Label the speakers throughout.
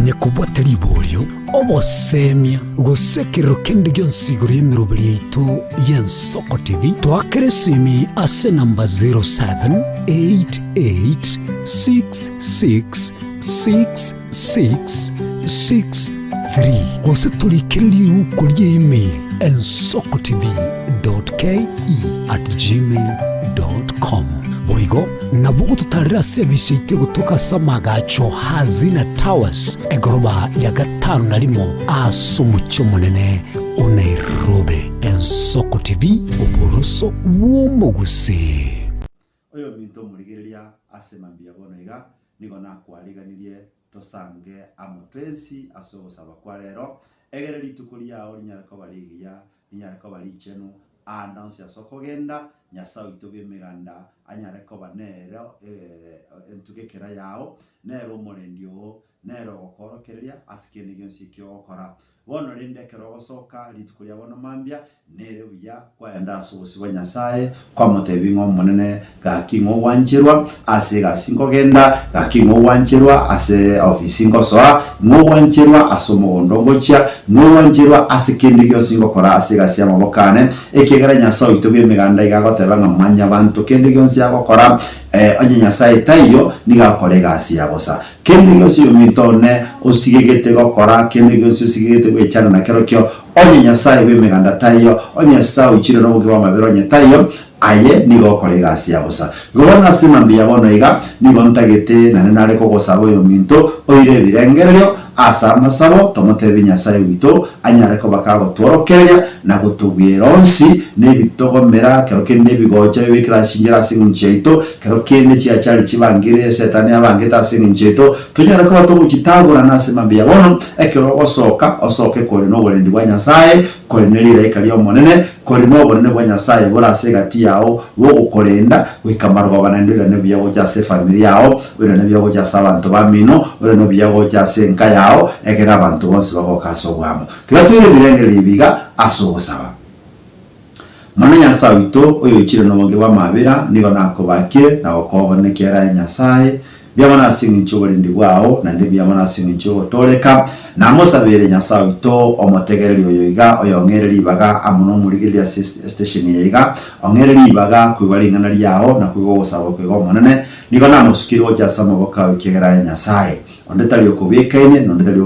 Speaker 1: onye kubwatari iboryo obosemia gusekero kende gyonsiguro y'emirobiri yaitu y'Ensoko TV twakere simi ase namba 0788666663 gose tulikiriri uko email ensokotv.ke@gmail.com boigo nabugo tutarira service ite gutuka samagacho hazina towers egoroba ya gatanu narimo asumucyo munene Nairobi. Ensoko TV uburuso bw'omuguse
Speaker 2: oyo bintu murigereria asemambia bonoiga nigo nakwariganirie tosange amotwensi asogosaba kwa rero egere litukuri yao linyarako barigia linyarako barichenu andansi asokogenda nyasa itobye meganda anyareko banero entugekera yao nero morendio nero gokorokeria asikende gyonsi kyokora bono rinde kerogosoka litukuria bono mambia nere buya kwenda asubusibwa nyasaye kwa mutebingo monene gakingo wanchirwa ase gasingo genda gakingo wanchirwa ase ofisi ngosoa ngo wanchirwa asomogondongocha ngo wanchirwa asikende gyosingo kora ase gasia mabokane ekegera nyasaye itobye meganda igagoteba ngamanya abantu kende gyonsi agokora onye nyasaye tayo nigakore gasia bosa kende gyonsi yomitone osigegete gokora kende gyonsi osigegete gwechana na kero kyo onye nyasaye bemeganda tayo onye nyasaye uchire no bugwa mabero onye tayo aye nigokore gasia bosa gobona simambia bono iga nigontagete nane ko gosabo yo minto oire birengeryo asa masabo tomotebi nyasaye wito anyareko bakago torokeria na gutubwironsi nebitogomera keroke nebigocha bibikira shingira singuncheito keroke ne chiachali chibangire setani abangeta singuncheito tunyareko batogukitagura nasemambia bono ekero osoke kole no bolendi bwa nyasaye kole nelire ikaliyo monene kole no bonene bwa nyasaye borase gati yao wo gukorenda wikamarwa banandira nebiyago cya se familia yao ure nebiyago cya sabantu bamino ure nebiyago cya senka yao egera abantu bose bagokasobwamo tigatwire birengere ibiga asogosaba mwana nyasaye ito oyo chire no bonge bamabera niba nakobakire na okobonekera nyasaye byabona singincho ndi bwao na ndi byabona singincho toleka namosabere nyasaye ito omotegereri oyo iga oyongereri baga amuno murigiria station yiga ongereri baga kwibalingana lyao na kwigosaba kwego monene niba namusikiro cya samaboka wikegera nyasaye ondetali okubikaine nondetali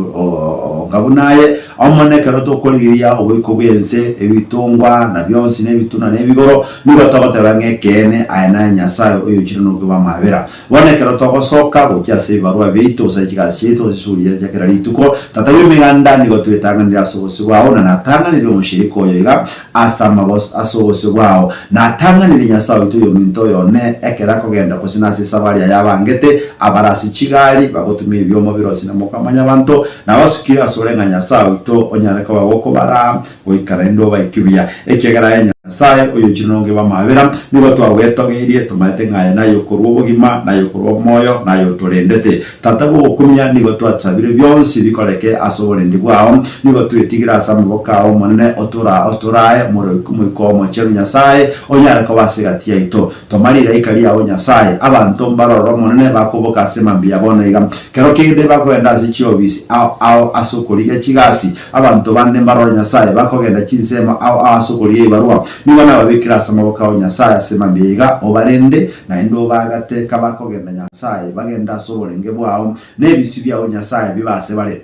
Speaker 2: ngabunaye amonekero to koligiria obiko bwense ebitungwa na byonsi nebituna nebigoro niba togotebangekene ayana nyasaye oyo chirino kuba mabera bonekero to gosoka gokyase barua beito osakigasiyeto sisuriye cyakera lituko tatawe miganda nigo twetangandira sobosibwaho na natanganire umushiriko yoga asama bos asobosibwaho natanganire nyasaye to yo minto yone ekera kogenda kosinase sabaria yabangete abarasi kigali bagotumye byomo birosi na mukamanya bantu nabasukira sorenga nyasaye to onyareka wako bara oikarendo baikibya ekegara nyasaye oyo chinonge bamabera nigo twagwetogerie tumate ngaye nayo kurubo gima nayo kurubo moyo nayo turendete tatabo okumya nigo twatsabire byonsi bikoreke asobore ndibwao nigo twitigira asamubokao monene oturae muriko mochero nyasaye onyareka basigatia ito tomarira ikali yawo nyasaye abantu mbaroro monene bakoboka semambia bona iga kero kide bakwenda zichiobisi au asokoliye chigasi abantu bande mbaroro nyasaye bakogenda kinsema au asokoliye barua niba nababikira samaboka wa nyasaye asemambia obarende na endo bagateka bakogenda nyasaye bagenda asoborenge bwao nebisi byawo nyasaye bibase bare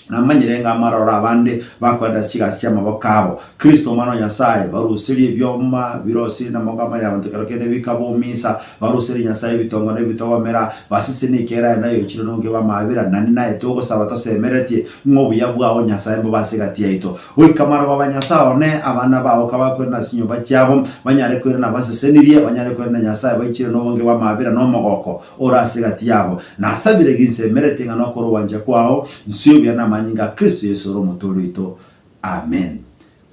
Speaker 2: namanyirenga amarora abande bakwanda sigasi y'amabokabo Kristo mwana nyasaye barusiri byoma birosi na mugama y'abantu kerokene bikabomisa barusiri nyasaye bitongo ne bitogomera basisi nikera nayo kirononge bamabira nani naye togo sabato semereti ngobu yabwaho nyasaye mbo basigati yaito oi kamara babanyasaye ne abana bawo kabakwenda sinyoba cyabo banyare kwera nabaseseniriye banyare kwera nyasaye bakire no bonge bamabira no mogoko ora sigati yabo nasabire ginsemereti ngano koro wanje kwaho nsiyobya na nyinga Kristo Yesu ro mutoro ito amen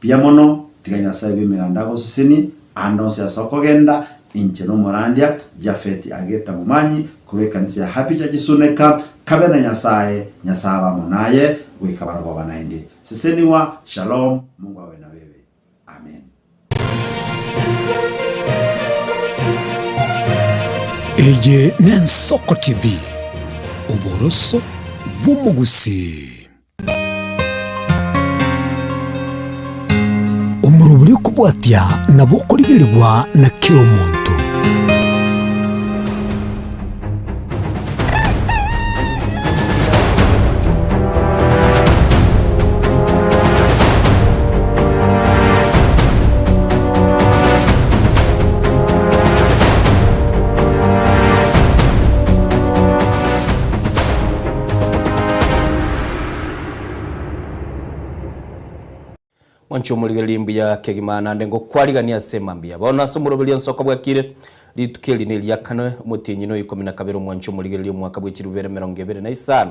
Speaker 2: piamono tiganya sabe megandago seseni andonse asokogenda incheno morandia Jafeti ageta mumanyi kuwekanisi ya happy cha jisuneka kabena nyasaye nyasaba monaye wikabarwa banaende seseni wa shalom Mungu awe na wewe amen.
Speaker 1: Eye Ensoko TV uboroso bw'umugusi umuruburi kubwatya nabo kurigirirwa na kiro muntu
Speaker 3: Mwancho muligelimbu ya kegimana ndengo kwarigania semambia bona somurobeli nsoko bwakire litukeli neliakana mutinyi no 12 mwancho muligeli mwaka bw'ekiru 2025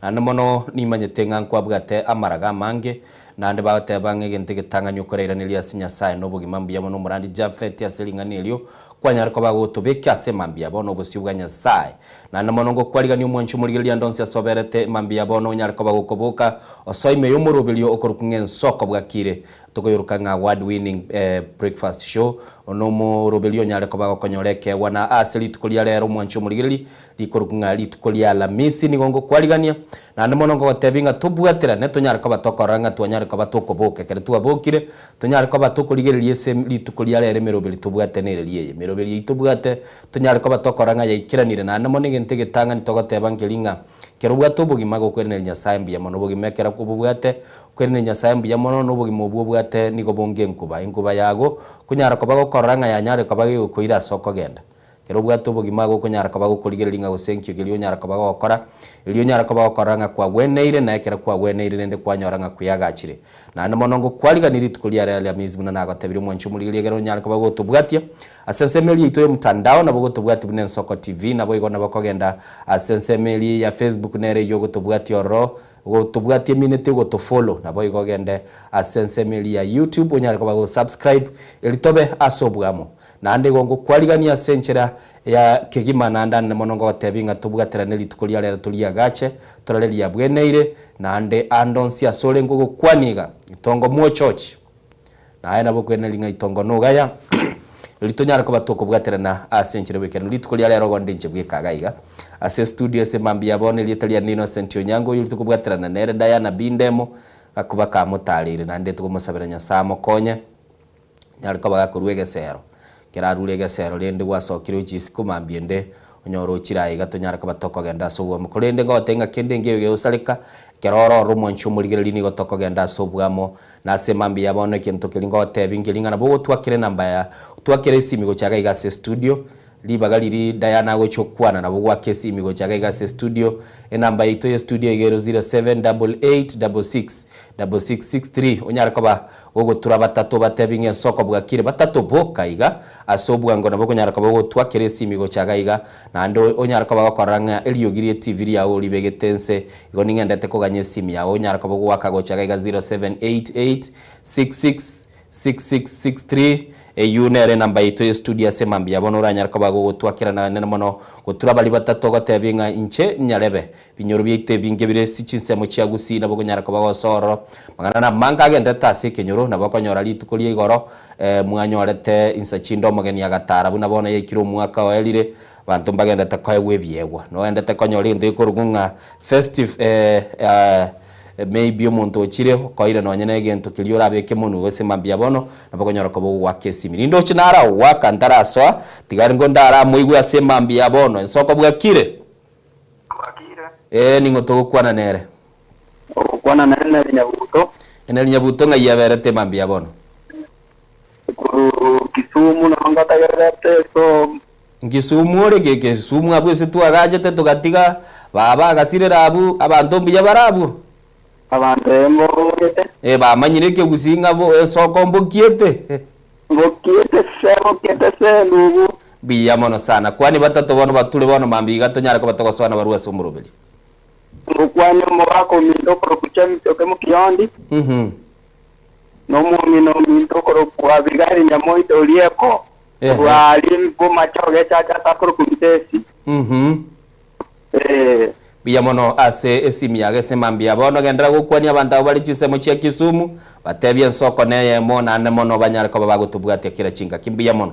Speaker 3: nande mono nimanyete ngankwa bwate amaraga mange nande bate bange gente getanganya ukoreira neliasinya sai no bugimambia mono murandi Jafet yaselinganelio kwanyara ko bagotobeka asemambia bono obusi bwa Nyasaye nande mono ngo kwarigania mwancho muligeli andonse asoberete mambia bono nyara ko bagokoboka osoime yomurobeli okorukunge nsoko bwakire tukoyoruka nga award winning breakfast show ono murobeli nyara ko bagokonyoreke wana aseli tukolia lero mwancho muligeli likorukunga litukolia la misi ni gongo kwarigania nande mono ngo tebinga tubwatira neto nyara ko batokoranga twanyara ko batokoboka kere tuabokire tonyara ko batokoligerelie sem litukolia lero merobeli tubwatenerelie merobeli itubwate tonyara ko batokoranga yakiranire nande mono ngente getanga nitogoteba ngelinga kero bwato bugima gokwerene Nyasaye mbia mono bugimekera kububwate kwerene Nyasaye mbia mono no bugimo bwobwate nigo bonge inkuba yago kunyara ko bagokoranga yanyare ko bagikoira soko genda kero bwato bugima gokonyara ko bagokoligerelinga gosenkyo gelio nyara ko bagokora elio nyara ko bagokoranga kwa weneire na ekera kwa weneire nende kwanyoranga kuyagachire nande mono ngo kwaliganiri tukulia ya mizibuna na agatebiri mwancho muligeli gero nyara ko bagotubwatia asensemeli itoye mtandao na bagotubwati bune Nsoko TV na boigo na bakogenda asensemeli ya Facebook nere yo gotubwati oro gotubwati minute gotofollow na boigo gende asensemeli ya YouTube onyara ko bago subscribe elitobe asobwamo nande gongo kwaligania senchera ya kegima nanda ne monongo tebinga tubwatera nelitukulia lero tulia gache tolelia bweneire nande andonsi asole ngogo kwaniga itongo muo church na ayana bokwene linga itongo nogaya litonyara ko batoko bwatera na asenchera wekeno litukulia lero gonde nche bwekagaiga ase studio se mambia bone litalia nino sentio nyango yulituko bwatera na nere Diana Bindemo akuba ka mutalire nande tukumusabira Nyasamo konye nyara ko bagakurwege sero kerarurege sero lende gwasokiro chisiku mambiende onyoro chirai gatonyara ka batoko genda sobwa mukolende ngotenga kende ngege usalika keroro rumwancho muligereli ni gotoko genda sobwamo na semambi yabone kintu kilingo tebingilinga na bo twakire namba ya twakire simigo chaga igase studio libagaliri Diana gochokwana na bugwa kesi imigo chaga igase studio enamba yito ya studio igero 0788666663 onyara koba gogo turabatato batebinge Nsoko bwakire batato boka iga asobwa ngo nabo nyara koba twakire simigo chaga iga na ndo onyara koba bakoranga eliyogirie TV ya oli begetense igo ningendete koganye simi ya onyara koba gwakago chaga iga 0788666663 eyunere namba ito studio semambia bono ranyara ko bago twakira na nene mono goturabali batatu gotebinga inche nyarebe binyoro byite binge bire sichinsemo chiagusi na bogo nyara ko bago soro magana na manga genda tase kenyoro na bakonyora litukulie igoro mwanyorete insachindo mageni agatara buna bona yekiro mwaka welire bantu mbagenda takwaye webyegwa no enda takonyora inde kurugunga festive maybe omuntu ochire koire no nyene gento kilio rabeke munu wese mambia bono nabakonyora ko bo wakesi mirindo chinara wakantara so tigari ngondara muigwe ase mambia bono Nsoko bwakire ningo to kwana nere
Speaker 4: kwana nere nyabuto
Speaker 3: nyabuto ngayaberete mambia bono
Speaker 4: Kisumu na ngata gerete so
Speaker 3: Kisumu rege Kisumu abwese tuagajete tugatiga baba gasire rabu abantu mbiya barabu
Speaker 4: abandemo
Speaker 3: bamanyire gusinga bo Nsoko mbokiete
Speaker 4: ndugu
Speaker 3: biya mono sana kwani batatu bono batule bono mambiga tonyara ko batogosona barua somurubeli
Speaker 4: kwani murako mindo ko kuchami toke mukiondi no mindo ko kwabigari nyamo itolieko wali ngoma choge chacha takoro kumitesi biya mono ase esimi yage semambia bono gendera gukwani abantu bali chisemo chia Kisumu batebye Nsoko neye mona ane mono banyara ko bagutubwate kira chinga kimbiya mono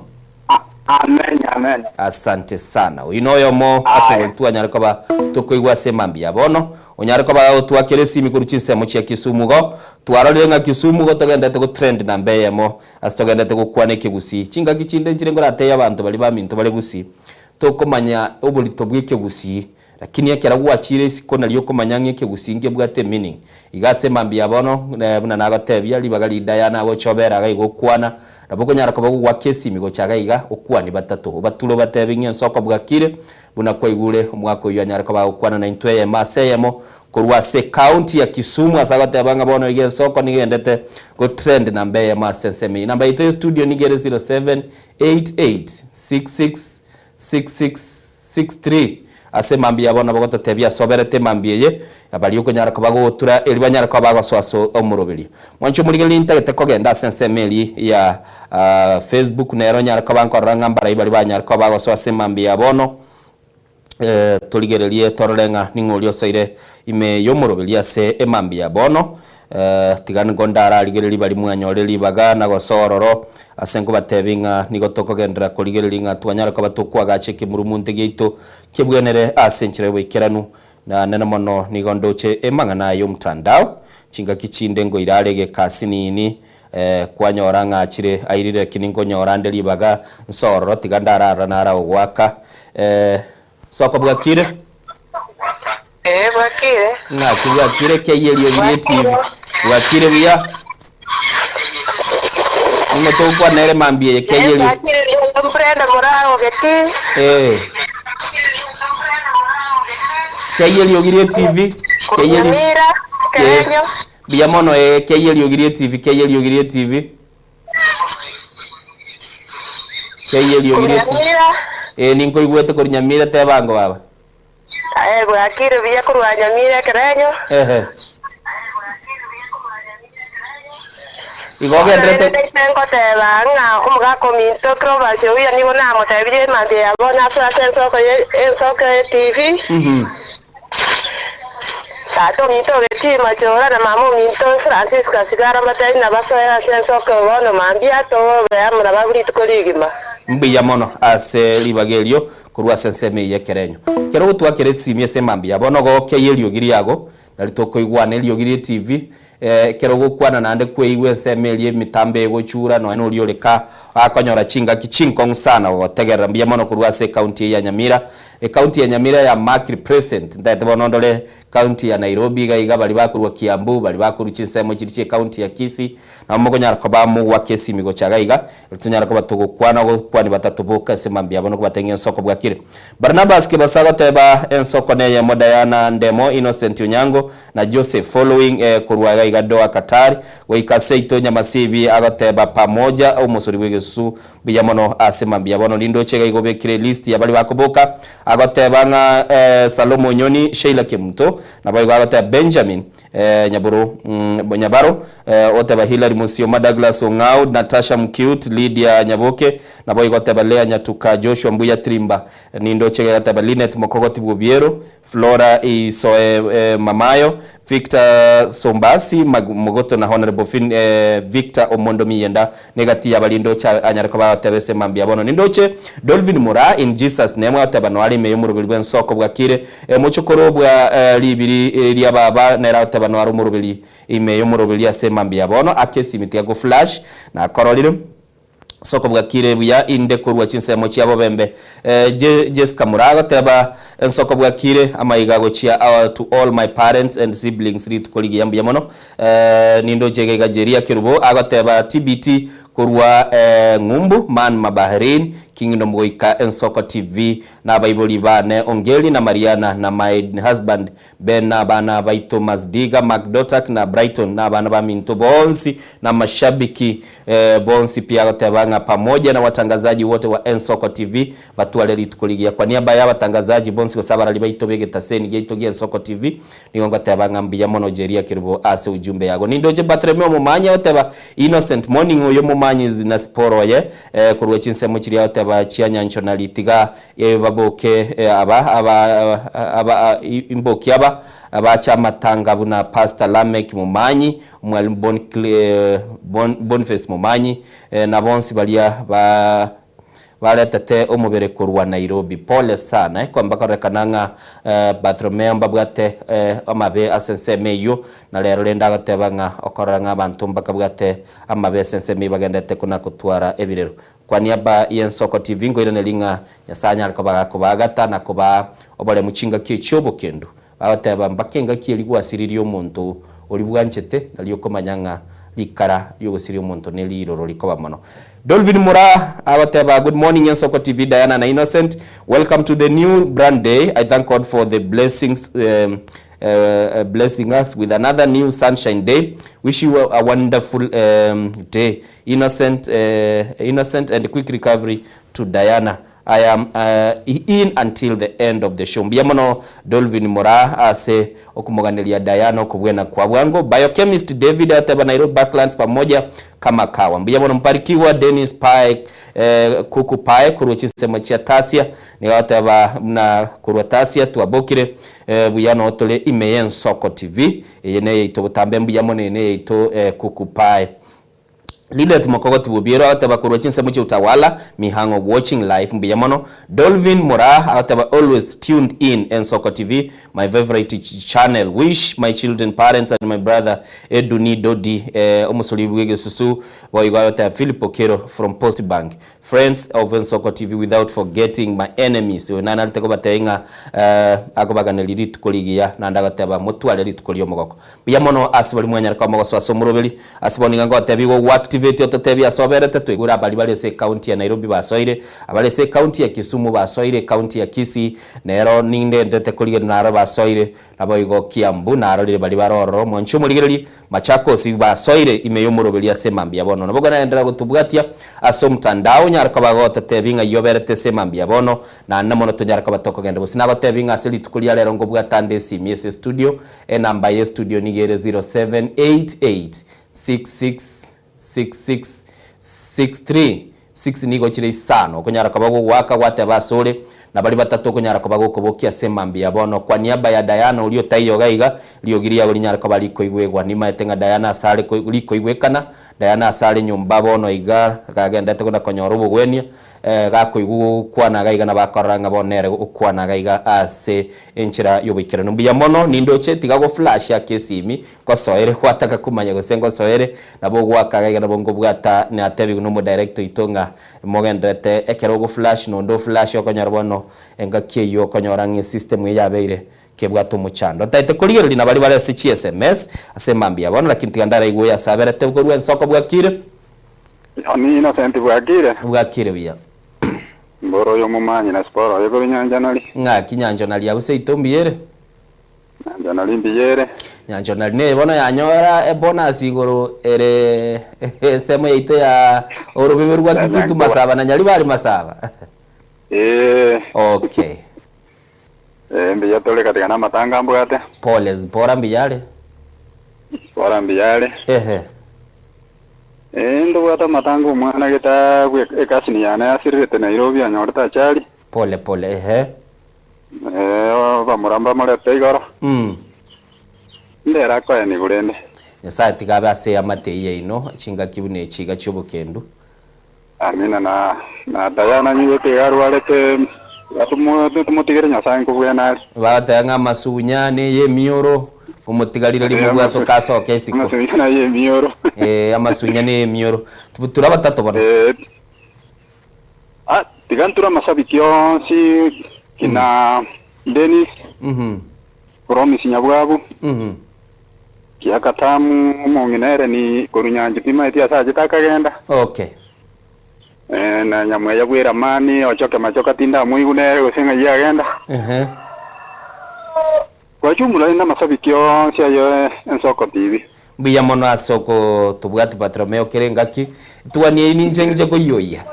Speaker 4: Amen.
Speaker 3: Asante sana. Uinoyo mo ase tu anyariko ba tukoigwa semambia bono. Unyariko ba twakire simi kuruchinse mu cia Kisumu go. Twarorire nga Kisumu go togendete go trend na mbeye mo. Asitogendete go kwane kigusi. Chinga kichinde njire ngora ate abantu bali ba minto bali gusi. Tokomanya obulito bwike gusi. Lakini yakera gwachire sikona liyo komanya ngeke gusinge bwate meaning. Igase mambia bono buna nagatebya libagali dayana abo chobera ga igokwana. Naboko nyara kobago gwa kesi migo chaga iga okwani batatu batulo batebinge nsoko bwakire buna kwa igule omwako yo nyara kobago kwana na intwe maseyemo kurwase county ya Kisumu asagate banga bono ige nsoko nigendete go trend na mbeye masensemi namba ite studio nigere 0788666663 ase mambia bona bagota tebya soberete mambiye abali uko nyara kobago tura eli banyara kobago swaso omurobeli mwancho muligeli intagete kogenda sensemeli ya Facebook nero nyara kobanko rangambara ibali banyara kobago swase mambia bono tuligerelie torolenga ningolio soire ime yomurobeli ase emambia bono tigani gondara ligereli bali mwanyoreli baga na gosororo asenko batebinga nigotoko gendera kuligereli nga twanyara ko batukwa gache kimurumunte geito kibwenere asenchire wekeranu na nena mono nigondoche emanga nayo mtandao chinga kichinde ngo irarege kasinini kwanyora ngachire airire kiningo nyorandeli baga nsororo tigandara nara ogwaka soko bwakire
Speaker 5: Wakire.
Speaker 3: Wakire KLio TV. Wakire bia. Ngoto kwa nere mambie KLio.
Speaker 5: Wakire mprenda morao geti.
Speaker 3: KLio TV.
Speaker 5: Mira, Kerenyo.
Speaker 3: Bia mono KLio TV, KLio TV. KLio TV. Ninko igwete ko Nyamira te bango baba.
Speaker 5: Wakire via kurwanya mire Kerenyo.
Speaker 3: Igoge ndrete
Speaker 5: tengo te banga umuga kominto krobasyo ya nibo na motebire mande abona so asenso ko enso TV. Tato minto geti machora na mamu minto Francis Kasigara matai na baso ya asenso ko bono mambia to ya mura baguri tukoligima.
Speaker 3: Mbiya mono ase libagelio kurwa senseme ye Kerenyo. Kero gutwa keretse mie semambia bono go KLio giriago na litoko igwana Elio TV kero gukwana nande kweigwe semeli mitambe gochura no eno lioleka akanyora chinga kichinko sana gotegera mbia mono kurwa se county ya Nyamira county ya Nyamira ya Mark represent ndate bonondole county ya Nairobi gaiga bali bakurwa Kiambu bali bakuru chinsemo chiriche county ya Kisii na moko nyara koba mu wa kesi migo chagaiga tunyara ko batugo kwana go kwani batatubuka semambia bono ko batenge soko bwakire Barnabas ke basaga teba ensoko ne ya Modayana Ndemo Innocent Onyango na Joseph following kurwa gaiga doa Katari waikaseito nyamasibi agateba pamoja au musuri bwegesu biyamono asemambia bono lindo chega igobekire list ya bali bakoboka agatebanga Salomo Nyoni Sheila Kimto na bayo agateba Benjamin Nyaburo Nyabaro oteba Hilary Musioma Douglas Ongao Natasha Mcute Lydia Nyaboke na bayo agateba Lea Nyatuka Joshua Mbuya Trimba nindo chega agateba Linet Mokogoti Bubiero Flora Isoe Mamayo Victor Sombasi Mogoto na Honorable Victor Omondo Miyenda negati ya balindo cha anyarako ba tebese mambia bono nindoche Dolvin Mura in Jesus name atabano ali meyo murubili nsoko bwakire muchokoro bwa libiri lya baba na atabano ari murubili imeyo murubili asemambia bono akesi mitiago flash na koroliro soko bwakire buya inde kurwa chinsemo chiabo bembe Jessica Muraga teba soko bwakire amayiga go chia to all my parents and siblings rit koligi yambia mono nindo jege gajeria kirubo agateba TBT kurwa ngumbu man mabaharin Kingdom Goika Ensoko TV na Bible bane Ongeli na Mariana na my husband Ben na bana by Thomas Diga McDotak na Brighton na bana ba Minto Bonsi na mashabiki Bonsi pia watebanga pamoja na watangazaji wote wa Ensoko TV batuale litukuligia kwa niaba ya watangazaji Bonsi kwa sababu alibaito bege taseni geito ge Ensoko TV nigonga tebanga mbia mono jeria kirubo ase ujumbe yago nindoje batremeo mumanya wateba Innocent Morning oyo mumanyi zina sporo ye kurwa chinsemo chiria ba chianyancho na litiga baboke aba imboki aba chamatanga buna Pastor Lamek Mumanyi mwalimu Boniface Mumanyi na bonsi balia baretete omubere kurwa Nairobi. Pole sana kwamba korekananga Bartholomeo mbabwate amabe asensemeyo na lero lenda gatebanga okoranga abantu mbakabwate amabe senseme bagendete kuna kutwara ebirero. Kwa niaba ya Nsoko TV ngo irene linga nyasanya alikobaga kubagata na kuba obole muchinga kichobo kendo abateba mbakenga kiri gwasiriri omuntu oli bwanchete naliyo komanyanga likara yogosiri omuntu neliroro likoba mono. Dolvin Mura abateba good morning Nsoko TV. Diana na Innocent, welcome to the new brand day. I thank God for the blessings blessing us with another new sunshine day. Wish you a wonderful day. Innocent and quick recovery to Diana. I am in until the end of the show. Mbiamono Dolvin Mora ase okumuganilia Diana okubwena kwa bwango. Biochemist David ateba Nairobi Backlands pamoja kama kawa. Mbiamono mparikiwa Dennis Pike kuku Pike kuruchisema chia tasia ni ateba na kurutasia tuabokire buyano otole imeyen Nsoko TV yene ito butambe mbiamono yene ito kuku Pike. Lidet Mokogoti Bubiero ataba kuruchinse muchi utawala mihango watching live mbiyamono. Dolvin Mora ataba always tuned in Nsoko TV, my favorite channel. Wish my children, parents and my brother Eduni Dodi omusuli bwege susu boyigwata Philip Okero from Post Bank. Friends of Nsoko TV without forgetting my enemies. Nana liteko batenga akobaga liri tukoligia nanda gataba mutwale litukolio mogoko. Biyamono asibali mwanya kwa mogoso asomurobeli asiboni ngango atabigo activate ototebi asoberete twigura bali bale se county ya Nairobi basoire abale se county ya Kisumu basoire county ya Kisii nero ninde ndete kulige naro basoire nabo igo Kiambu naro lire bali baroro moncho muligereri Machakos basoire imeyomurobeli asemambia bono nabo gana endera gutubwatia aso mtandao nyaraka bagota tebinga yoberete semambia bono na namono tonyaraka batoko gende businago tebinga asili tukulia lero ngo bwatande CMS studio namba ye studio nigere 0788666663 nigo chire isano kunyara kabago waka wate basole na bali batatu kunyara kabago kobokia semambia bono kwa niaba ya Diana ulio taiyo gaiga liogiria ulinyara kabali koigwegwa nima etenga Diana asale liko igwekana Diana asale nyumba bono iga kagenda tekona konyorobo gwenia gakoigu kwana gaiga na bakoranga bonere ukwana gaiga ase enchira yobikira numbiya mono nindo chetiga go flash ya kesimi ko soere kwataka kumanya gosengo soere nabo gwaka gaiga na bongo bwata ne atebi no director itonga mogendete ekero go flash no ndo flash okonyarbono enga kiyo konyorangi system yabeire kebwato muchando taite kuligero lina bali bale SMS asemambia bono lakini tigandara igwe ya saberete bwo Nsoko bwakire
Speaker 4: ani Innocent
Speaker 3: bwakire biya
Speaker 4: mboro yo mumanyi na sporo yego nyanja nali
Speaker 3: nga kinyanjo nali abuse itombiere
Speaker 4: nyanja nali mbiyere
Speaker 3: nyanjo nali ne bona yanyora bonus igoro ere semo yito ya orubibe rwa tutu masaba na nyali bali masaba okay
Speaker 4: mbiya tole katika na matanga mbwate
Speaker 3: poles bora mbiyale
Speaker 4: ndo bwata matanga umwana geta ekasini yana yasirete Nairobi anyorta chali
Speaker 3: pole
Speaker 4: bamuramba mole tegoro ndera kwa ni gurende
Speaker 3: yasati gabe ase amateye ino chinga kibune chiga cyobukendo
Speaker 4: amina na Diana nyiwe tegaru alete atumutigere nyasange kubwena
Speaker 3: batanga masunya ne yemioro umutigarira limugwa to kasoke siko
Speaker 4: amasunya ye mioro
Speaker 3: amasunya ne mioro turaba tato bona
Speaker 4: tigantura masabikio si kina Dennis promise nyabwabu kia katamu monginere ni korunyanje pima etia saje takagenda
Speaker 3: okay
Speaker 4: na nyamwe yabwira mani ochoke machoka tinda muigunere gosenga yagenda kwa jumla ina masabikio sia yo Nsoko TV
Speaker 3: biya mono asoko tubwati Bartholomeo kerengaki tuwanie ninjengije ko yoya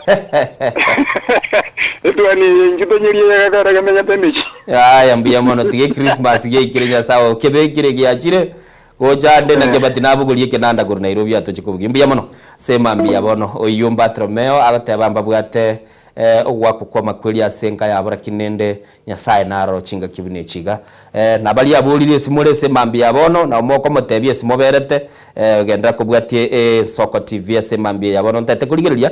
Speaker 4: tuwanie ngitonyiriye gagara gamenya temichi
Speaker 3: aya biya mono tige Christmas ge kirenya sawo kebe kirege achire gojande na gebati nabugulie kenanda guru Nairobi atochikubugi biya mono sema biya bono oyo Bartholomeo agatebamba bwate ogwako kwa makweli asenga yabura kinende nyasaye naro chinga kibune chiga nabali abulire simule semambi yabono na moko motebie simoberete gendra kubwatie Nsoko TV semambi yabono ntete kuligeria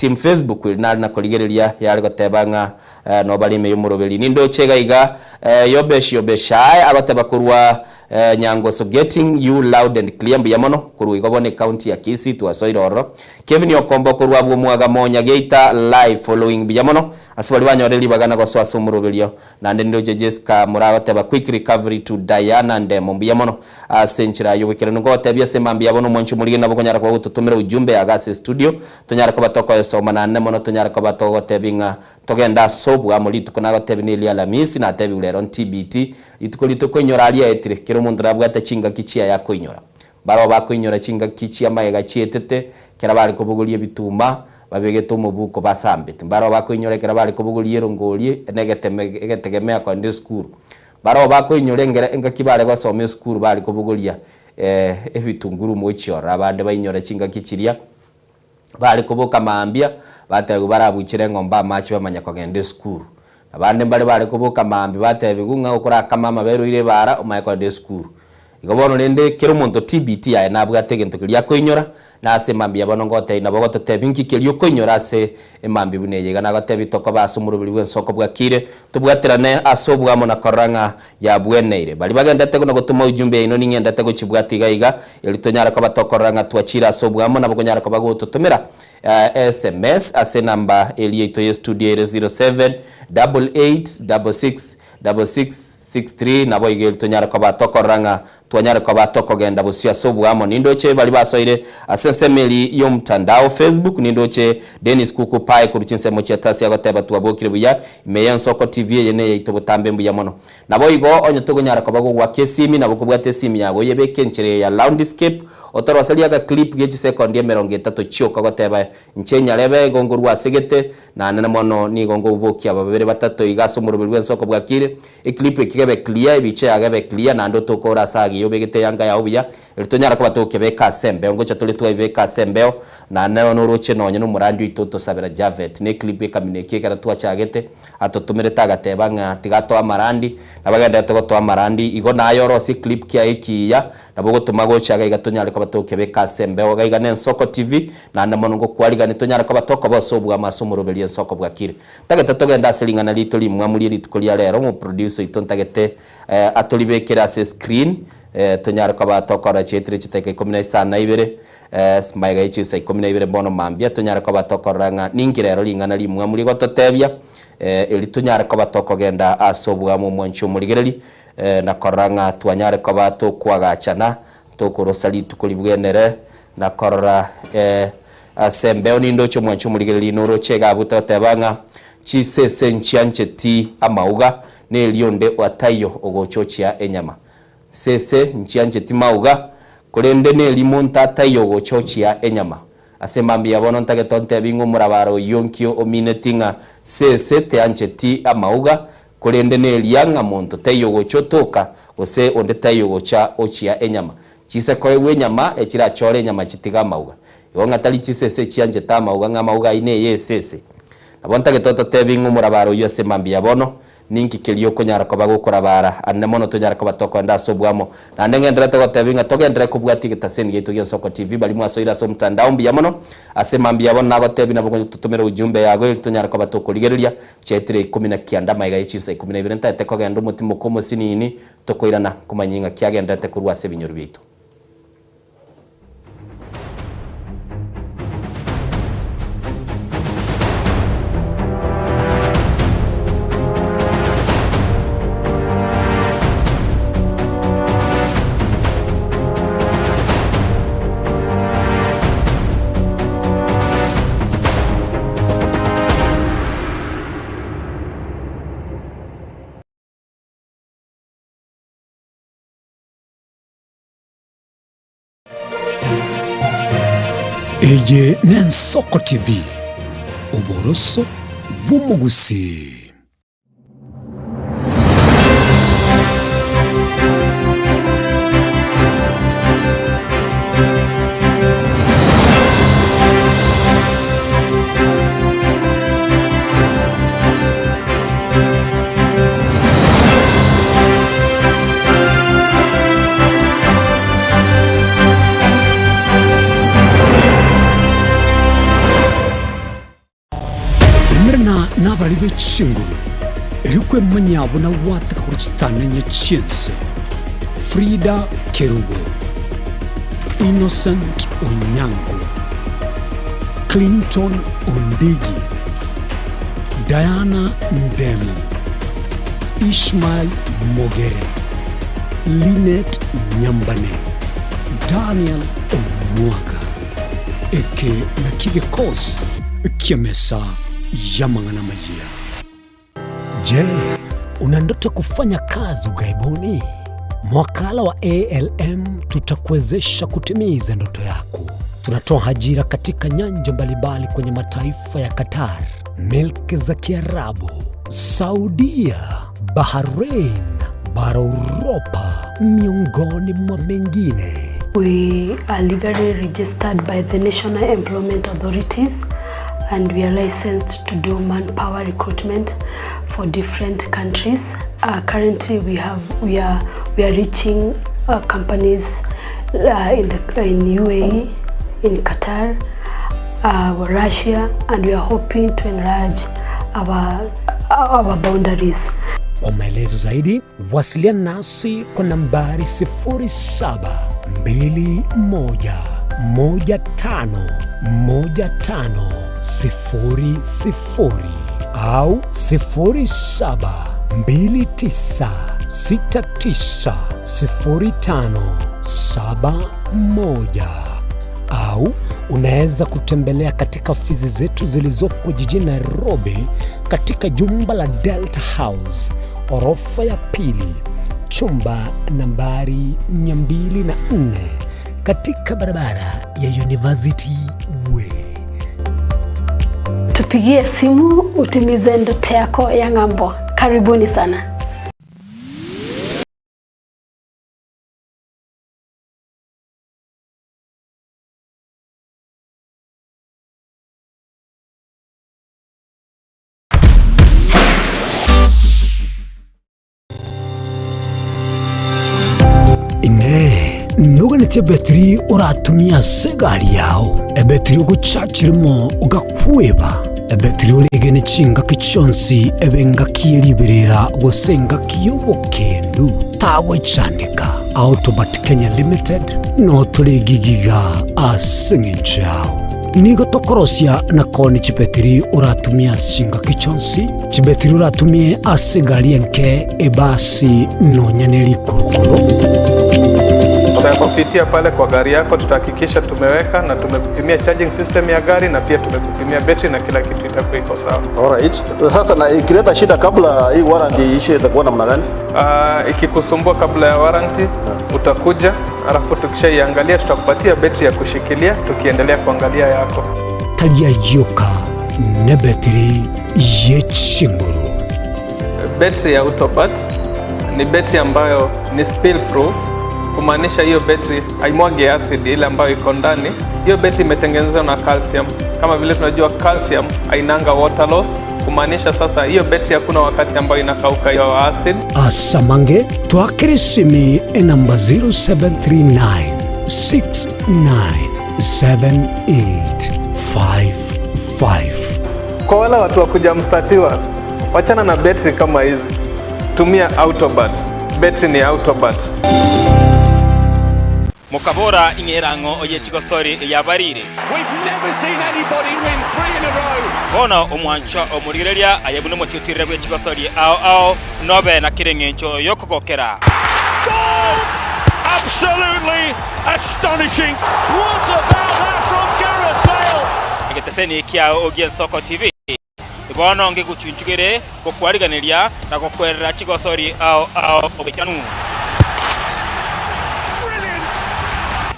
Speaker 3: team Facebook nari na koligereria yari gotebanga no balime y'umuroberi nindo chega iga yobeshai abateba kurwa nyango so getting you loud and clear mbiyamono kurwa igobone county ya Kisii twasoiroro Kevin Yokombo kurwa bwo mwaga monya geita live following biyamono asibali banyoreri bagana go swaso umuroberio nande ndo Jessica murabateba quick recovery to Diana ndemo mbiyamono asenchira yobekera ngo tebya sema mbiyabono mwanchu muri nabo konyara kwa gututumira ujumbe agase studio tonyara ko batoko soma nane mono tonyara ko batoko tebinga togenda sobu amuli tukona gotebini ili alamisi na tebi ulero TBT itukolito konyora ali etire kero mundu rabwata chinga kichia ya koinyora baro bakoinyora chinga kichia maega chietete kera bali kubugulie bituma babegete umubuko basambite baro bakoinyora kera bali kubugulie rongolie egetegemea kwa ndi school baro bakoinyora enga kibale kwa some school bali kubugulia ebitunguru mochiora abande bainyora chinga kichiria bali kubuka maambia batego barabuchire ngomba machi bamanya kogende school abande bali kubuka maambi batebigunga ukora kama mabero ile bara umayiko de school igobono lende kero muntu TBT ya nabwo ategento kiriya koinyora na ase mambi abono ngote nabo gototebinki kiriyo koinyora ase emambi buneye gana gotebitoko basumurubiri bwensoko bwakire tubwaterane asobwa mona koranga ya bweneire bali bagendete kuno gutuma ujumbe ino ningendete guchibwatiga iga elitonyara ko batokoranga twachira asobwa mona bogonyara ko bagututumira SMS ase namba elieto ye studio 07 8866 6663 nabo igel tonyara ko batokoranga twanyara ko batokogenda busia sobwamo nindoche bali basoire asensemeli yo mtandao Facebook nindoche Dennis Kuku pai kuruchinse mochi atasi agoteba twabokire buya imeya Nsoko TV yene yito butambe mbuya mono nabo igo onyo togonyara ko bagwa kesimi nabo kubwate simi yabo yebeke nchire ya landscape otorwasalia ga clip gechi second ya 30 chioka goteba nchenya lebe gongorwa segete na nana mono ni gongo uboki ababere batatu igaso murubirwe Nsoko bwakire clip ikigebe clear ibice yagebe clear na ndo tokora sagi yobegete yanga ya obya elitonyara ko batoke beka sembe ngo chatole twa beka sembe na nayo nuruche nonye numurandi itoto sabera Javet ne clip ikamineke kara twa chagete atotumire tagateba nga tigato amarandi nabagenda to amarandi igo nayo rosi clip kya ikiya nabogo tumago chaga igatonyara ko batoke beka sembe ogaiga ne Nsoko TV na namono ngo kwaliga nitonyara ko batoko bosobwa masumurubeli Nsoko bwakire tagete togenda selingana litoli mwamuli litukolia lero mu producer itontagete atolibekera se screen tonyara ko batokora chetire chiteke 12 smaiga ichi sai 12 bono mambia tonyara ko batokoranga ningirero lingana limwe muri gototebya eli tonyara ko batokogenda asobwa mu mwancho murigereri na koranga twanyara ko batokwagachana tokorosali tukolibwenere na korora asembe onindo cyo mwancho murigereri noro chega butotebanga chisese nchiancheti amauga ne lionde watayo ogochochia enyama sese nchiancheti mauga kurende ne limonta tayo ogochochia enyama asemambi yabono ntagetonte bingu murabaro yonkio ominetinga sese te ancheti amauga kurende ne lianga monto tayo ogochotoka ose onde tayo ogocha ochia enyama chise koewe nyama echira chore nyama chitiga mauga yonga tali chisese chiancheta mauga ngamauga ine yesese abonta getoto tebingu murabaro yose mambi yabono ninki kelio konyara ko bagukora bara anne mono tonyara ko batoko nda sobwamo na ndengendera to tebinga togendera kubwati gitaseni gitu Nsoko TV bali mwasoira so mtandao mbi yamono ase mambi yabono nago tebi nabo tutumira ujumbe yago tonyara ko batoko ligereria chetire 19 maiga ichise 12 ntate ko gendo mutimo komo sinini tokoirana kumanyinga kyagenda te kurwa se binyoro bitu
Speaker 1: Eye ne Nsoko TV uboroso bw'umugusi. Chinguru Irikwe manyabo na wata kuruchitana nye chiense Frida Kerubo, Innocent Onyango, Clinton Ondigi, Diana Ndemo, Ishmael Mogere, Lynette Nyambane, Daniel Omwaga, Eke Nakige Kos, Kiamesa Yamangana Majia. Je, una ndoto kufanya kazi ughaibuni? Mwakala wa ALM tutakuwezesha kutimiza ndoto yako. Tunatoa ajira katika nyanja mbalimbali kwenye mataifa ya Qatar, Milki za Kiarabu, Saudia, Bahrain, bara Europa, miongoni mwa mengine.
Speaker 6: We are legally registered by the National Employment Authorities and we are licensed to do manpower recruitment for different countries. Currently we are reaching companies in UAE, in Qatar, Russia, and we are hoping to enlarge our boundaries.
Speaker 1: Kwa maelezo zaidi, wasiliana nasi kwa nambari 0721151500 au 0729690571 au unaweza kutembelea katika ofisi zetu zilizopo jijini Nairobi katika jumba la Delta House, orofa ya pili, chumba nambari 204 katika barabara ya University Way.
Speaker 6: Tupigie simu utimize ndoto yako ya ng'ambo. Karibuni sana.
Speaker 1: Nuganite betri uratumia segari yao ebetri ugucacirimo ugakweba ebetri ulegene cinga kichonsi ebenga kieliberera gusenga kiyobokendu tawe canika Autobat Kenya Limited no tuligigiga asingichao nigo tokorosia na koni chibetri uratumia cinga kichonsi chibetri uratumie asegari enke ebasi no nyaneli kurukuru.
Speaker 7: Tutakupitia pale kwa gari yako, tutahakikisha tumeweka na tumekupimia charging system ya gari na pia tumekupimia battery na kila kitu itakuwa iko sawa.
Speaker 8: Alright. Sasa na ikileta shida kabla hii warranty ishe itakuwa namna gani?
Speaker 7: Ikikusumbua kabla ya warranty utakuja, alafu tukishaiangalia tutakupatia battery ya kushikilia tukiendelea kuangalia yako.
Speaker 1: Talia yoka na battery ye Chinguru.
Speaker 7: Battery ya Autobat ni battery ambayo ni spill proof, kumaanisha hiyo battery haimwagi acid ile ambayo iko ndani. Hiyo battery imetengenezwa na calcium. Kama vile tunajua calcium hainanga water loss, kumaanisha sasa hiyo battery hakuna wakati ambayo inakauka hiyo acid.
Speaker 1: Asamange twakirisimi namba 0739697855.
Speaker 7: Kwa wale watu wa kujamstatiwa, wachana na battery kama hizi. Tumia Autobat. Battery ni Autobat.
Speaker 9: Mukabora ingerango oye chigosori ya barire.
Speaker 10: We've never seen anybody win 3 in a row.
Speaker 9: Ono omwancho omurigereria ayebune motiotirire bwe chigosori ao nobe na kirengencho yokogokera.
Speaker 10: Goal! Absolutely astonishing. What about that from Gareth Bale?
Speaker 9: Egeteseni kia Ogien Soko TV. Ibono nge guchunchugere gokwariganiria na gokwerera chigosori ao obekanu.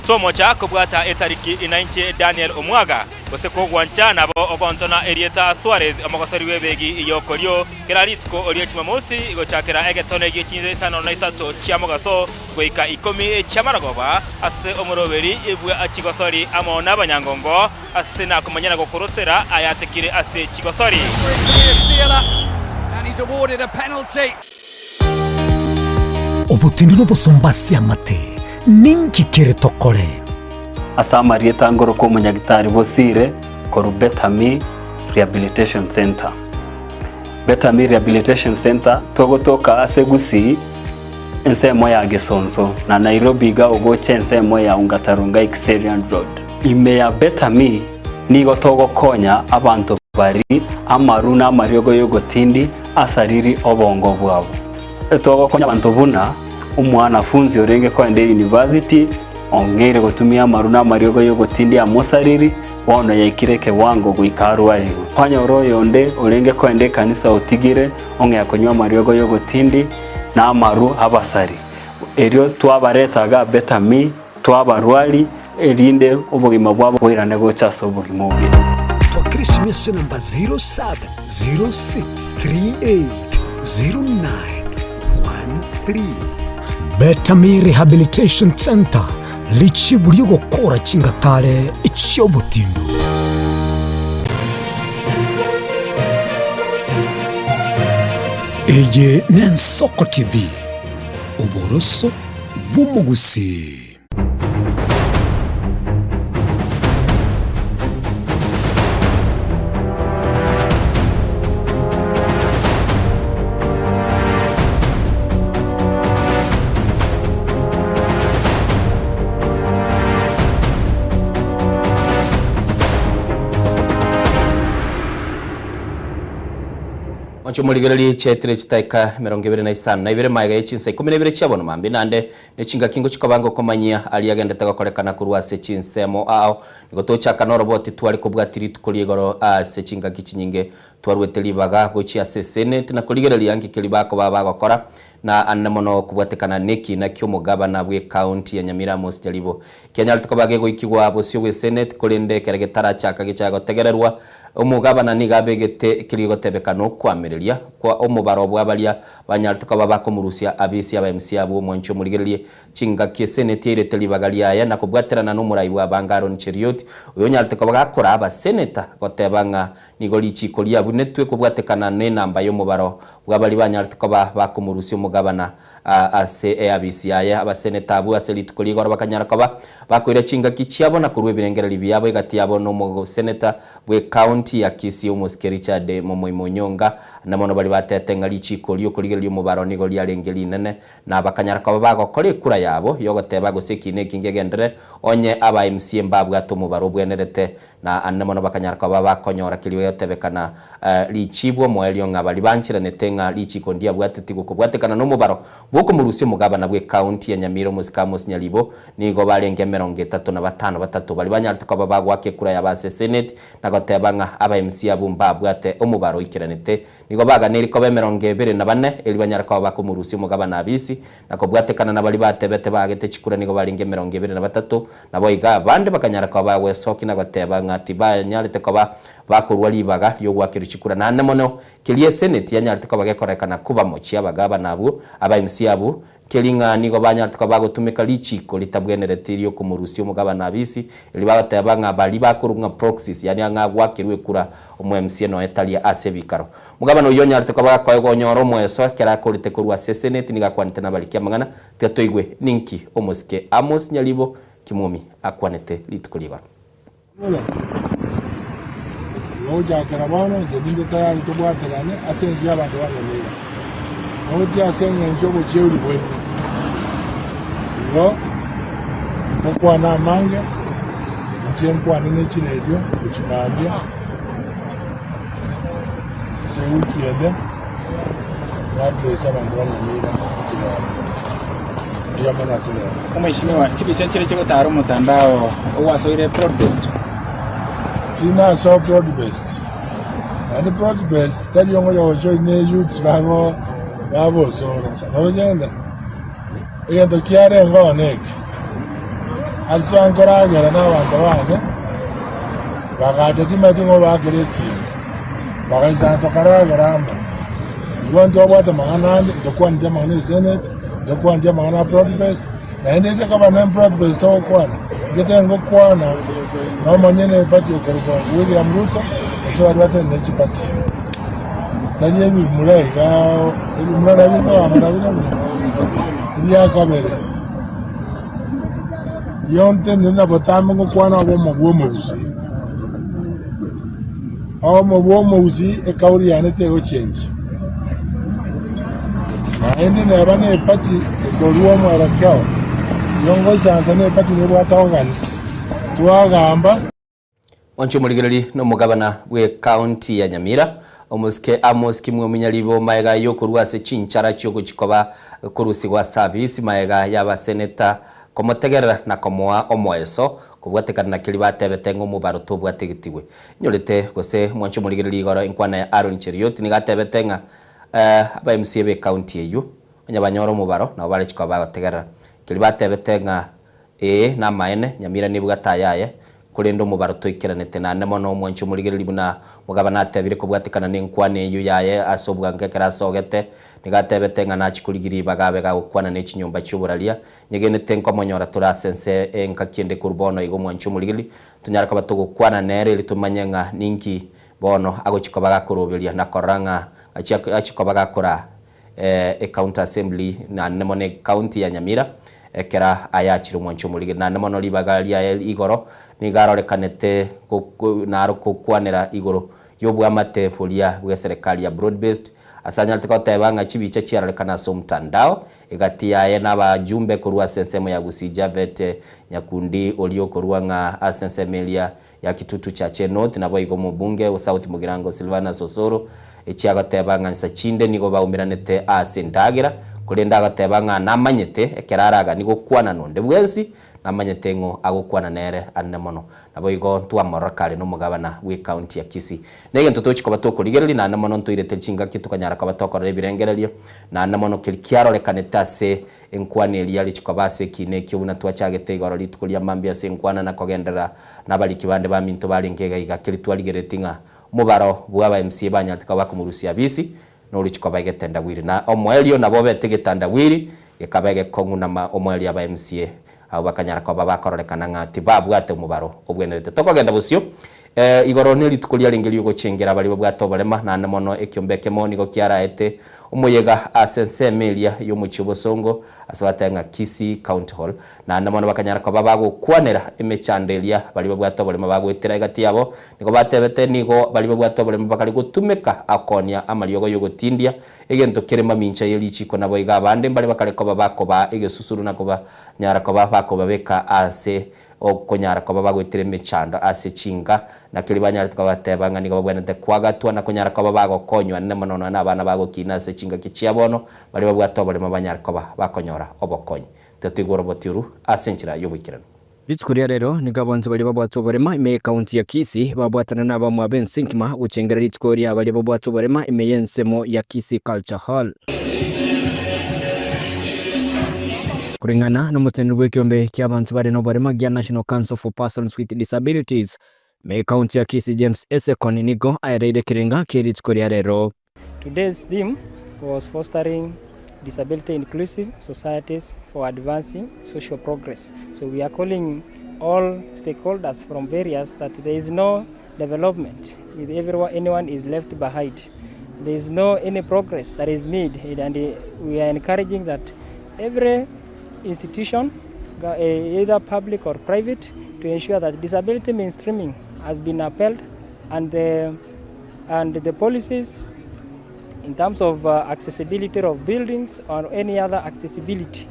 Speaker 9: Tomo cha kubwata etariki inainche Daniel Omwaga goseko gwanchana bo ogontona Erieta Suarez amagosori webegi iyokoryo keraritko oliye chimamosi igochakera egetone gichinze sano na isato chiamogaso goika 10 chamaragoba ase omoroberi ibwe achigosori amona abanyangongo ase na kumanyana gokorosera ayatekire ase chigosori
Speaker 10: And he's awarded a penalty.
Speaker 1: Obutindino bosombasi amate ninki kere tokore
Speaker 11: asamarieta ngoro ko munyagitari bosire ko Rubetami Rehabilitation Center Betami Rehabilitation Center togotoka asegusi ensemo ya Gesonzo na Nairobi ga ugoche ensemo ya Ungatarunga Xerian Road. Ime ya Betami nigo togokonya abantu bari amaruna mariogo yogotindi asariri obongo bwabo. Togokonya abantu buna umwanafunzi orenge kwende university ongere gotumia maruna mariogo yogotindi amosariri wono yaikireke wango guikarwarigo panya oroyo nde orenge kwende kanisa otigire onge yakonywa mariogo yogotindi na amaru abasari erio twabaretaga Betami twabarwali erinde obugima bwabo bwirane gochaso obugima obi
Speaker 1: to Christmas number 0706380913 Betami Rehabilitation Center lichi buriyo gukora kingatale icyobutindo. Eye n'Ensoko TV uboroso bw'umugusi.
Speaker 3: Muligerali chetire chitaika 25 na ibere maiga yechinse 12 chabona mambi nande nechinga kingo chikabango komanyia aliagenda tagakorekana kurwa sechinsemo ao nigotocha kanoroboti twali kubwatiri tukoligoro sechinga kichinyinge twarwetelibaga gochi asesene na kuligerali yangi kilibako baba gakora na annamono kubwatekana neki na kyo mugabana bwe county ya Nyamira Mosjalibo Kenya tukabage goikigwa bosyo we senate kolende keregetara chaka gichago tegererwa umugabana nigabegete kirigotebekano kwamerelia kwa omubaro bwabalia banyartuka babako murusia abisi aba MC abo mwancho muligerelie chinga ke senate ire telibagalia ya na kubwaterana no murayi wa Bangaro Ncheriot uyo nyartuka bagakora aba senator gotebanga nigolichi kolia bunetwe kubwatekana ne namba yo mubaro bwabali banyartuka babako murusia umugabana ase abisi aya aba senator abo aselitu koligora bakanyaraka bakoira chinga kichiabo na kurwe birengerali byabo igati yabo no mu senator bwe county ya Kisii umuskericha de Momoimonyonga na mono bali batetenga lichiko lyo kuligeryo mubaro nigo lyarengeli nene na bakanyaraka bago kole kura yabo yogoteba gosekine kingegendere onye aba MC mbabwa to mubaro bwenerete na annamono bakanyaraka bakonyora kiliwe yotebekana lichibwo moelyo ngabali banchira netenga lichiko ndia bwateti gukubwatekana no mubaro boko murusi mugabana bwe county ya Nyamira Musikamos Nyalibo nigo barenge 35 batatu bali banyaraka babagwa ke kura yabase senate na gotebanga aba MC abumba bwate omubaro ikiranete nigo baganeri ko 24 eli banyaraka bako murusi mugabana abisi nako bwatekana na bali batebete bagete chikura nigo balinge 23 nabo iga bande bakanyaraka bawe soki na gotebanga tiba nyalete ko bakurwa libaga yo gwakira chikura na namono kilie senate yanyalete ko bagekorekana kuba mochi abagaba nabo aba MC abo kelinga nigo banyartuka bagotumika lichiko litabweneretirio kumurusi umugabana abisi eli bagatebanga bali bakurunga proxies yani anga gwakirwe kura umu MC no etalia asebikaro mugabana uyo nyartuka bagakoyego nyoro mweso kera kolite kurwa senate nigakwanite nabalikia mangana tatoigwe ninki omoske Amos Nyalibo Kimumi akwanete litukuliba
Speaker 12: Oja karabano jebinde tayari tobwaterane asenje abantu banemera Oti asenye njobo cheuri bwe Yo Kwa na mange Nchempo anene chinejo Uchimambia Se wiki ede Watu esa bandu wanemera Uchimambia Iyo mana sile
Speaker 13: Umeshimiwa chibi chanchile chiko taro mutandao Uwaso ile broad-based
Speaker 12: Tina so broad-based And the broad-based Tell you what you're joining the youths Babo so Ojenda Ego kiare ngonek Aswa ancora gara na wandawane Bagaje timatingo bageresi Bagaje tokara garamba Iwanto wabata manganande Dokwa ndia mangane senate Dokwa ndia mangana broad-based Na endese kaba na broad-based to kwana Gete ngo kwana Na manyene pati okoriko William Ruto Eso wadwate nechi pati Tanye mi mulai ga mulai na bino amana bino ya kabere yonte nina botamu ngo kwana abo mogwo musi e kauri yanete go change na indi neba nepati ekorwa mwerekeo yongo shanza nepati nebwataho ganisi twagamba
Speaker 3: Wancho muligereri no mugabana we county ya Nyamira omusike Amos Kimwe Munyalibo maega yokurwa se chinchara cyo gukikoba kurusigwa service maega yaba senator komotegerera na komoa omoeso kubwatekana na kili batebetengo mu baruto bwategetiwe nyolete gose mwancho muligereri igoro inkwana ya Aaron Cheriot ni gatebetenga aba MCA be county eyo nyabanyoro mu baro na bale chikoba bategerera kili batebetenga na maene Nyamira nibwa tayaye kulendo mu baruto ikiranete na nemono mwancho muligereri buna mugabana atebire kubwatekana n'inkwane eyo yaye asobwa ngekera sogete nigatebetenga na chikuligiri bagabega gukwana n'ikinyumba cy'uburalia nyegene tenko monyora turasense enkakiende kurbono igo mwancho muligereri tunyaraka batugukwana nere litumanyenga ninki bono agochikobaga kurubilia na koranga achikobaga kora county assembly na nemone county ya Nyamira ekera ayachiro mwancho muligereri na nemono libagalia igoro nigarorekanete naro kukwanera igoro yobwa matefolia bwa serikali ya broad based asanya tukotebanga chibiche chiarekana so mtandao igatia ye n'abajumbe kurwa sensemo ya Gusija vete Nyakundi olio kurwanga asensemelia ya kitutu cha Chenot nabo igo mubunge wa South Mugirango Silvana Sosoro echiagatebanga nsachinde nigo baumiranete asendagira kulenda agatebanga namanyete ekeraraga nigo kwana nonde bwensi namanyete ngo agukwana nere anemono nabo igo twamorakale no mugabana we county ya Kisii nege ntotochiko batoko ligereri na anemono ntoirete chinga kitukanyara kabatoko rebirengererio na anemono kilikiaro lekaneta se enkwane eli chikobase kine kyubuna twachagete igoro litukulia mambia se enkwana na kogendera nabali kibande ba minto balengega igakilitwa ligeretinga mubaro bwa MCA banyatika bakumurusia bisi no lichikoba igetenda wiri na omwelio nabo betegetanda wiri ekabege kongu na omwelio ba MCA abo bakanyara kwa babakorolekana ngati babwate mubaro obwenerete tokogenda busyo igoro neli tukulia lengeli yugo chengera bali babwatobalema na nemono ekyombeke moni go kiaraete umuyega asense melia yo muchibosongo asabatenga Kisii County Hall na nemono bakanyara kwa babago kwanera emechandelia bali babwatobalema bagwetera igati yabo niko batebete nigo bali babwatobalema bakali gutumeka akonya amaliogo yugo tindia egento kerema mincha yelichiko nabo iga bande bali bakale ko babako ba egesusuru nakoba nyara ko babako babeka ase okonyara ko babagwetire mechanda ase chinga na kilibanyara tukabatebanga nigo babwenete kwagatwa na konyara ko babago konywa nemono na abana bago kina ase chinga kichiabono bali babwatobale mabanyara ko bakonyora obokonyi tetwigoro botiru asenchira yobukirana
Speaker 14: Bitkuria rero nigabonze bali babwatoborema ime county ya Kisii babwatana na bamwa Ben Sinkma gucengera Bitkuria bali babwatoborema ime yensemo ya Kisii Culture Hall kuringana na mutendo w'ekyombe ky'abantu bari no barema gya National Council for Persons with Disabilities me county ya Kisii James Esekon nigo ayreide kiringa Bitkuria rero.
Speaker 15: Today's theme was fostering disability inclusive societies for advancing social progress. So we are calling all stakeholders from various that there is no development with anyone is left behind. There is no any progress that is made, and we are encouraging that every institution, either public or private, to ensure that disability mainstreaming has been upheld and the policies in terms of accessibility of buildings or any other accessibility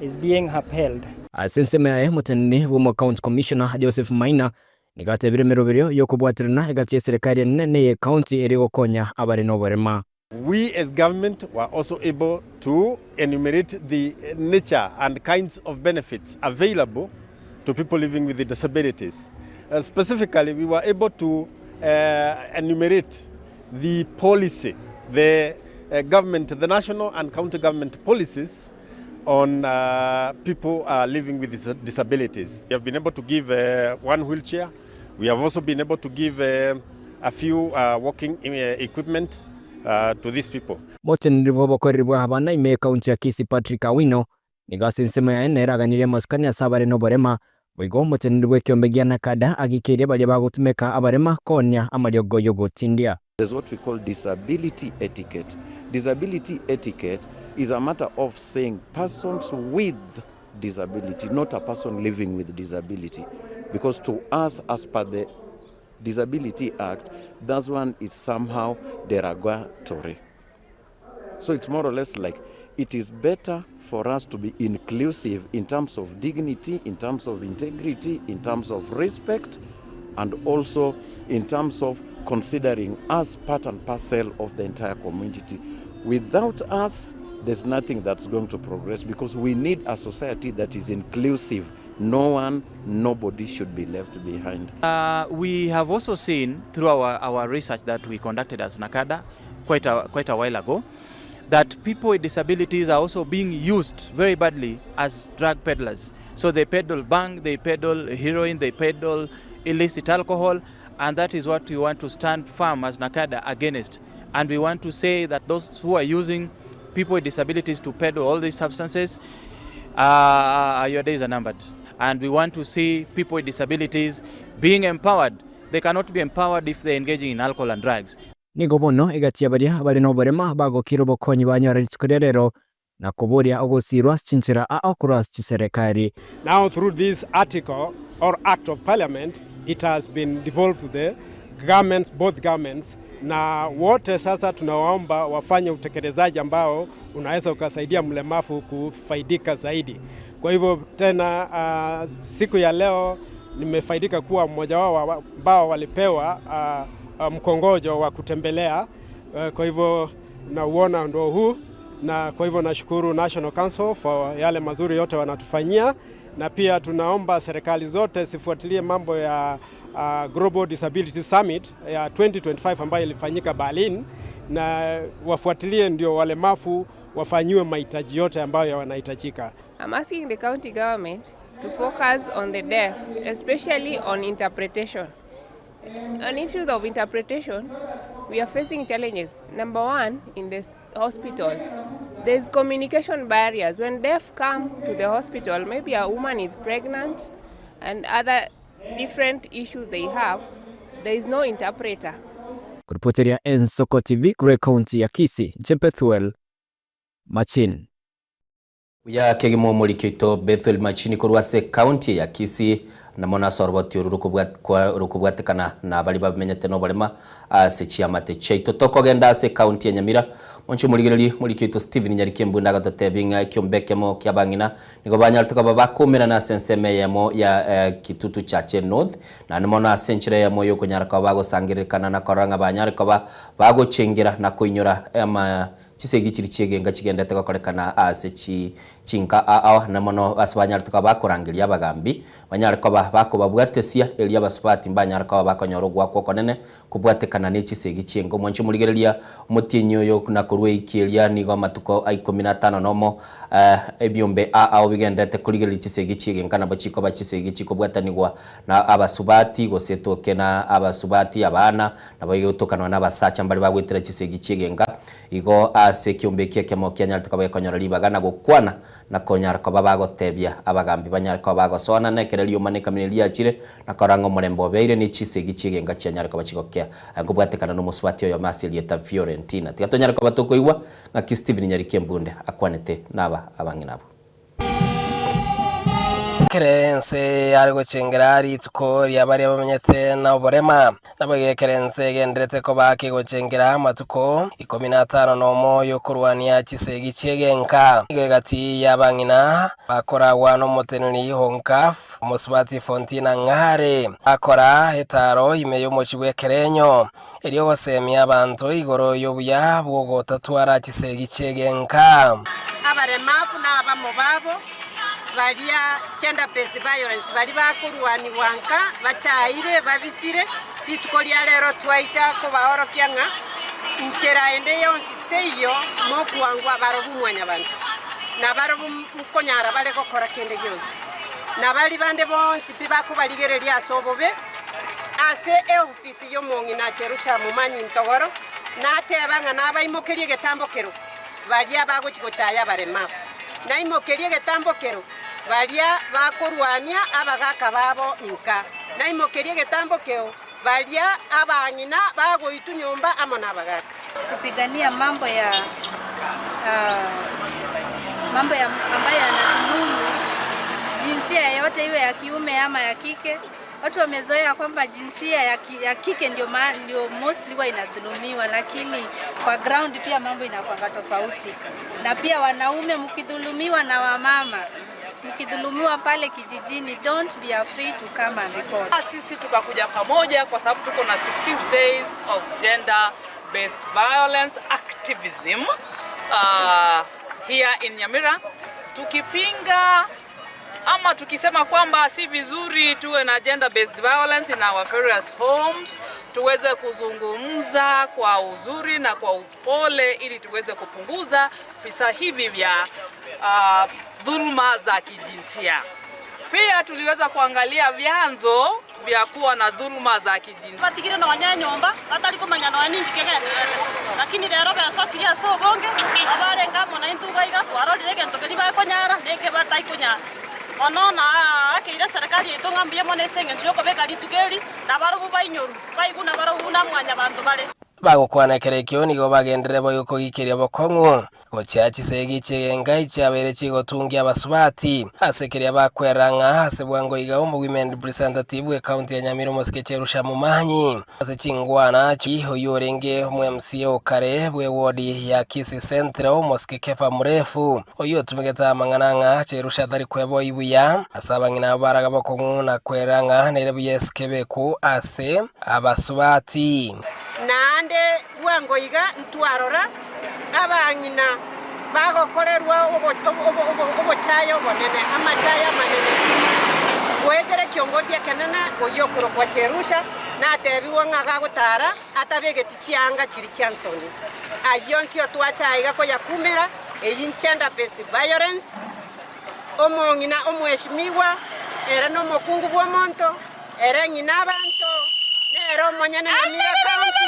Speaker 15: is being upheld.
Speaker 14: Asenseme ya mutenni wo county commissioner Joseph Maina nigatebire meroberio yokubwatirana igati serikali nene ye county erigo konya abari no borema.
Speaker 16: We as government were also able to enumerate the nature and kinds of benefits available to people living with disabilities. Specifically, we were able to enumerate the policy, the government, the national and county government policies on people living with disabilities. We have been able to give one wheelchair. We have also been able to give a few walking equipment to these people.
Speaker 14: Moten ribobokoribwa habana ime county ya Kisii Patrick Awino nigasensema ya neraganire maskani asabare no borema wigo moten ribwekyombe gyana kada agikire bali bagutumeka abarema konya amalyogo yogo tindia.
Speaker 17: There's what we call disability etiquette. Disability etiquette is a matter of saying persons with disability, not a person living with disability. Because to us, as per the Disability Act, that one is somehow derogatory. So it's more or less like it is better for us to be inclusive in terms of dignity, in terms of integrity, in terms of respect, and also in terms of considering us part and parcel of the entire community. Without us, there's nothing that's going to progress, because we need a society that is inclusive. Nobody should be left behind.
Speaker 13: We have also seen through our research that we conducted as NACADA quite a while ago, that people with disabilities are also being used very badly as drug peddlers. So they peddle bang, they peddle heroin, they peddle illicit alcohol, and that is what we want to stand firm as NACADA against. And we want to say that those who are using people with disabilities to peddle all these substances, your days are numbered. And we want to see people with disabilities being empowered. They cannot be empowered if they're engaging in alcohol and drugs.
Speaker 14: Nigo bono igatia baria bari no borema bago kirobo konyi banyara ritskorero na kuboria ogosirwa chinchira a okuras chiserikali.
Speaker 18: Now through this article or act of parliament, it has been devolved to the governments, both governments, na wote sasa tunawaomba wafanye utekelezaji ambao unaweza ukasaidia mlemavu kufaidika zaidi. Kwa hivyo tena siku ya leo nimefaidika kuwa mmoja wao ambao walipewa mkongojo wa kutembelea. Kwa hivyo nauona ndio huu, na kwa hivyo nashukuru National Council for yale mazuri yote wanatufanyia, na pia tunaomba serikali zote sifuatilie mambo ya Global Disability Summit ya 2025 ambayo ilifanyika Berlin, na wafuatilie ndio walemavu wafanyiwe mahitaji yote ambayo wanahitajika.
Speaker 19: I'm asking the county government to focus on the deaf, especially on interpretation. On issues of interpretation, we are facing challenges. Number one, in this hospital, there's communication barriers. When deaf come to the hospital, maybe a woman is pregnant and other different issues they have, there is no interpreter.
Speaker 14: Kuripoteria Ensoko TV kure county ya Kisii, Jepethuel Machin.
Speaker 3: Ya kegimo mulikito Bethel Machini kurwase county ya Kisii na mona sorboti rukubwatekana na bali bamenyete no balema sechi amate cheito tokogenda se county ya Nyamira moncho muligereri mulikito Steven Nyarikembu ndagatotebinga kyombekemo kyabangina nigo banyaltuka babakomera na senseme yamo ya kitutu chache north na mona century yamo yo kunyaraka bago sangirikana na koranga banyaraka bago chengera na kuinyora ama chisegi chirichigenga chigendete gakorekana asechi chinka a na mono asbanyartuka bakorangiria bagambi banyaraka bako babwatesia elia basupati mbanyaraka bakonyorogwa konene kubwatekana ne chisegi chengo moncho muligereria mutinyo yo na kurwe ikiria nigo matuko 15 nomo ebyombe a bigendete kuligereri chisegi chigenga na bachiko bachisegi chikobwatanigwa na abasubati gosetoke na abasubati abana na bayotokana na basacha mbali bagwetera chisegi chigenga igo ase kyombekia kyamo kyanyartuka bakonyora libagana gokwana na konyaraka babagotebia abagambi banyaraka bagosona nekererio maneka minelia chire na korango murembo beire ni chisegi chigenga cyanyaraka bachigokya ngobwatekana no muswati yo Masilieta Fiorentina tigatonyaraka batokoiwa na Steven Nyarikembunde akwanete naba abanginabo
Speaker 20: kerense ari gucengera ari tuko yabari bamenyete na oborema nabage kerense gendrete ko baki gucengera matuko 15 nomo yo kurwania chisegi chegenka igati yabangina bakora wano motenuni honkaf musbati fontina ngare akora hetaro imeyo mochibwe kerenyo eriyo gosemia abantu igoro yobuya bwogo tatwara chisegi chegenka
Speaker 21: abaremafu na abamobabo balia gender based violence bali bakurwani wanka bachaire babisire bitukolia lero twaita ko baorokia nga nchera ende yonsiteyo mokuangwa barobu mwanya bantu na barobu mukonyara bale kokora kende gyose na bali bande bonsi bibakubaligereria asobobe ase ofisi yo mongi na cherusha mumanyi ntogoro na tebanga na baimokerie getambokero balia bagochikochaya baremafu na imokerie getambokero balia bakorwania abagaka babo inka na imokerie getambokero balia abangina bagoitu nyumba amona abagaka
Speaker 22: kupigania mambo ya ambayo yanatumungu jinsia yote iwe ya kiume ama ya kike watu wamezoea kwamba jinsia ya kike ndio mostly huwa inadhulumiwa, lakini kwa ground pia mambo inakuwa tofauti. Na pia wanaume mkidhulumiwa na wamama, mkidhulumiwa pale kijijini, don't be afraid to come and report.
Speaker 2: Sisi tukakuja pamoja kwa sababu tuko na 16 days of gender based violence activism here in Nyamira, tukipinga ama tukisema kwamba si vizuri tuwe na gender based violence in our various homes, tuweze kuzungumza kwa uzuri na kwa upole ili tuweze kupunguza visa hivi vya dhuluma za kijinsia. Pia tuliweza kuangalia vyanzo vya kuwa na dhuluma za kijinsia.
Speaker 5: Batigire no wanyanyomba atari kumanya no ningi kegere, lakini rero besokiria so bonge abarenga mona intuga igatwarorire gento kiri bakonyara neke batai kunyara onona akira serikali yetu ngambie mona senge ntyo beka litukeri na barubu bainyoru baiguna barubu na mwanya bantu bare
Speaker 20: bagukwanekera ikioni go bagendere boyuko gikiria bokong'u gochachi segi chigengai chabere chigotungia basubati asekeria bakweranga hasebwango iga women representative we county ya Nyamira Moskecherusha Mumanyi ase chingwana chiho yorenge mu MCA okare bwe ward ya Kisi Central Moskekefa murefu oyo tumegeta mangananga cherusha thari kwebo ibuya asabangina baraga bokong'u na kweranga nerebuye skebeku ase abasubati
Speaker 21: naande bwango iga ntwarora abangina bagokorerwa obochayo bonene amachaya manene kwegere kiongozi akenene oyokoro kwa Cherusha natebiwa ngaga gutara atabegeti chianga chiri chansoni ayonsio twachaiga ko yakumira gender based violence omongina omweshimiwa era no mokungu bwa monto era ngina abantu nero monyane Nyamira County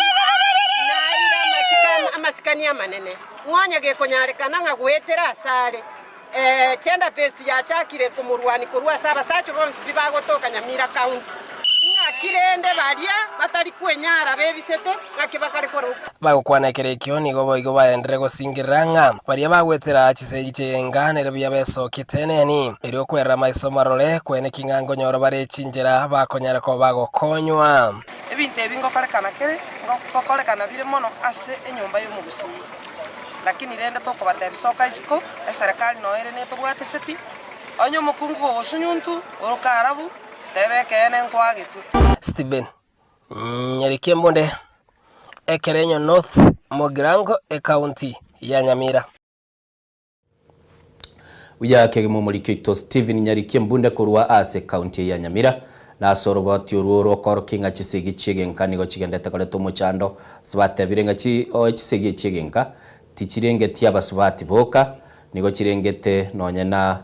Speaker 21: naira amasikania manene mwanya gekonyarekana nga gwetera asare gender based ya chakire kumurwani kurwa saba sacho bonse bibagotoka Nyamira County kirende baria batari kwenyara bebisete ngakibakari koru
Speaker 20: bagukwanekera ikioni go boigo baendere gosingiranga baria bagwetera chisegi chengane rebya besokiteneni eri okwera maiso marole kwene kingango nyoro bare chinjera bakonyara ko bagokonywa
Speaker 2: ebintu ebingo korekana kere ngokorekana bire mono ase enyumba yo mubusi lakini rende toko batebisoka isiko eserikali no ere neto bwate seti onyo mukungu osunyuntu orukarabu tebekene nkwagitu
Speaker 20: Steven Nyarikie Mbunde Ekerenyo North Mogirango county ya Nyamira uya kegemo mulikito Steven Nyarikie Mbunde kurwa ase county ya Nyamira na sorobati ururo koro kinga chisigi chigenka nigo chigendete kole tumuchando swate birenga chi o chisigi chigenka tichirengeti abasubati boka nigo chirengete nonyena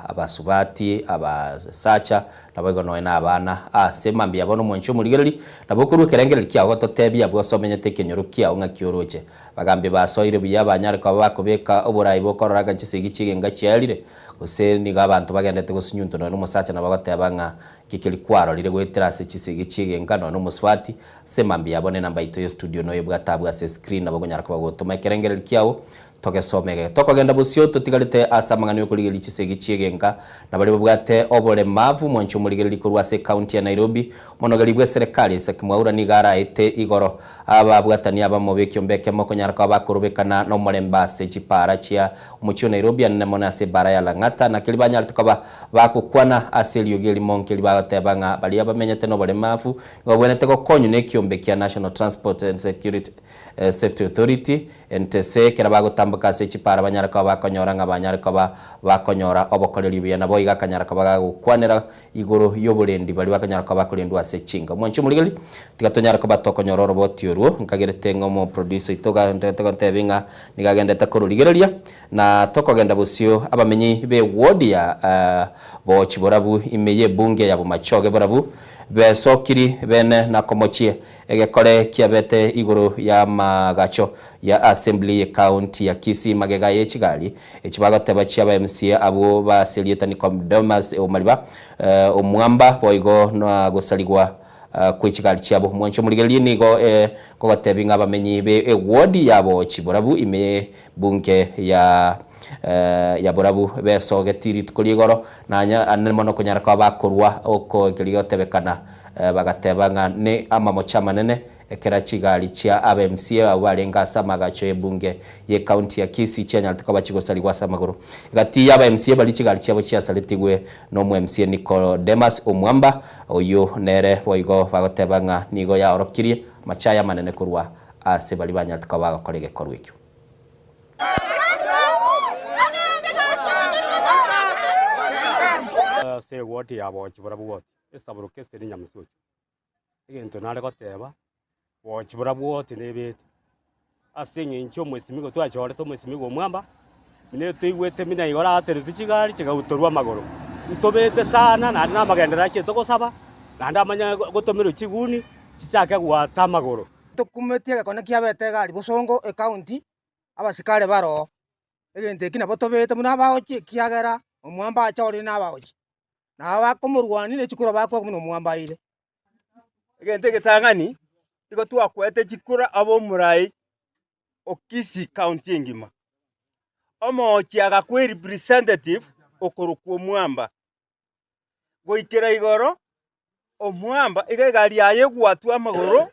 Speaker 20: abasubati abasacha nabego noena abana semambia bono mwencho muligereri nabokuru kerengere kya gototebia bwosomenyete kenyoru kya unga kioroche bagambe basoire buya banyare kwa bakobeka oburayi bokoraga chisigi chigenga cyarire ose ni gabantu bagendete gusunyunto no musacha nababatebanga kikeli kwaro lire gweterase chisigi chigenga no muswati semambia bone namba ito yo studio no yebwatabwa ase screen nabogonyara kwa gotoma kerengere kyawo togesomege tokogenda busio tutigalite asamangano yokuligeli chisegi chigenga nabali bwate obole mavu mwancho muligeli kurwa se county ya Nairobi monogali bwe serikali sekimwaura ni gara ite igoro aba bwatani aba mobekyo mbeke mokonyara kwa bakurubekana no molemba se chipara chia mucho Nairobi anne mona se bara ya Langata na kilibanya tukaba bakukwana aseli yogeli monkeli bagatebanga bali abamenyete no bole mavu ngobwenete ko konyu ne kyombekya National Transport and Security Safety Authority NTSA kera bagotambuka se chipara banyara kwa bakonyora ngabanyara kwa bakonyora obokoreri bya nabo igakanyara kwa bagukwanira igoro yoburendi bali bakanyara kwa bakurendwa se chinga mwancho muligeli tigatonyara kwa batokonyora roboti oruo nkagerete ngomo producer itoga ntebinga nigagenda takorurigereria na tokogenda busio abamenyi be ward ya bo chiborabu imeye bunge ya bumachoge borabu besokiri bene na komochie egekore kiabete igoro ya magacho ya assembly county ya Kisi magega ye Kigali ekibagateba cyaba MCA abo baselieta ni Domas omaliba omwamba boigo no gosaligwa kwikigali cyabo mwancho muligeli nigo ko gatebinga abamenyi be ward yabo Kiborabu ime bunke ya
Speaker 3: ya borabu besogetiri tukuligoro na mono kunyara kwa bakorwa oko kiliotebekana bagatebanga ne amamocha manene ekera chigari chia ABMCA abarenga samagacho ebunge ye county ya Kisii chanya tukoba chigosali kwa samaguru gati ya ABMCA bali chigari chiabo chia salitigwe no mu MC Nicodemus Omwamba oyo nere boigo bagotebanga nigo ya orokirie machaya manene kurwa ase bali banya tukoba gakorege korwekyo
Speaker 4: se woti yabo chibura bwoti esaburo kese ni nyamsucho igento nare goteba wo chibura bwoti nebete asinye incho mwesimigo twachore to mwesimigo mwamba mine tuigwete mina igora atere tuchigari chigautorwa magoro utobete sana na magendera che tokosaba na ndamanya gotomero chiguni chichake gwata magoro
Speaker 6: tukumetie gakone kiabete gari bosongo county abasikare baro egente kina botobete muna baochi kiagera omwamba achori na baochi na bakomurwani ne chikura bakwa muno mwamba ile
Speaker 23: egente getangani iko twakwete chikura abo murai Okisi county ngima omochi agakwe representative okorukwo mwamba goikera igoro omwamba igegari yaye gwatwa magoro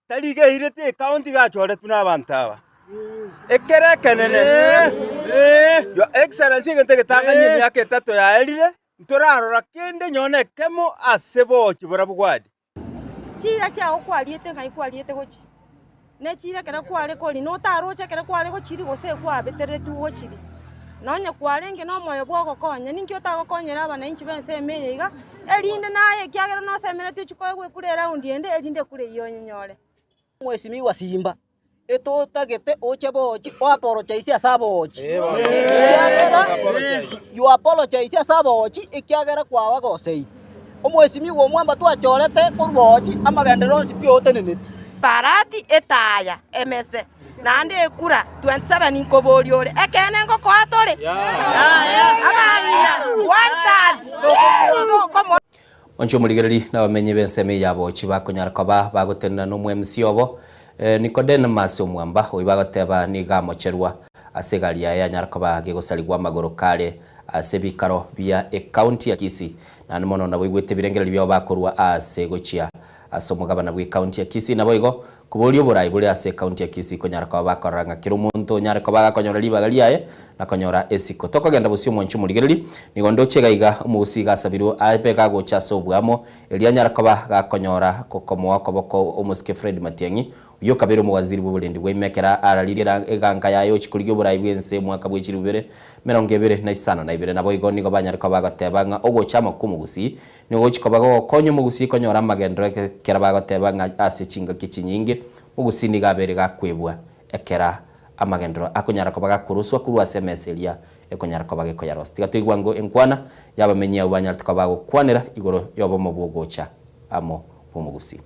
Speaker 23: tarige irete county gachore tuna abantaba ekere kenene your excellency gete getangani myaka 3 ya erire ntorarora kende nyone kemo asebo chibora bugwadi
Speaker 5: chira cha okwaliete ngai kwaliete gochi ne chira kera kwale koli no tarocha kera kwale gochiri gose kwa betere tu gochiri nonya kwalenge no moyo bwoko konya ninki otagokonyera abananchi bense emeyega erinde naye kiagera no semene tu chikoye kure round ende erinde kure iyo nyore
Speaker 24: mwesimi wa Simba eto tagete ochebochi apologize asabochi you apologize asabochi ikiagera kwawa gosei omwesimi wo mwamba twachorete kurwochi amagendero sipiote neneti
Speaker 5: parati etaya emese nande ekura 27 inkobori ore ekene ngoko atore
Speaker 3: oncho muligereri na bamenye benseme yabo chibakonyara koba bagotenna no MC obo Nicodemus Omwamba oibagoteba niga mocherwa asegari ya nyarkoba gegosaligwa magoro kale asebikaro bia county ya Kisii na mono na boigwete birengera bya bakorwa asegochia asomugabana bwi county ya Kisii na boigo kubolio borai bole ase county ya Kisii konyara kwa bakoranga kiro muntu nyara kwa bakonyora libagali yae na konyora esiko tokogenda busio mwanchu muligereri nigondo chegaiga umusiga sabiru aipeka gocha sobwamo elia nyara kwa bakonyora kokomoa koboko omusike Fred Matiang'i uyo kabero mu waziri bw'ubulendi bw'imekera aralirira eganga yayo chikurigyo borai bwense mwaka bw'echirubere 2022 na boigo nigo banyara kwa bagatebanga ogochama kumugusi nigo chikobago konyo mugusi konyora magendro kera bagatebanga ase chinga kichinyinge mugusini gabere gakwebwa ekera amagendro akonyara ko bagakuruswa kurwa semeselia ekonyara ko bageko ya rosti gatwigwango enkwana yabamenye ubanyara tukabago kwanera igoro yobo mubwogocha amo bumugusi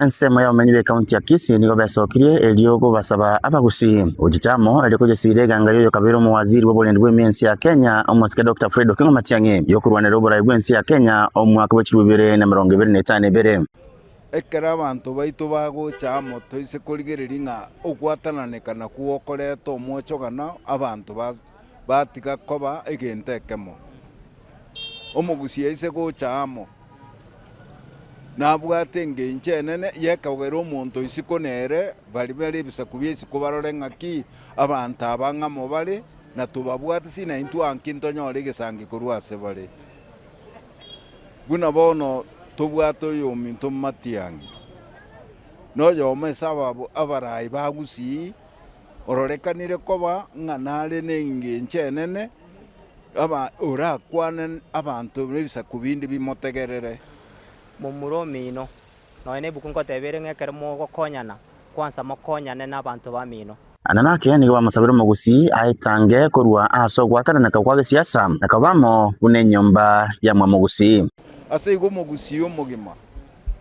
Speaker 25: ensemo ya umenyi be county ya Kisii nigo besokirie eliogo basaba abagusi ujitamo eliko jesire ganga yoyo kabiro mu waziri w'ubulendi bw'emensi ya Kenya omwasike Dr. Fred Okengo Matiang'i yokurwanira oburayi bw'ensi ya Kenya omwaka w'2025 bere
Speaker 26: ekera abantu baitu bagocha moto ise kurigereri nga ogwatananeka na kuokoreto omwochogana abantu batiga koba egente ekemo omugusi ise gocha amo nabwate ngenche nene yekagera omuntu isikonere bali bali bisakubye isikubarore ngaki abantu abangamo bali na tubabwate sina intu ankinto nyore gesangi kurwase bali guna bono tubwato yo minto Matiang'i no yo mesaba abarai bagusi ororekanire koba nganare nengenche nene aba ora kwanen abantu bisa kubindi bimotegerere
Speaker 27: mumuromino noine bukunko tebere ngekere mo gokonyana kwanza mokonyane n'abantu bamino
Speaker 25: ananake nigo bamusabira mugusi aitange kurwa aso gwatananaka kwa siasa nakabamo une nyomba ya mugusi
Speaker 26: ase igo mugusi omugima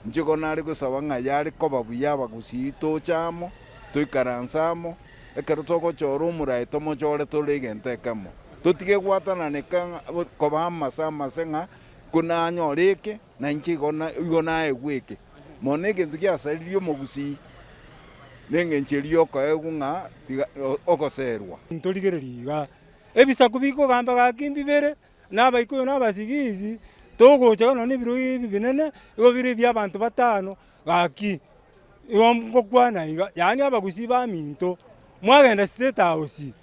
Speaker 26: njigo nari gusaba nga yari koba buya bagusi tochamo toikaransamo ekero togochora omurai tomochore toregente kamo totige gwatananeka koba amasama senga kuna nyoreke na nchigona igona egweke monege tugiasaririo mugusi nenge ncherio ko egunga ogoserwa
Speaker 28: ntoligereriga
Speaker 1: ebisaku biko gamba gakimbi bere n'abaikuyu n'abasigizi togocha no nibiro ibi binene igo biri bya abantu batano gaki igo ngokwana iga yani abagusi ba minto mwagenda State House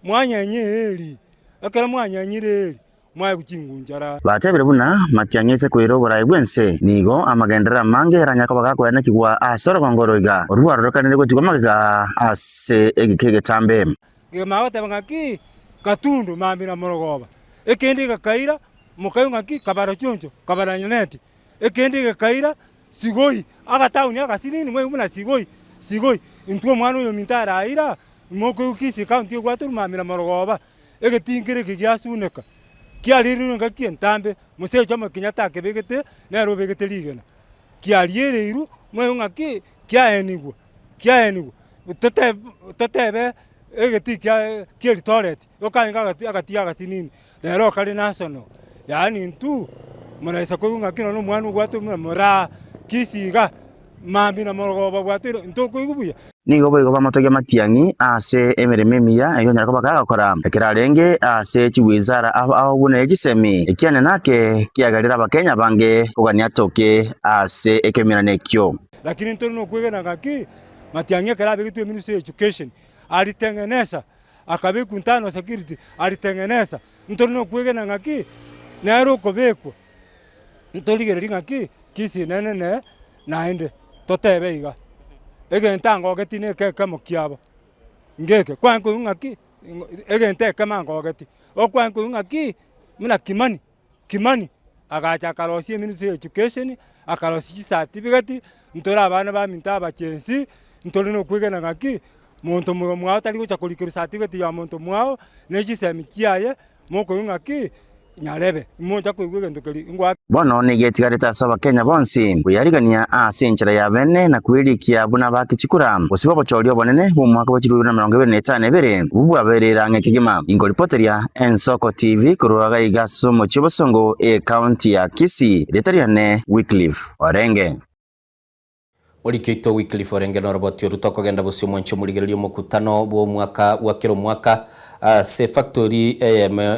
Speaker 1: mwanyenye eri akara mwanyanyire eri mwaye kukingunjara
Speaker 25: batebere buna Matiang'i kwiro borai bwense nigo amagendera mange ranyako bagakwena kigwa asoro kongoroiga orwarorokanire gotigwa magiga ase egikege tambe
Speaker 1: gemaote bangaki katundu mambira morogoba ekendi gakaira mukayungaki kabara choncho kabara nyoneti ekendi gakaira sigoi agatauni agasinini mwe muna sigoi intwo mwana uyo mintara aira moko ukisi county gwaturu mamira morogoba egetingire kigiasuneka kiaririru ngaki entambe musecho makinyata kebegete nero begete ligena kiaririru mwe ngaki kiaenigwa totebe egeti kieri toilet okalinga agati agasinini nero kali national yani ntu muraisa kugunga kino no mwana gwatu mura kisiga mambi na morogoba gwatu ntu kuigubuya
Speaker 25: nigo boigo bamotoge Matiang'i ase emereme miya eyo nyarako bagakora ekirarenge ase chiwizara aho bune gisemi ekiane nake kiagarira abakenya bange kugania toke ase ekemira nekyo
Speaker 1: lakini ntu no kwegena ngaki Matiang'i karabe gitu ministry education alitengeneza akabeku ntano security alitengeneza ntu no kwegena ngaki nero kobekwa ntoligere ngaki kisi nene naende totebe iga egentango getine keke mokiabo ngeke kwanko ngaki egente kamango geti okwanko ngaki muna kimani agacha karosi ministry education akarosi certificate ntora abana ba minta abachensi ntori no kwegena ngaki muntu mwao tari gucha kulikira certificate ya muntu mwao nechisemi kiaye moko ngaki nyarebe moja kuigwe ndokeli ngwa
Speaker 25: bono nigetigarita saba Kenya bonsi kuyarigania ase enchera ya bene na kwirikia buna bakichikura osiba bochorio bonene mu mwaka wa 2025 bere bubwaberera ngekigima ingolipoteria Ensoko TV kuruaga igaso mu Chibosongo county ya Kisii retariane Wycliffe Orenge
Speaker 3: Olikito Wycliffe Orenge no roboti rutoko genda busio mwancho muligererio mukutano bo mwaka wa kiro mwaka se factory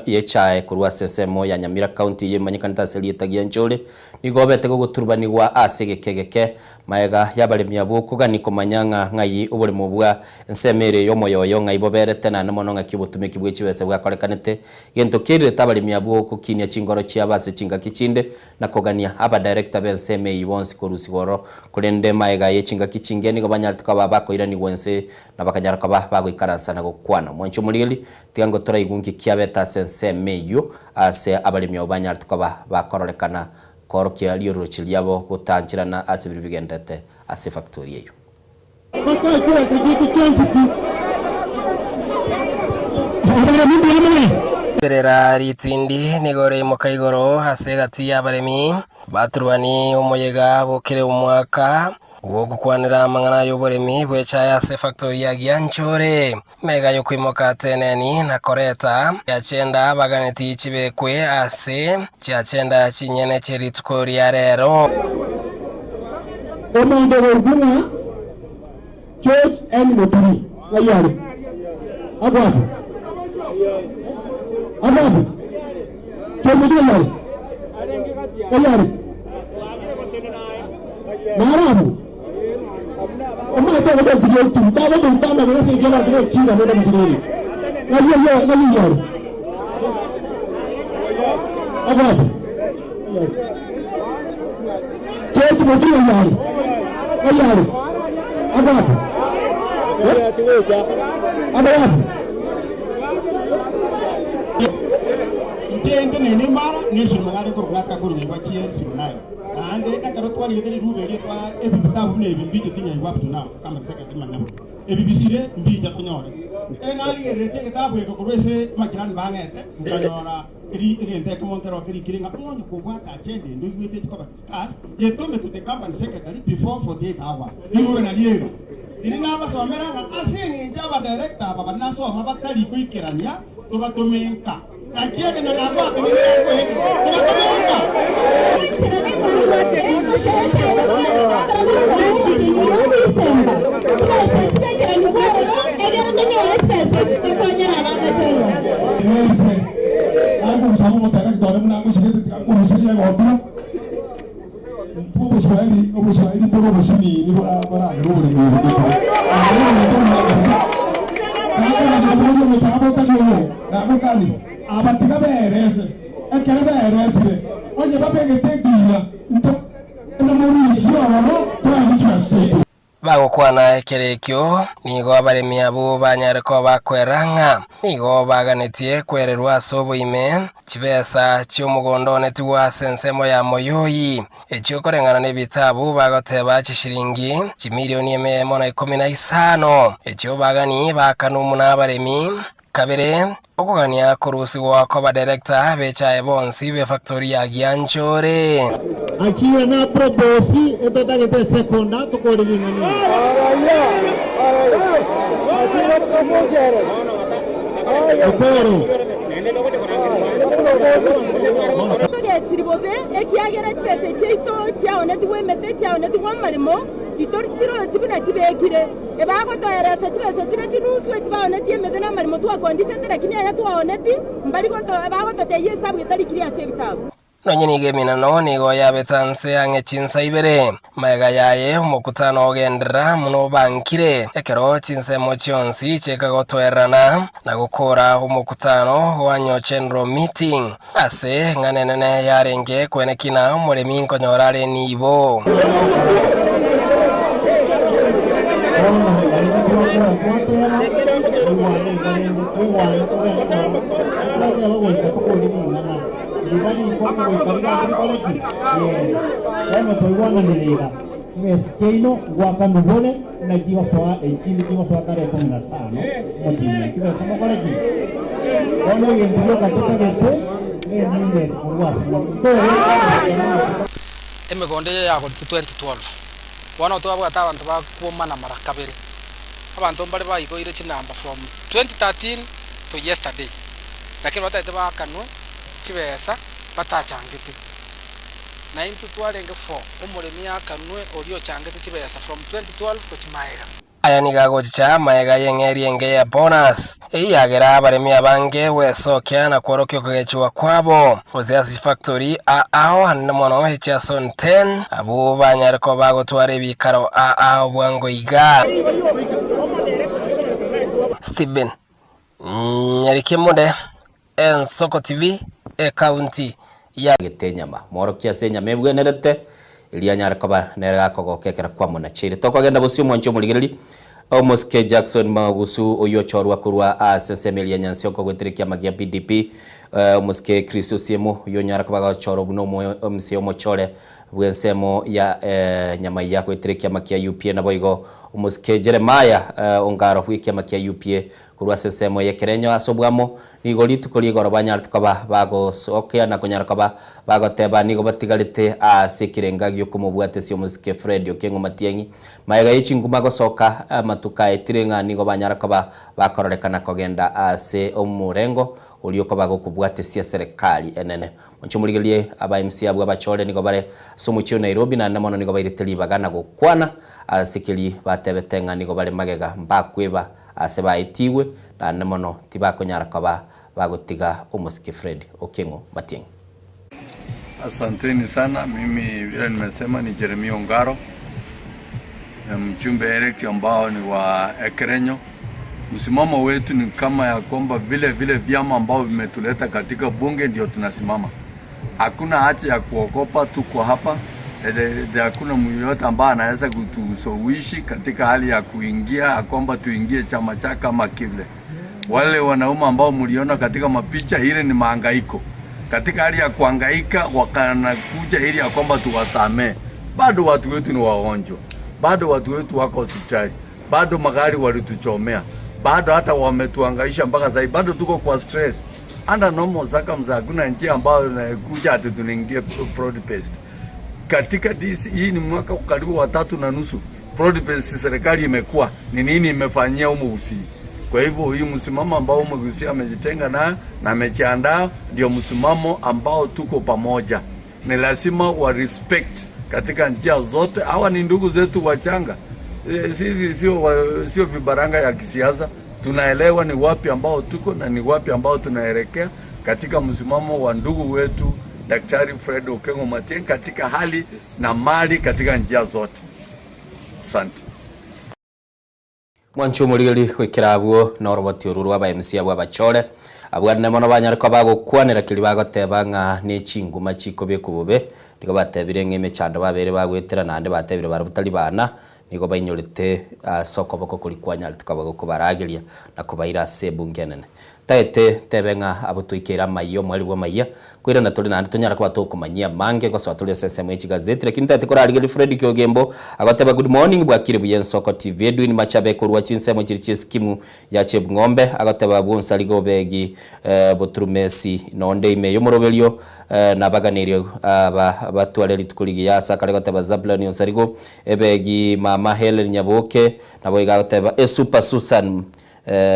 Speaker 3: yechae kurwa sesemo ya Nyamira county yemanyikanita selietagia nchole nigobete guturbanirwa ase gekegeke maega yabaremya abo kuganiko manyanga ngai oboremo bwa ensemere yomoyoyo ngai boberete na namono ngakibutume kibwechi wese bwakorekanete gento kirire tabaremya abo kukinya chingoro chia base chinga kichinde na kogania aba director benseme ibonsi korusi goro kurende maega yechinga kichinge nigo banyartuka babako irani wense na bakanyara kaba bagoikaransa na gokwana mwancho muligeli tiango tora igungi kiabeta sense meyo ase abalimi obanyartuka bakororekana korokia lioro chiliabo gutanjirana ase bigendete ase factory eyo
Speaker 20: Berera ritindi nigore mukaigoro ase gati y'abaremi baturwani umuyega bukire umwaka wo gukwanira amangana y'uburemi bwecaya ase factory ya Gianchore mega yo kwimoka teneni na koreta ya chenda baganeti chibekwe ase cha chenda chinyene chirituko ya rero
Speaker 7: omondo gorguna church and moturi ayari agwabu chomudi ayari marabu Oma ito ko video tu, tawo dun tama na sa gina dun chira mo na misiri. Ngayon. Agad. Check mo tu ayari. Agad. Agad. Nje ni mara ni sumagare ko plaka ko ni wachie sunai. Ande takaro twari yederi rubege kwa ebita bune bimbi kinya iwapu na kama saka tima nabo ebibisire mbi jatonyore enali erete kitabu eko kurwese makiran bangete nganyora eri egente ko montero kiri kiringa onyo ko gwata chende ndo igwete ko discuss ye tome to the company secretary before 48 hours niwe na liero ini naba somera na asingi jaba director baba naso mabatali ko ikirania to batomenka na kiege na nabo atumira ko heke to batomenka
Speaker 20: bagukwana ekerekyo nigo abaremi abo banyareko bakweranga nigo baganitie kwererwa soboime chibesa cy'umugondo netigwa sensemo ya moyoyi ekyo korengana n'ebitabu bagoteba chishiringi chimilioni 115 ekyo bagani bakanu n'abaremi kabere okugania kurusiwa kwa director becha ebonsi be factory ya Gianchore
Speaker 8: achiwe na proposi etotagete sekunda tukoringana
Speaker 9: Chiribobe ekiagera kibete cheito chaone tuwemete chaone tuwamarimo titortiro tibuna tibekire ebako toeresa tibese tire tinuswe tibaone tiemete na marimo twakondise lakini aya twaoneti mbali ko to ebako toteyesa bwitari ya sebitabu
Speaker 20: nonyeni gemina no nigo yabetanse angechinsa ibere maega yaye umukutano ogendera muno bankire ekero chinse mochionsi chekagotwerana na gukora umukutano wanyochenro meeting ase nganenene yarenge kwenekina umuremi nkonyorare nibo
Speaker 8: Ibani kwa kuikaribia college kama toiwana nilega meskeino wakanubone na jiwa sawa 18 jiwa sawa kare 15 motini kiwa sama college ono yendilo kateka gete nime kurwa
Speaker 10: emigonde ya 2012 wana otwa abantu bakumana marakabere abantu mbali bayikoire chinamba from 2013 to yesterday lakini wataite bakanwe chibesa batachangete 924 umuremi akanwe olio changete chibesa from 2012 to chimaega
Speaker 20: aya nigagocha maega yengeri enge ya bonus eyagera abaremi abange wesokya na korokyo kugechwa kwabo Oziasi factory ao hannemono hechason 10 abo banyareko bagotware bikaro ao bwango iga Steven Nyarikimude Ensoko TV county ya
Speaker 3: Gitenyama morokia senya mebwenerete ilia nyarikoba neragakogokekera kwa mona chiri tokogenda busio mwancho muligiriri Omoske Jackson Magusu oyochorwa kurwa sensemelia nyansoko gwetirikia magia PDP Omoske Kristo Siemo yonyarikoba choro buno msio mochore bwensemo ya nyama ya gwetirikia magia UPA na boigo Omoske Jeremiah ongaro wikia magia UPA kurwa sensemo yekerenyo asobwamo nigo litukoligo robanyarikoba bago sokya na konyarikoba bago teba nigo batigalite asikirenga gyokumubwate sio Omoske Fred Okengo Matiangi maega yicinguma gosoka matuka etirenga nigo banyarikoba bakororekana kogenda ase omurengo ulioka bagokubwate sia serikali enene monchumuligelie aba MC abwa bachole nigo bare somuchio Nairobi na namono nigo bayiriteli bagana gokwana asikili batebetenga nigo bare magega mbakweba aseba itiwe na namono tibakonyarikoba bagotiga Omoske Fred Okengo Matiangi.
Speaker 26: Asanteni sana, mimi vile nimesema ni Jeremia Ongaro, mjumbe elect ambao ni wa Ekerenyo. Msimamo wetu ni kama ya kwamba vile vyama ambao vimetuleta katika bunge ndio tunasimama. Hakuna haja ya kuogopa, tuko hapa. Hakuna myoyote ambaye anaweza kutushawishi katika hali ya kuingia kwamba tuingie chama chake kama kile. Wale wanaume ambao mliona katika mapicha, ile ni mahangaiko. Katika hali ya kuhangaika wakanakuja ili ya kwamba tuwasamee. Bado watu wetu ni wagonjwa. Bado watu wetu wako hospitali. Bado magari walituchomea. Bado hata wametuhangaisha mpaka sasa. Bado tuko kwa stress. Under normal circumstances hakuna njia ambayo inakuja ati tunaingia broad based. Katika hii ni mwaka karibu wa 3.5 broad based serikali imekuwa ni nini imefanyia humu Usii. Kwa hivyo hii msimamo ambao Usii amejitenga na amejiandaa ndio msimamo ambao tuko pamoja.
Speaker 11: ni lazima wa respect katika njia zote. Hawa ni ndugu zetu wachanga. Sisi sio vibaranga ya kisiasa. Tunaelewa ni wapi ambao tuko na ni wapi ambao tunaelekea katika msimamo wa ndugu wetu Daktari Fred Okengo Matiang'i katika hali na mali katika njia zote. Asante.
Speaker 3: Mwancho muligeli kwikirabwo na roboti ururu aba MC abo abachore abwana mono banyariko bagukwanira kili bagoteba nga ne chinguma chiko bekubube ndiko batebire ngeme chando babere bagwetera nande batebire barabutali bana niko bainyorete soko boko kulikwanya tukaba kubaragiria na kubaira sebungenene taete tebenga abutwikira mayo mwali bwa maiya kwira na tuli nandi tunyara kwa tokumanyia mange kwa sababu tuli SSMH gazeti lakini tate kora aligeli Fred Kyogembo agateba good morning bwakire buyen soko TV edwin machabe kurwa chinsemo chirichi skimu ya Chebng'ombe agateba bunsa ligobegi botrumesi nonde ime yomorobelio na baganirio batwale litukuli ya sakale gateba Zablani onsarigo ebegi mama Helen Nyaboke nabo igateba Super Susan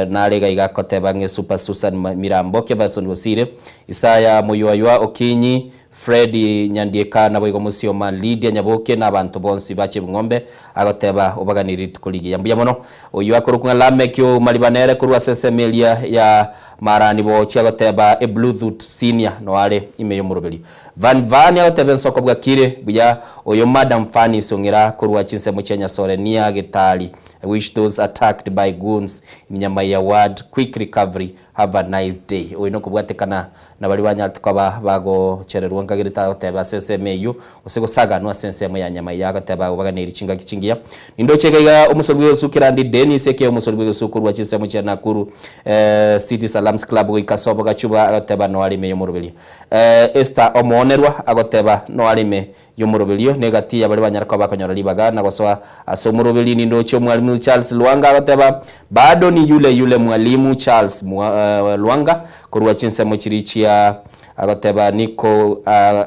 Speaker 3: nalega igakoteba nge Super Susan Miramboke bason wasire Isaya Moyoywa Okinyi Freddy Nyandieka nabo igomosioma Lydia Nyaboke n'abantu bonsi bache Bung'ombe agoteba obaganiri tukoligi yambuya mono oyu akorukunga lamekyo malibanere kurwa sesemelia ya marani bo chiagoteba e Bluetooth senior no ale imeyo murobeli van agoteba nsoko bwa kire buya oyo madam Fanny songira kurwa chinse muchenya Sorenia Gitali I wish those attacked by goons in Nyamaya ward quick recovery, have a nice day. Oino kubwatekana na bali banyartukaba bago chererwa ngagirita oteba SSMU osego saga no SSMU ya Nyamaya gateba baganeri chinga kichingia nindo chegaiga umusolwe usukirandi Dennis eke umusolwe usukuru wa chisemo cha Nakuru City Salams Club ikasobo gachuba gateba no alime yomurubeli Esther Omonerwa agoteba no alime yomurubelio negati ya bali banyarko bakanyora libaga na gosoa asomurubeli nindo cho mwalimu Charles Luanga agateba bado ni yule mwalimu Charles Luanga kurwa chinsemo chirichia agateba niko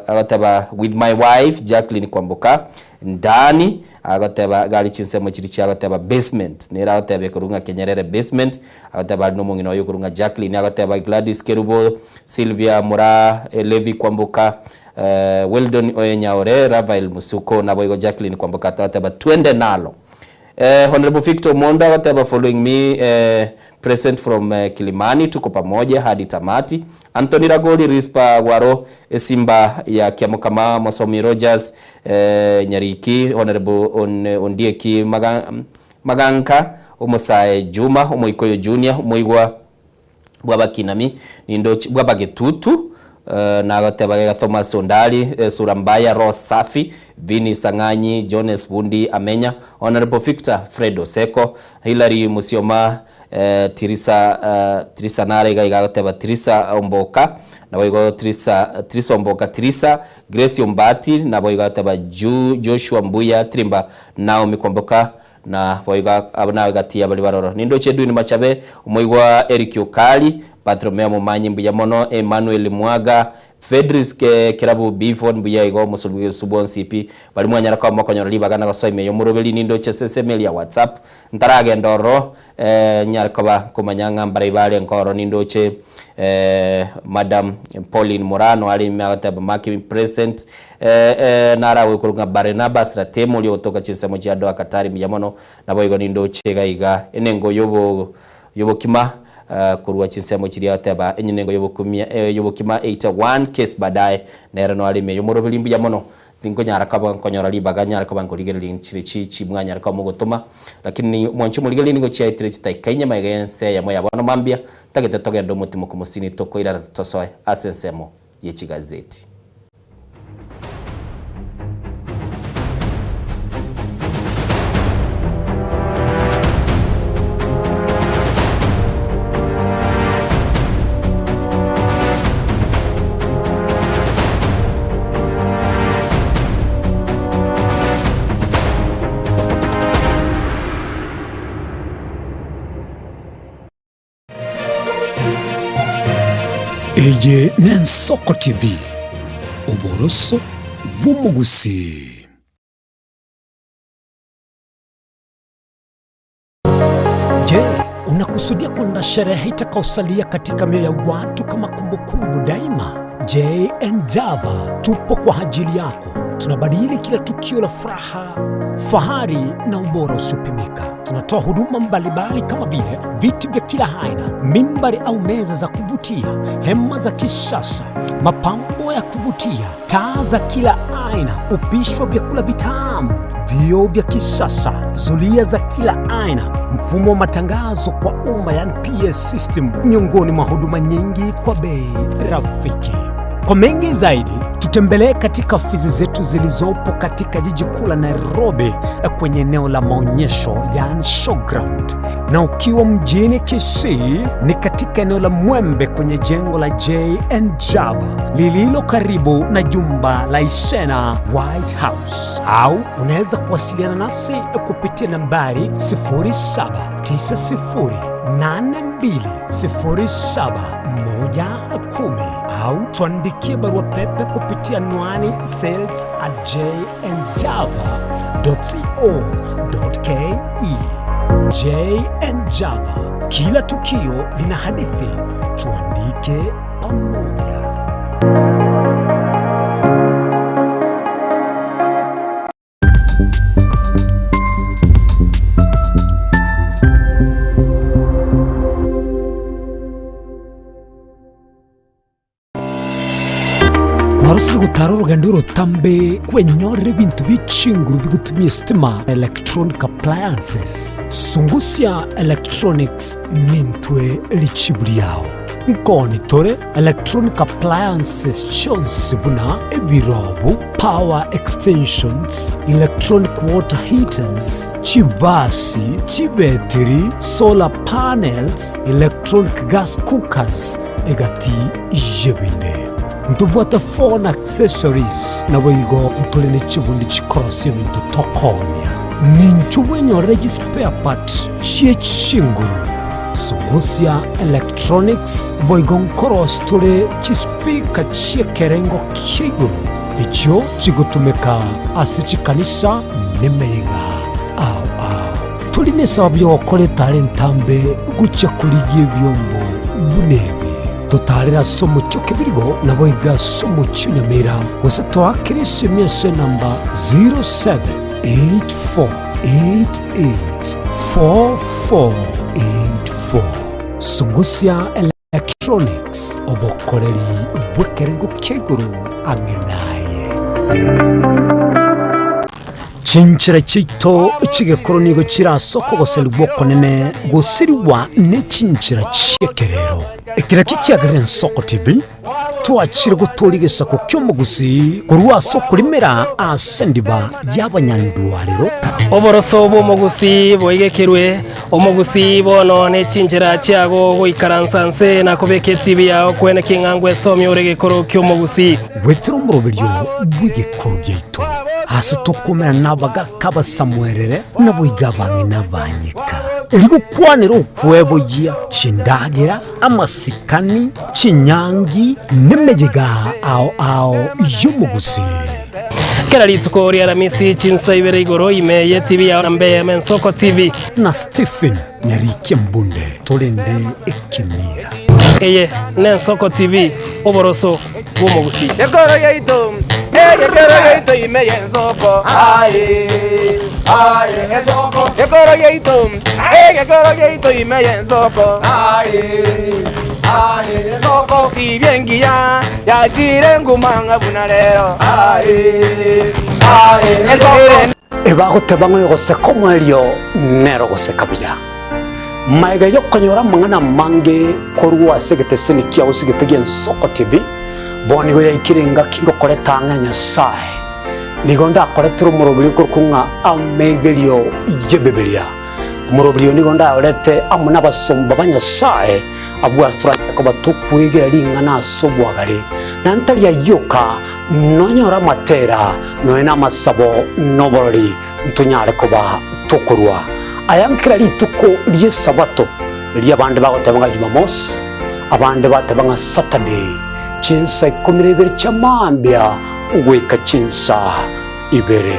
Speaker 3: agateba with my wife Jacqueline Kwamboka ndani agateba gali chinsemo chirichia agateba basement nera agateba kurunga Kenyerere basement agateba no mungino yo kurunga Jacqueline agateba Gladys Kerubo Sylvia Mura Levi Kwamboka Weldon Oyenyaore Rafael Musuko na boygo Jacqueline Kwamboka agateba twende nalo Honorable Victor Monda whatever following me present from Kilimani tuko pamoja hadi tamati Anthony Ragoli Rispa Waro Simba ya Kiamukama Mosomi Rogers Nyariki Honorable Ondieki Maganka Omosae Juma Omoikoyo Junior Omoigwa Bwabakinami Nindo Bwabagetutu na agateba Thomas Ondali Surambaya Ross Safi Vini Sanganyi Jones Bundi Amenya Honorable Victor Fredo Seko Hilary Musioma Tirisa Narega igateba Tirisa Omboka na boigo Tirisa Omboka Tirisa Grace Ombati na boigo igateba Joshua Mbuya Trimba Naomi Kwamboka na boiga abana gatia bali baroro nindo chedu ni machabe umoigwa Eric Okali Patromea Mumanyi mbuya mono Emmanuel Mwaga Fedris Kirabu Bifon mbuya igo musulwe subon CP bali mwanyara kwa makonyora libagana gasoime yo murobeli nindo chessemeli ya WhatsApp ntarage ndoro nyarkaba kumanyanga mbaribale nkoro nindo che Madam Pauline Morano ali mtaba maki present narawe kurunga Barnabas Ratemo liotoka chinsemo cha doa Katari myamono na boigo nindo chega iga enengo yobo kima kurwa chinsemo chiri ataba enyenengo yobo kima 81 case badaye nera no ali meyo moro bilimbi yamono tingo nyara kaba konyora libaga nyara kaba ngoligeli chiri mwanya araka mugotoma lakini mwancho muligeli ngo chia itire chitaikanya magense ya moya bano mambia tagete togendo mutimo kumusini toko ira tosoe asensemo yechigazeti
Speaker 12: Eye Nensoko TV Uboroso bw'umugusi. Je, unakusudia kuandaa sherehe itakayosalia katika mioyo ya watu kama kumbukumbu daima? J&Java tupo kwa ajili yako. Tunabadili kila tukio la furaha, fahari na ubora usiopimika. Tunatoa huduma mbalimbali kama vile viti vya kila aina, mimbari au meza za kuvutia, hema za kisasa, mapambo ya kuvutia, taa za kila aina, upishi wa vyakula vitamu, vioo vya kisasa, zulia za kila aina, mfumo wa matangazo kwa umma yani PS system, miongoni mwa huduma nyingi kwa bei rafiki. Kwa mengi zaidi, tutembelee katika ofisi zetu zilizopo katika jiji kuu la Nairobi kwenye eneo la maonyesho yani showground, na ukiwa mjini Kisii ni katika eneo la Mwembe kwenye jengo la J&Java lililo karibu na jumba la Isena White House, au unaweza kuwasiliana nasi kupitia nambari 0790720710 au tuandikie barua pepe kupitia anwani sales@jnjava.co.ke. J&Java, kila tukio lina hadithi, tuandike pamoja. Warusiri gutara urugendo rutambe kwenyorera ibintu bicinguru bigutumye stima electronic appliances. Sungusya Electronics nintwe lichibuliao nkoni tore electronic appliances chonsi buna ebirobu, power extensions, electronic water heaters, chibasi, chibetiri, solar panels, electronic gas cookers egati ijebinde. Ntubwata phone accessories na boigo ntolene chibundi chikorosi bintu tokonya. Ninchubwenyorera spare part chie chinguru. Sungusya Electronics boigo nkoros tole chispika chie kerengo kiguru. Icho chigutumeka asichikanisa nemeiga. Au. Tuline sababu yokole talentambe gucha kuligie byombo bunebe. Tutarira somo choke birigo na boiga somo chunyamira gusa twakirisi myese namba 0784884484. Sungusya Electronics obokoreri bwekerengo keguru angenaye. Chinchira chito chigekoro nigo chirasoko goselwa konene gosiriwa ne chinchira chiekerero. Ekira kikiagarira Soko TV twachire guturigisa ku kyomugusi kurwa soko limera asendiba y'abanyandwariro
Speaker 20: oboroso bw'omugusi boigekirwe omugusi bono ne chinjira chiago goikaransanse na kubeke TV yao kwene kingangwe somi uregekoro kyomugusi
Speaker 12: wetiro murobiryo bw'igekoro gyeito hasi tokomera nabaga kabasamwerere naboiga bangi nabanyika Iligo kwanero ukwebogia chindagira amasikani chinyangi nemejega ao yumugusi.
Speaker 20: Kera lituko ria ramisi chinsa ibere igoro imeye TV ya nambe men Soko TV
Speaker 12: na Stephen Nyarike Mbunde tolende ekimira.
Speaker 20: Eye nen Soko TV oboroso bw'omugusi.
Speaker 23: Yegoro yeito imeye Soko. Soko. Yegoro yeito imeye Soko. Soko kibengia ya jirengu manga bunalero.
Speaker 12: Ebago tebango yogose como elio nero gose kabya. Maiga yokonyora mangana mange korwa segete senikia usigetegien Soko TV. Boni go yakirenga kingo koleta nganya sai. Nigonda koletro murobili kurkunga amegelio yebebelia. Murobili nigonda olete amuna basomba banyasai. Abu astra ko batukwegera lingana sobwagale. Nantali ya yoka nonyora matera noena masabo noboroli ntunyale koba tukurwa. Ayankira lituko liye sabato liye abande bagotebanga Jumamos abande batebanga Saturday chinsa 12 chamambya ugweka chinsa ibere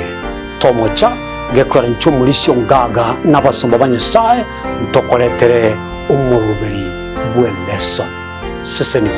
Speaker 12: tomocha gekora nchumulisyo ngaga nabasomba banyesaye ntokoletere umurubiri bweleso seseni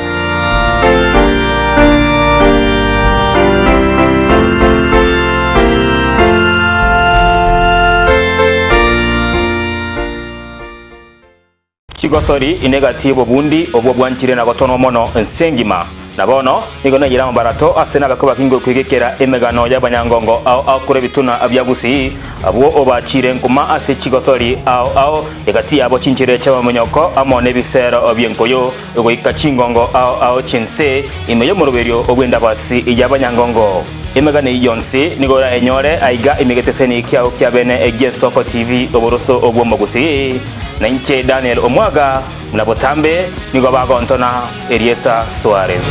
Speaker 13: chigosori inegatibo bundi obwo bwanchire na gotono mono nsengima nabono nigona gira mabarato asena bakuba kingo kwigekera emegano y'abanyangongo au kure bituna byagusi abwo obachire nkuma ase chigosori au egati abo chinchire cha munyoko amone bisero obyenkoyo egoika chingongo au chinse imeyo muruberio ogwenda basi y'abanyangongo emegane yonse nigora enyore aiga imigeteseni kyao kya bene Soko TV oboroso obwo magusi na inche Daniel Omwaga mnabotambe nigo bagontona Erieta Suarez.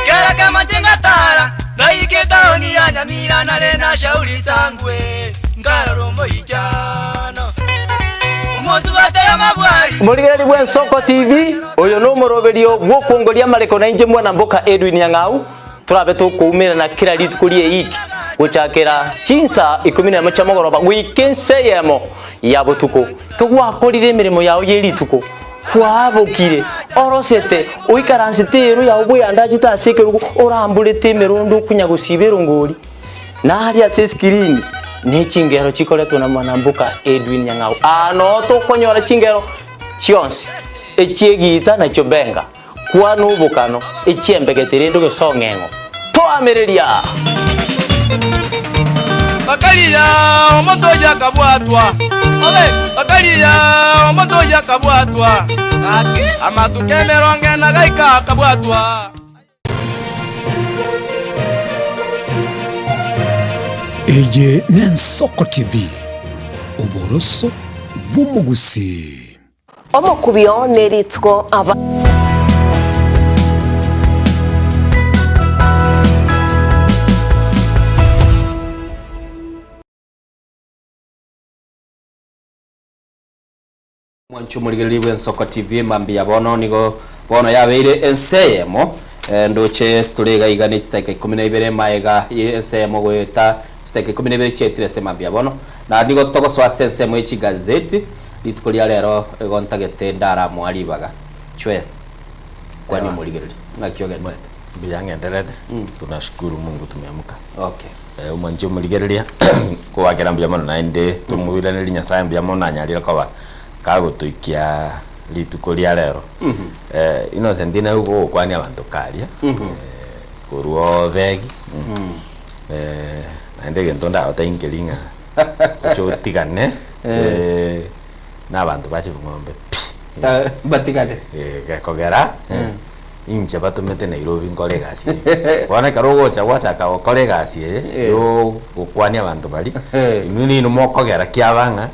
Speaker 14: Kera kama tingatara ndaiketa oni ya nyamira na rena shauri sangwe ngararo moijano umozu batera mabwari
Speaker 15: Muligeri bwa Soko TV oyo no moroberio gwo kongolia mareko na inje mwana mboka Edwin Yang'au turabe tukumira na kila litu kulie iki guchakira chinsa 11 cha mogoroba wikenseyemo yabo tuko kugwakorire mirimo yawo yerituko kwabokire orosete uikaransitero yawo buyanda chitasekeruko orambulete mirondo kunyagusibero ngoli na hali ya screen ne chingero chikoleto na mwanambuka Edwin Yang'au ano to konyora chingero chionsi echiegita na chobenga kwa nubukano echiembegetere ndo gesongengo to amereria
Speaker 14: Bakalia omoto yakabwatwa obe bakalia omoto yakabwatwa kake amatukemeronge na gaika kabwatwa
Speaker 12: Eye Soko TV uboroso bw'umugusi
Speaker 16: omukubyo neritwo aba
Speaker 3: Mwanchu muligeli Soko TV mambi ya bono nigo bono yabeire enseyemo ndoche tulega igane chitaka 12 maega enseyemo gweta chitaka 12 chetire se mambi ya bono na nigo togoso asensemo echi gazeti litukolia lero gontagete ndara mwalibaga chwe kwani muligeli ngakioge
Speaker 17: biyange ndelete tunashukuru Mungu tumeamka.
Speaker 3: Okay.
Speaker 17: Mwanchu muligelia kwa kirambia mono nainde tumubira neli nyasaye mbia mono anyalira kwa kago tuikia litukolia lero inocentine ugo kwani abantu kalia kuruo begi naende gentonda otaingelinga chotigane na abantu bache ngombe
Speaker 3: batigane
Speaker 17: gakogera inche batumete Nairobi ngolegasi wana karogo cha wacha ka kolegasi yo ukwani abantu bali nini no mokogera kiabanga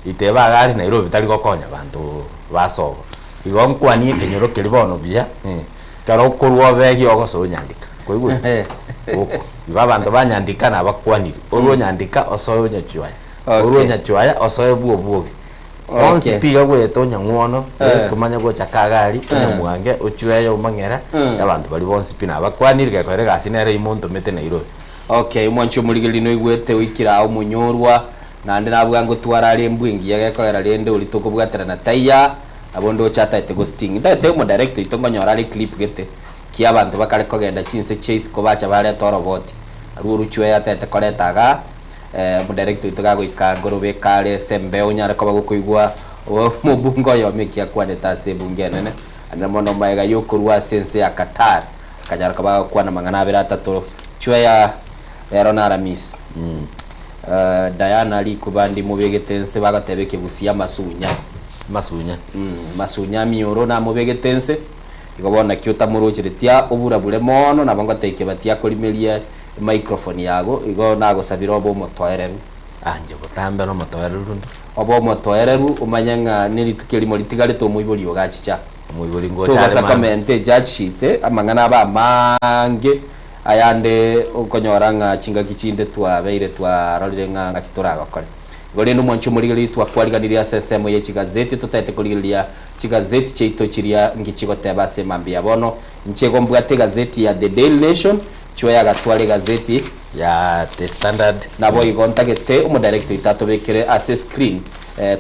Speaker 17: iteba gari Nairobi tali gokonya bantu basogo igo nkwani kenyoro kelibono bia karo kurwo begi ogoso nyandika koigwe uko iba bantu banyandika na bakwani orwo nyandika osoyo nyachwaya orwo nyachwaya osoyo buobuogi onsi piga gweto nyangwono tumanya gocha kagari tunyamwange uchweyo mangera abantu bali bonsi pina bakwani gakore gasi nere imonto mete Nairobi.
Speaker 3: Okay, mwancho muligeli no igwete wikira umunyorwa nande nabwa ngo twarari mbwingi yagekora rende uri tukubwatira na taya abondo chata ite ghosting ite mo director itongo nyorari clip gete ki abantu bakare kogenda chinse chase ko bacha bare torobot ruru chwe yata ite koletaga mo director itoga goika gorobe kare sembe unyara ko bagukuigwa mo bungo yo mekia kwane tase bungenene ana mono maega yokurwa sense ya Qatar kanyara ko bakwana mangana abira atatu chwe ya Ronara Miss Diana ali kubandi mubegetense bagatebeke busiya masunya masunya mioro na mubegetense igobona kyota murojeretia oburabure mono nabanga teke batia kolimelia microphone yago igo nago sabira obo motwaereru
Speaker 17: anje botambe no motwaereru
Speaker 3: obo motwaereru umanyanga nili tukeli litigale to muiboli ogachicha
Speaker 17: muiboli ngo
Speaker 3: chale to comment judge sheet amangana ba mange ayande ukonyoranga chinga kichinde twa beire twa rolirenga ngakitoraga kole gole no mwancho muligeli twa kwaliganiria SSM ye chigazeti tutete kuligilia chigazeti cheito chiria ngichigote base mambia bono nchego mbwate gazeti ya The Daily Nation chwe gatwale gazeti
Speaker 17: ya The Standard
Speaker 3: nabo igontagete umu director itato bekere ase screen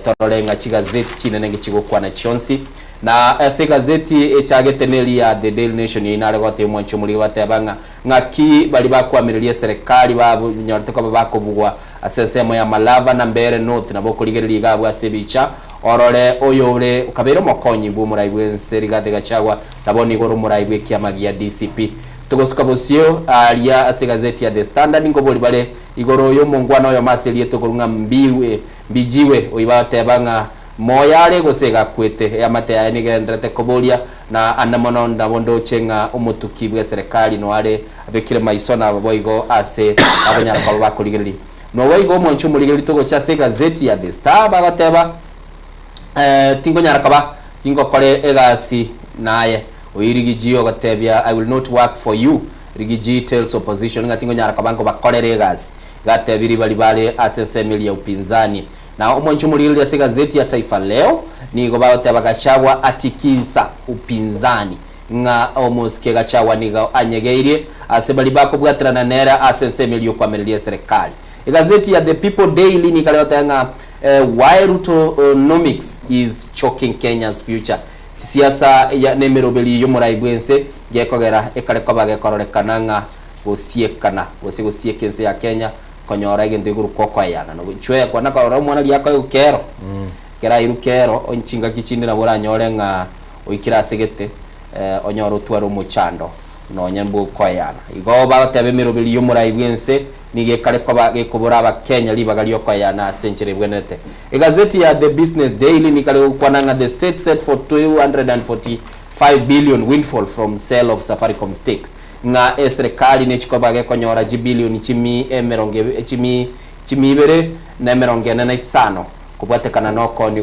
Speaker 3: torolenga chigazeti chinene ngichigokwa na chionsi na ase gazeti echageteneli ya The Daily Nation inare gote mwancho muri batebanga ngaki bali bakwamiriria serikali babo nyorte ko bakobugwa asesemo ya Malava na Mbere North na bokurigereria gabwa sebicha orore oyore ukabero mokonyi bu muraibwe nseri gatega chagwa naboni goro muraibwe kiamagia DCP tugosuka bosio aria ase gazeti ya The Standard ngoboli bale igoro yo mongwana yo maselie tokurunga mbijiwe oibate banga moyale gosega kwete ya mate ya nigendrete kobolia na anamono ndabondo chenga umutuki bwa serikali no ale abekire maisona boigo ase abanyara kwa bakuligeri no waigo moncho muligeri togo cha se gazeti ya The Star bagateba tingo nyara kaba tingo kole egasi naye oirigijio gatebya I will not work for you rigiji tells opposition ngatingo nyara kabango bakolere egasi gatebiri bali asesemi ya upinzani na umoncho muligeri ya se gazeti ya Taifa Leo ni go bateba Gachagua atikiza upinzani nga omuske Gachagua niga anyegeire asebali bako bwatrana nera asesemi yo kwamelia serikali. Gazeti ya The People Daily ni kaleta nga why Rutonomics is choking Kenya's future. Siasa ya nemerobeli yo muraibwense gekogera ekareko bagekororeka nga gosiekana gosiekense ya Kenya konyora igende guru kokoyana no chwe kwa naka mwana lyako ukero kera irukero onchinga kichindi na bora nyore nga oikira segete onyoro twaro muchando no nyambu koyana igo batebe mirobeli yo muraibwense nige kareko bagekobora abakenya libagalyo koyana century bwenete. Gazeti ya The Business Daily ni kale kwananga the state set for 245 billion windfall from sale of Safaricom stake nga serikali ne chikoba konyora jibilioni chimibere na merongena na isano kubwatekana no kondi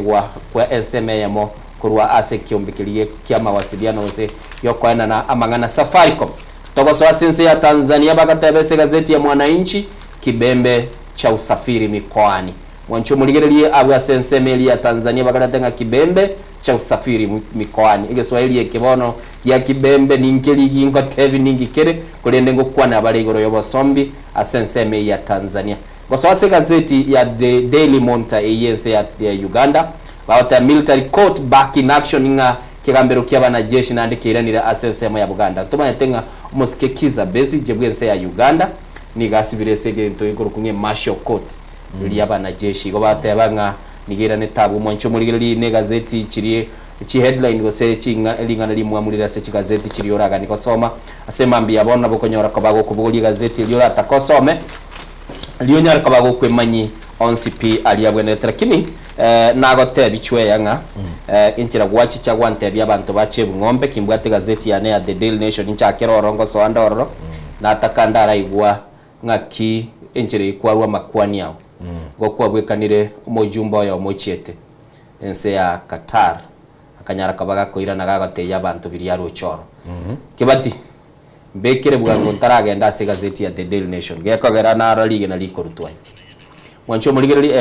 Speaker 3: kwa SMA yamo kurwa ase kiombikilie kia mawasiliano ose yokwana na amangana Safaricom tokoso asense ya Tanzania bakatebese gazeti ya Mwananchi kibembe cha usafiri mikoani wancho muligerelie abu asense meli ya Tanzania bakatatenga kibembe cha usafiri mikoani igeswahili ya kibono ya kibembe ninkeli ngo tevi ningikere kulende ngo kwana abale igoro yobo sombi asense meli ya Tanzania goso ase gazeti ya The Daily Monitor yense ya Uganda bawata military court back in action nga kigambero kyabana jeshi nandikiranira asesemo ya Buganda tumanyetenga umusikekiza bezi jebwense ya Uganda ni gasibire segento ingoro kunye martial court yabana jeshi go batebanga nigira netabu moncho muligeri ne gazeti chirie chi headline go se chinga elingana limwamulira se chi gazeti chirioraga niko soma asema mbia bona bokonyora kabago kubuguli gazeti liora takosome lionyara kabago kwemanyi ONCP aliyabwenete lakini nagote bichwe yanga inchira gwachi cha gwante byabantu bache ngombe kimbwate gazeti ya ne ya The Daily Nation incha kerorongo so andoro na takandara igwa ngaki inchira ikwarwa makwani yao gokwa bwekanire umujumba ya mochiete ense ya Qatar akanyara kabaga koira nagagote yabantu biri ya ruchoro kibati bekire bwango ntaragenda se gazeti ya The Daily Nation gekogera na rali na likorutwa mwancho muligeri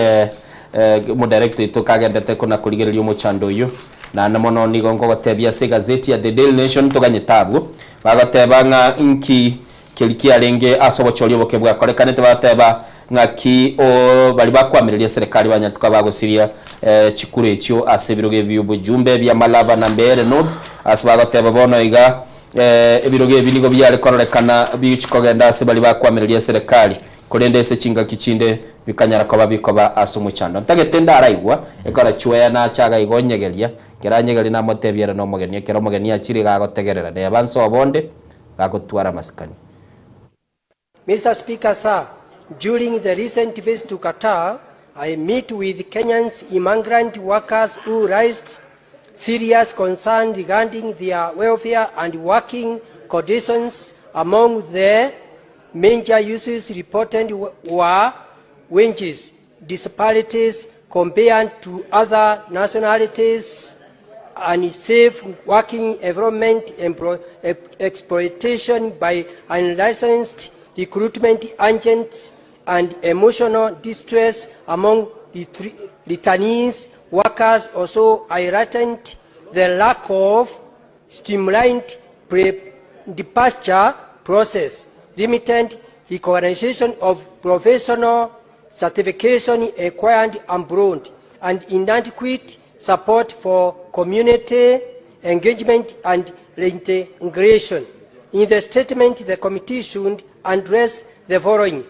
Speaker 3: mo director to kagendete kuna kuligererio mo chando yo na namono nigongo gotebia se gazeti ya The Daily Nation to ganyetabu bagotebanga inki kelikia lenge asobochorio bokebwa korekanete bateba ngaki o bali bakwamiria serikali banyatuka bagosiria chikure ekyo asebiroge by'ubujumbe bya Malava na Mbere North asbagoteba bono iga ebiroge binigo byale korekana bichikogenda asebali bakwamiria serikali kolende ese chinga kichinde bikanyara kwa babikoba asumu chando ntagetenda araigwa ekora chweya na chaga igonyegeria keranyegeria na motebiera no mogenia kero mogenia achiri gagotegerera ne abanso obonde gagotwara maskani.
Speaker 2: Mr. Speaker, sir, during the recent visit to Qatar, I met with Kenyans immigrant workers who raised serious concern regarding their welfare and working conditions. Among the major issues reported were wages disparities compared to other nationalities, unsafe working environment, exploitation by unlicensed recruitment agents, and emotional distress among returnees workers. Also highlighted the lack of streamlined pre-departure process, limited recognition of professional certification acquired abroad, and inadequate support for community engagement and reintegration. In the statement, the committee should address the following.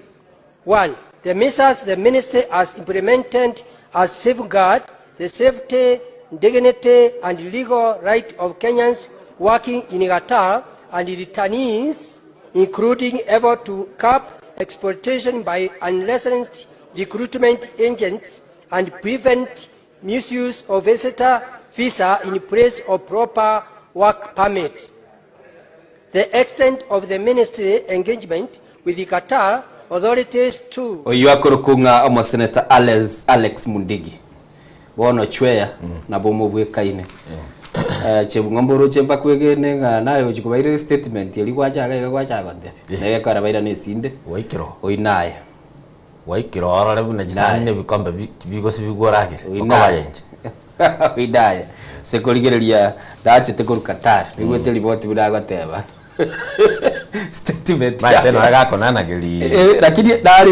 Speaker 2: 1. The measures the ministry has implemented as safeguard the safety, dignity, and legal right of Kenyans working in Qatar and returnees, including effort to curb exploitation by unlicensed recruitment agents and prevent misuse of visitor visa in place of proper work permit. The extent of the ministry engagement with the Qatar authorities too.
Speaker 3: Oyuakurukunga omo Senator Alex Mundigi. Wono chweya na bomo bwekaine. Chebungomboro chemba kwegene nayo chikubaire statement yali kwacha konde. Nege karabaira ne sinde.
Speaker 17: Waikiro.
Speaker 3: Oinaye.
Speaker 17: Waikiro arale buna jisane bikombe bigosi bigoragire.
Speaker 3: Oinaye. Oinaye. Sekoligerelia dache tekuru Qatar. Bigwete ripoti budagoteba. Statement
Speaker 17: ya teno agako nana geli
Speaker 3: lakini dare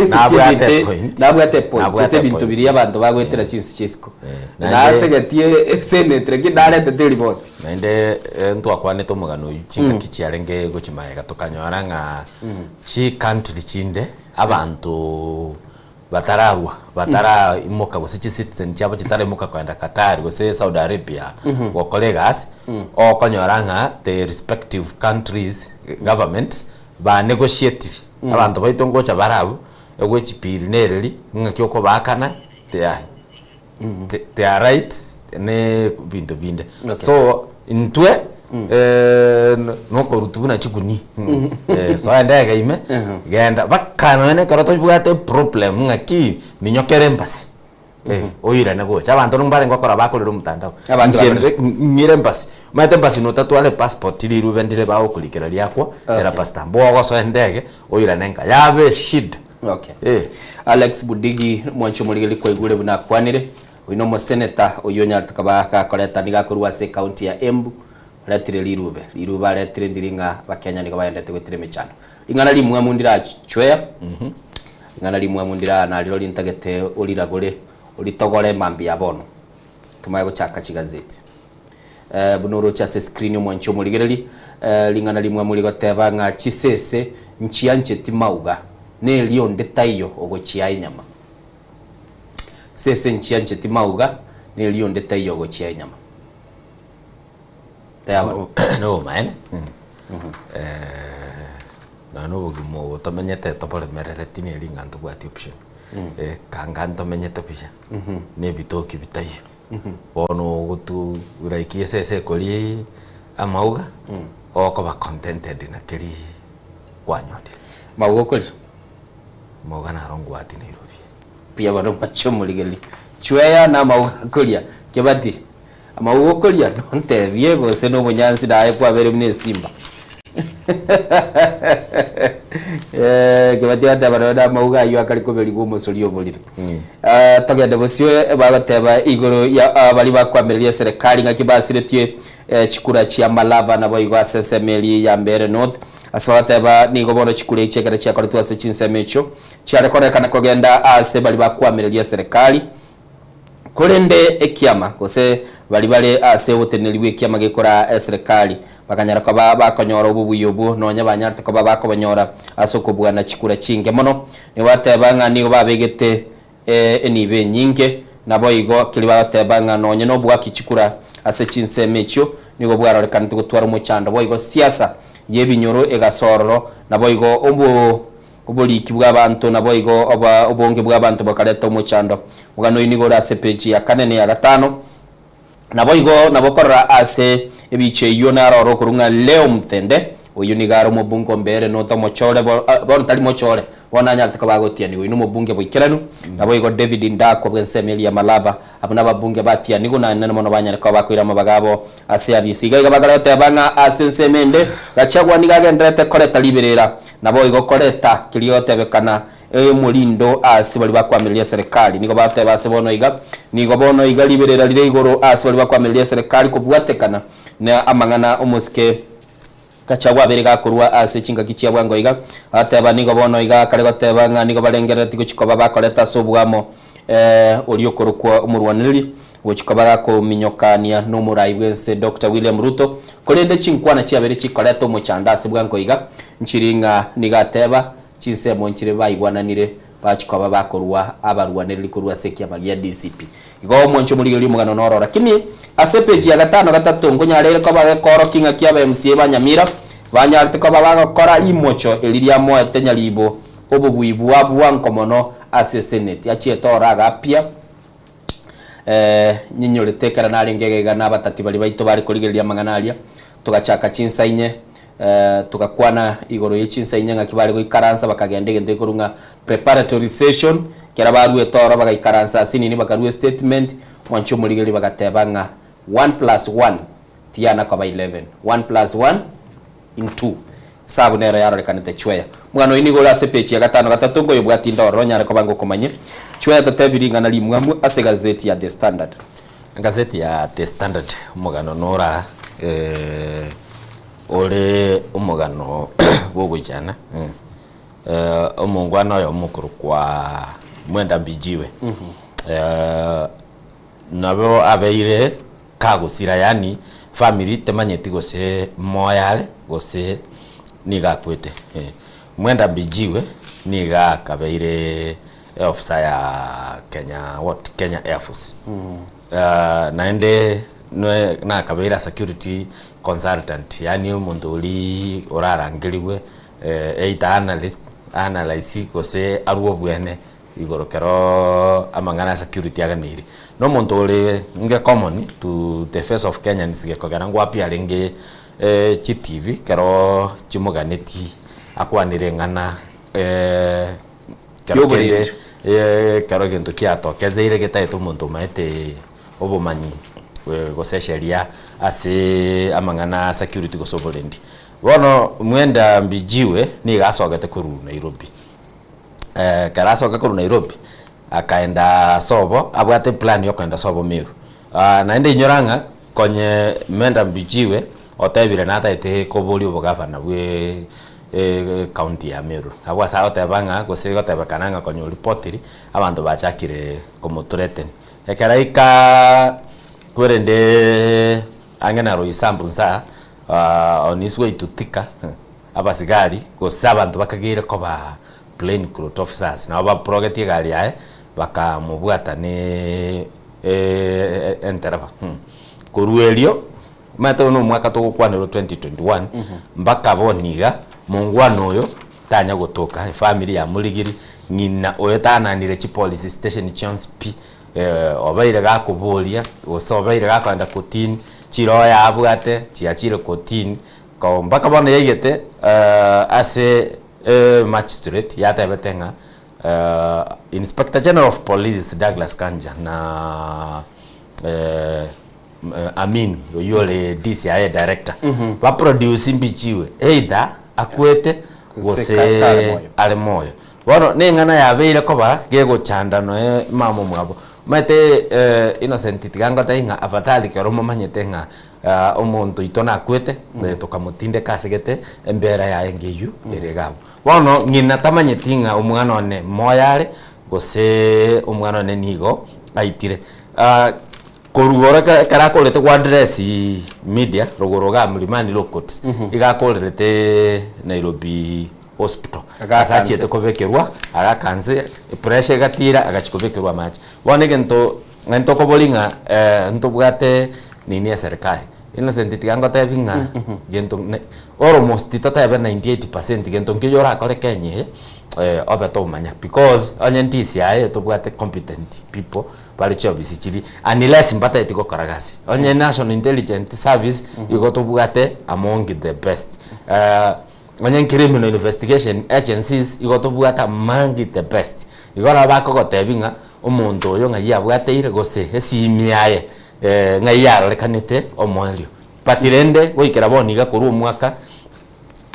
Speaker 3: nabwate point ese bintu biri abantu bagwetera chisco na segatie senetre ki dare te report
Speaker 17: nende ntu akwane to mugano chinga kichiarenge gochimaye gatokanyora nga chi country chinde abantu batara imoka gose citizen cyabo kitare imoka kwenda Qatar gose Saudi Arabia wa colleagues o konyoranga the respective countries governments ba negotiate abantu baitongo cha barabu egwe chipiri nereri ngakyo bakana they are right ne bintu binde so intwe no korutubuna chikuni so anda gaime genda bakana ne karoto bugate problem ngaki minyokere embassy oira nego chabantu numbare ngokora bakolero mutandao ngire embassy mate embassy no tatwale passport iri rubendire bawo kulikira lyakwa era passport bogo so ndege oira nenga yabe shid.
Speaker 3: Okay. Alex Budigi mwancho muligeli kwa igure buna kwanire uino mo senator oyonya tukabaka koleta nigakurwa se county ya Embu retire liruba retire ndiringa bakenya niga bayendete gwetire michano ingana limwe mundira chwea ingana limwe mundira na liro lintagete uliragore ulitogore mambi ya bono tumaye guchaka chigazeti bunuro cha screen mwancho muligereri lingana limwe muri goteba nga chisese nchianje timauga ne liyo ndetayo ogochia inyama sese nchianje timauga ne liyo ndetayo ogochia inyama
Speaker 17: no man no bugimo tamenyete topole merere tini linganto gwati option kanganto menyete pisha ne bitoki bitayo ono gutu uraikie sese koli amauga oko ba contented na keri kwanyoni
Speaker 3: mauga koli
Speaker 17: mauga na rongo ati Nairobi
Speaker 3: pia bano macho muligeli chweya na mauga kolia kebati amauga kolia nonte viego se no munyansi dae kwa bere mne Simba kebati ata baroda mauga yo akali ko beli gumo solio bolire togende bosio bagateba igoro ya bali bakwamereria serikali ngakibasiretie chikura chia Malava na boigo asesemeli ya Mbere North asawateba nigo bono chikura ichekera chia koletwa se chinsemecho chia korekana kogenda ase bali bakwamereria serikali kurende ekiama kose bali ase uteneliwe ekiama gekora serikali bakanyara ko bakonyora ububuyobu nonya banyarta ko bakobanyora asoko bwana chikura chinge mono ni wateba nga nigo babegete enibe nyinge nabo igo kili bateba nga nonya no bwa kichikura ase chinsemecho nigo bwaroreka gutwara umuchando bo igo siasa yebinyoro egasororo nabo igo ubuliki bw'abantu nabo igo obonge bw'abantu bakaleta umuchando mugano inigo rase page ya 4 ya 5 nabo igo nabokorra ase ebiche yona roro kurunga leo mthende uyunigaro mubungo Mbere no tomochole bon tali mochole bona nyalta ko bagotia ni uyu mubunge boikiranu nabo igo David Ndako bwensemeli ya Malava abuna babunge batia nigo na nene mono banyane ko bakwira mabagabo ase abisiga iga bagalote banga asensemende gachagwa nigagendrete koleta liberera nabo igo koleta kiliyote bekana mulindo ase bali bakwamereria serikali nigo bate base bono iga liberera lire igoro ase bali bakwamereria serikali kubwatekana na amangana omuske kachagwa bere gakurwa ase chinga kichia bwango iga ateba nigo bono iga kare goteba nga nigo barengera tiko chikoba bakoleta sobwamo oliokorokwa umurwaniri wochikoba ko minyokania no murai bwense Dr. William Ruto kolende chinkwana chiabere chikoleta umuchanda ase bwango iga nchiringa nigateba chinse monchire baigwananire bachikoba bakorwa abarwaniriri kurwa sekia magia DCP igo mwancho murigeri mugano noro lakini ase page ya 5 ngonyarere ko bagekoro kinga kia MCA banyamira banyarte ko bagakora imocho eliria mo etenyalibo obugwibu abwanko mono ase senate achie toraga pia nyinyorete kana nari ngegega nabatati bali baito bari kurigeria maganaria tugachaka chinsainye tukakwana igoro y'ichinsainye ngakibari goikaransa bakagenda gende kurunga preparatory session kera baru etora bagaikaransa asinini bakaruwe statement mwancho murigeri bagatebanga 1+1 tiana kwa 11 1+1 in 2 sabu nero yaro rekanete chweya mugano ini gola sepechi ya 5 ngo yobwati ndoro nyare ko bango komanye chweya tatebiringa na limwamu ase gazeti ya The Standard
Speaker 17: gazeti ya The Standard mugano nora ole umugano gogujana umungwana yo mukuru kwa Mwenda Mbijiwe nabo abeire kagusira yani family temanyeti gose moyale gose niga kwete Mwenda Mbijiwe niga kabeire officer ya Kenya Air Force naende na kabeira security consultant yani umuntu uri orarangiriwe analyze gose aruo bwene igorokero amangana security aganiri no muntu uri nge common to the face of Kenya nisigekogera ngwapi arenge TV kero chimuganeti akwanire ngana kero gento kiato kezeire getaito muntu maete obumanyi gose sheria ase amangana security gosobolendi bono Mwenda Mbijiwe ni gasogete kuru Nairobi karasoka kuru Nairobi akaenda Sobo abwate plan yo kwenda Sobo Meru naende inyoranga konye Mwenda Mbijiwe otebire nataite koboli obogavana bwe county ya Meru abwasa otebanga gose gotebekananga konyo reportiri abantu bachakire komotureten ekaraika kwerende angena roisambu nsa oniswe itutika abasigari gose abantu bakagire ko ba plain cloth officers na ba progeti gari yae bakamubwata ne enteraba kuruelio mato no mwaka to kwanero 2021 mbaka boniga mungwano yo tanya gotoka family ya Murigiri ngina oyetananire chi police station Chonsp obaire gakuburia osobaire gakwenda kotini chiro ya abwate chiachire kotini ko mbaka bone yegete ase magistrate yatebetenga Inspector General of Police Douglas Kanja na Amin yole DCI director ba produce Mbijiwe either akwete gose ale moyo bono nengana yabeire koba gego chanda no mamo mwabo mate innocent tiganga tainga afatali kero momanyete nga omuntu itona akwete tukamutinde kasegete embera ya engeju eregabo bono ngina tamanyetinga omwana one moyale gose omwana one nigo aitire korugora karakolete kwa address media rogoroga mlimani lokot igakolete Nairobi hospital asachete kobekerwa agakanze pressure gatira agachikobekerwa machi bonege nto kobolinga nto bwate nini ya serikali innocent tigango tebinga gento almost tatabe 98% gento ngiyora kole Kenya obeto manya because onyentisi aye to bwate competent people bali chobisi chiri unless mbata etiko karagasi onye national intelligence service you to bwate among the best onye criminal investigation agencies you to bwate among the best igora bako tebinga omuntu yo ngaya bwate ire gose esimiaye ngayaro lekanite omwelio patirende goikera boniga kuru mwaka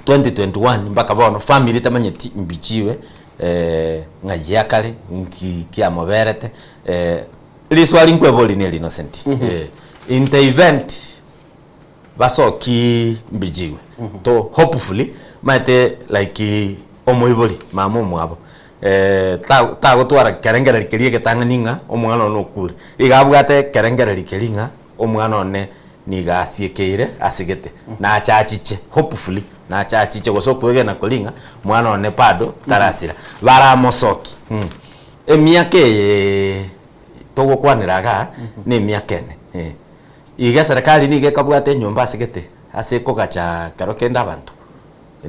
Speaker 17: 2021 mpaka bono family tamanyeti Mbijiwe ngayakale nkia moberete liswali nkweboli ne innocent in the event basoki Mbijiwe to hopefully mate like omoiboli mamo mwabo ta gotwara kerengera likerie getanganinga omwana no kuri igabwate kerengera likelinga omwana one ni gasiekeire asigete na chachiche hopefully na chachiche gosokwege na kolinga mwana one pado tarasira bara mosoki emiake togo kwaniraga ni miakene iga serikali ni gekabwate nyumba asigete ase kogacha karokenda abantu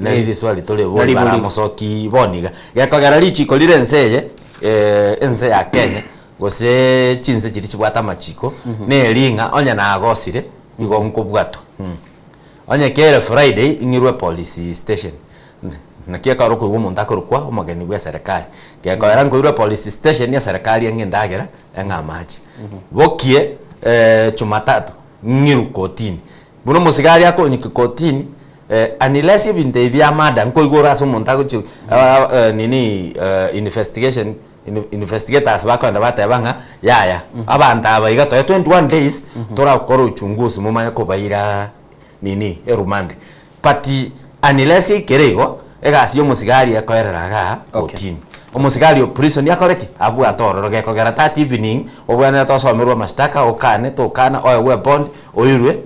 Speaker 17: na ili swali tole boli bara mosoki boniga gekogera lichiko lire nseye ense ya Kenya gose chinse chiri chibwata machiko ne linga onya na agosire igo nkobwato onya kere Friday ingirwe police station na kia karo ko umuntu akorukwa umageni bwa serikali kia kara ngirwe police station ya serikali ngindagera engamaji bokie Jumatatu ngiru kotini buno musigari yako ni kotini unless ibinde bya mada nko igora so umuntu akochu nini investigation investigators bakwenda batebanga yaya abantu abayiga 21 days tora ukora uchunguzi mumanya ko bayira nini erumande pati unless kerego egasi yo musigari yakoereraga kotini umusigari o prison yakoreki abu atororo gekogera 30 evening obwana tosomerwa mashtaka okane tokana owe bond oyirwe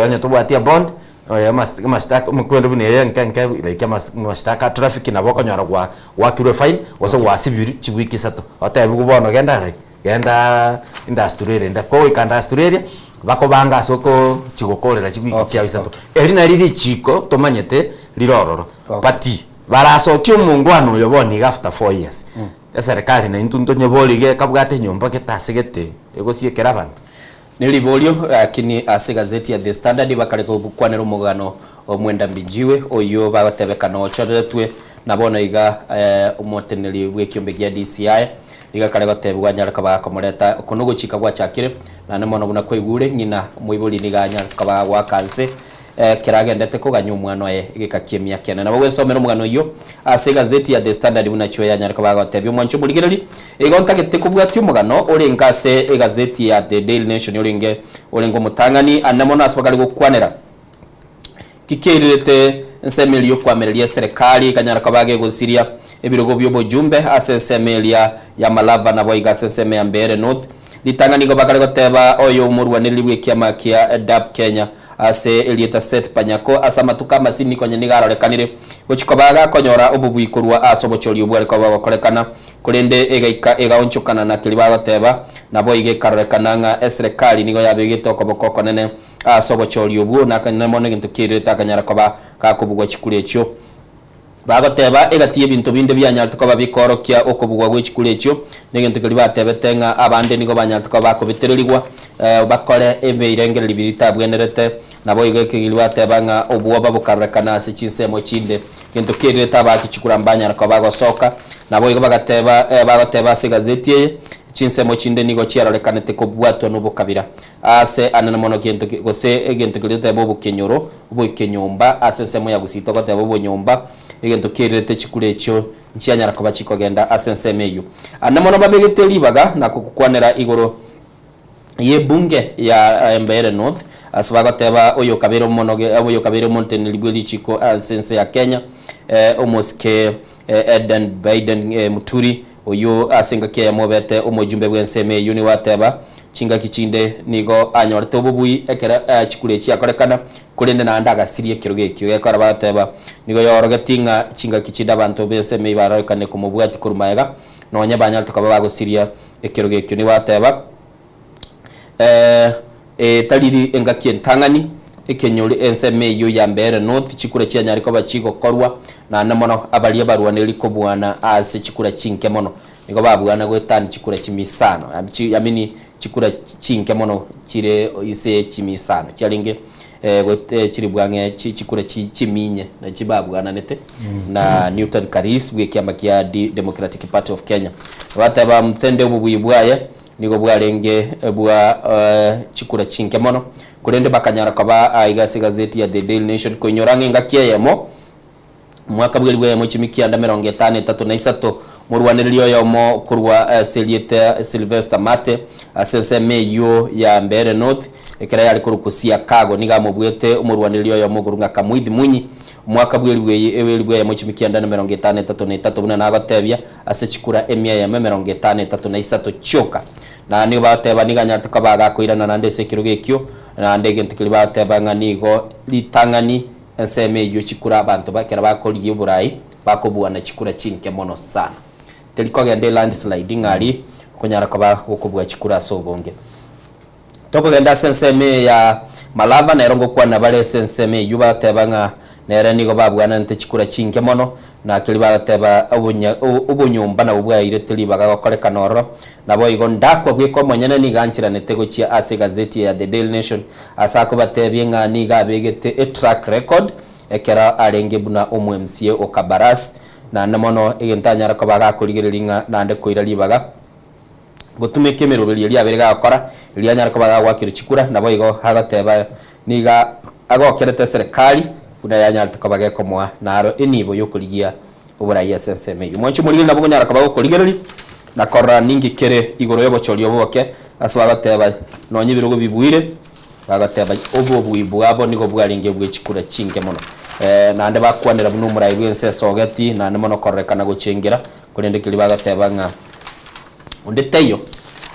Speaker 17: onye tubwatia bond oya mashtaka mukwendo bune yankanka like mashtaka traffic na bokonyara gwa kirwe fine waso wasibiri chibwiki sato otaye kubono genda industry renda ko ikandustry bako banga soko chigokorera chibwiki chia sato erina riri chiko tomanyete lirororo pati barasokyo mungwano yoboni after 4 years ya serikali na intunto nyebolige kabwate nyomba ketasigete egosiekera abantu
Speaker 3: nilibolio lakini ase gazeti ya The Standard bakareka kwanera umugano omwenda mbinjiwe oyo bagatebekana ochoretwe nabona iga umuteneri bw'ekyombe gya DCI iga kare batebwa nyaraka bakomoreta kunugo chika gwa chakire na nemono buna kwigure nyina mwibuli niganya kaba gwa kanse kiragendete kuganya umwana we igikakimya kene nabo gwesomera umugano iyo ase gazeti ya The Standard buna choya nyaraka bagatebyo mwancho buligireri igonta gete kubwati umugano urengase gazeti ya The Daily Nation urengo mutangani anamono asbakali gukwanera kikirete nsemeli yo kwamerelia serikali kanyaraka bage gusiria ebirogo by'obujumbe asensemelia ya Malava nabo igasenseme ya Mbeere North litanganigo bakale goteba oyo umurwa nilibwe kiama kia DAP Kenya ase Elieta Seth Panyako asamatuka masini konye nigarorekanire gochikobaga konyora obubwikurwa asobochori obware ko bakorekana kurende egaonchukana na kiliba goteba nabo igekarorekana nga serikali nigo yabegito kobokoko nene asobochori obwo nakanemo gintu kireta kanyara koba kakubugwa chikuri echo bagoteba egatiye bintu binde byanyartuko babikorokia okobugwa gwechikuri echo negintu kiliba tebetenga abande nigo banyartuko bakobitererigwa bakore ebeirengere libirita bwenerete nabo igekigilwa tebanga obwo babukarekana ase chinsemo chinde gintu kireta bakichikura mbanya ko bagosoka nabo igo bagateba ase gazeti ye chinsemo chinde nigo chiarorekanete kobwatwa n'ubukabira ase anana mono gintu gose gintu kireta bobu kenyoro ubu kenyomba ase nsemo ya gusito ko tebo bonyomba gintu kirete chikure echo nchianyara ko bachikogenda ase nsemeyo anana mono babegete libaga nakukwanera igoro ye bunge ya Mbeere North asbagoteba oyo kabero monoge oyo kabero mountain libuli chiko sense ya Kenya omoske Eden Biden Muturi oyo asenga kia mobete omojumbe bwenseme yuni wateba chinga kichinde nigo anyorte obubui ekera chikure chi akorekana kurende na ndaga sirie kirogekyo ekora bateba nigo yorogetinga chinga kichida abantu benseme barorekane kumubwati kurumaega nonya banyarto kaba bagosiria ekirogekyo ni wateba taliri engakie ntangani ekenyori enseme yo ya Mbeere North chikura chianyari ko bachigo korwa na namono abali barwaneli ko bwana ase chikura chinke mono nigo babwana gwetani chikura chimisano yamini chikura chinke mono chire ise chimisano chalinge gwete chiri bwange chikura chiminye na chibabwana nete na Newton Karis bwe kiama kia Democratic Party of Kenya bataba mthende ubuyibwaye nigo bwarenge bwa chikura chinke mono kurende bakanyara kaba igasi gazeti ya The Daily Nation konyorange ngakiyemo mwaka bwelwe mu chimikia nda 53 murwaniriyo yomo kurwa Elieta Sylvester Mate aseseme yo ya Mbeere North ekera yali kurukusia kago niga mubwete umurwaniriyo yomo gurunga kamwithi munyi mwaka bwelwe mu chimikia nda 53 buna nagatebya ase chikura emya ya 53 choka na ni bateba ni ganyarta kabaga koirana nande sekiro gekyo na ndege ntikiri bateba nganigo litangani enseme yo chikura abantu bakera bakoriye Burayi bakobuana chikura chinke mono sana teliko gende landsliding ali kunyara kaba gukubwa chikura sobonge toko genda senseme ya Malava na erongo kwa na bale senseme yuba tebanga nere nigo babwana nte chikura chinke mono na kili bateba ubunyumba na ubwa ire tili bagakoreka noro nabo igo ndakwa gwiko monyene ni ganchira netego chia ase gazeti ya The Daily Nation asako batebye ngani gabegete a track record ekera arenge buna MCA Okabaras na namono egentanyara ko bagakurigiriringa nande koira libaga gutume kemerubiri yali aberega akora ilianyara ko bagawakira chikura nabo igo hagateba niga agokerete serikali kuna yanyara ko bagekomwa naro enibo yokurigia Uburayi SSM umonchi muri nabo kunyara ko bagokurigereri na korra ningi kere igoro yobochori oboke aswa gateba nonye birugo bibuire bagateba obo buibwabo nigo bwaringe bwechikura chinge mono nande bakwanira buno Murayi bwense sogeti nande mono korrekana guchingira kurende kili bagateba nga onditeyo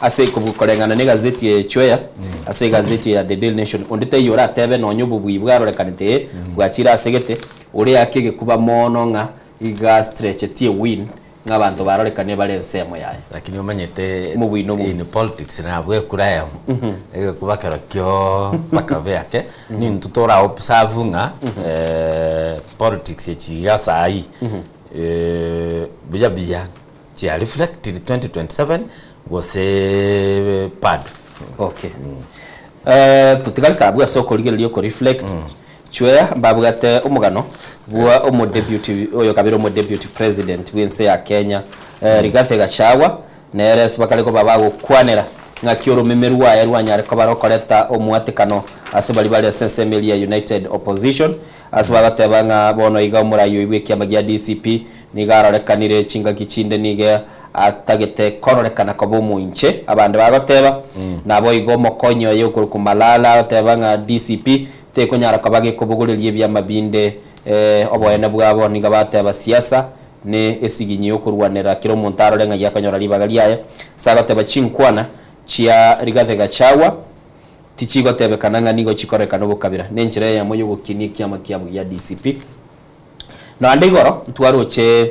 Speaker 3: ase kubukorengana ne gazeti ya Chweya ase gazeti ya The Daily Nation onditeyo ratebe nonye bubuibwa rorekanite bwachira asegete uri akige kuba mono nga iga stretch tie win ngabantu barorekane bale nsemo yaye
Speaker 17: lakini umanyete
Speaker 3: mu bwino
Speaker 17: in politics na bwe kuraya kubakara kyo bakabeke ni ntutora observe nga politics echiga sai biya chia reflected 2027 was a pad
Speaker 3: okay tutigalika bwa soko ligelio ko reflect Chweya babugate umugano bwa umu deputy oyo kabiro mu deputy president wense ya Kenya Rigathi Gachagua nere sibakale ko baba gukwanera ngakioro memerwa ya rwanyare ko barokoreta omwatekano asibali bali SSM ya United Opposition asibagate banga bono iga Murayi ibwe kyamagia DCP nigarorekanire chinga kichinde nige atagete kororekana ko bomu inche abande bagateba nabo igo mokonyo yo kurukumalala atebanga DCP te kunyara kabage kubuguririe bya mabinde oboyene bwabo niga bateba siasa ne esiginyo kurwanira kiro montaro lenga yakanyora libagaliya sagateba chinkwana chia Rigathi Gachagua tichigo tebe kananga nigo chikorekana bukabira nenchire ya moyo gukini kyama kyabu ya DCP no ande igoro ntwaroche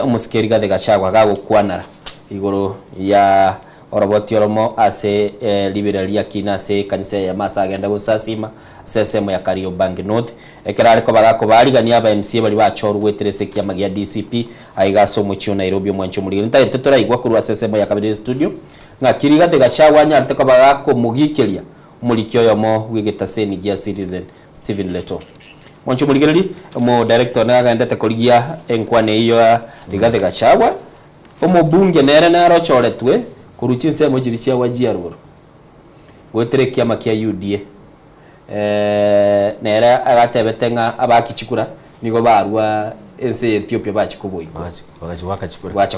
Speaker 3: umusikeri Rigathi Gachagua gagukwanara igoro ya oroboti oromo ase liberalia kinase kanisa ya Masagenda gusasima SSM ya Kariobangi North ekerare ko bagako barigania aba MCA bali bachorwe terese kyama ya DCP aigaso muchyo Nairobi mwancho muri ntayete toraigwa kuri SSM ya kabiri studio ngakiri Rigathi Gachagua nyarte ko bagako mugikelia mulikyo yomo wigetaseni gia Citizen Stephen Leto mwancho muri gereri mo director na gandete koligia enkwane iyo Rigathi Gachagua omubunge nere naro choretwe kuruchinse mojirichia wajia ruro wetere kiama kia UDA nere agatebetenga abakichikura nigo barwa ense Ethiopia bachikuboyi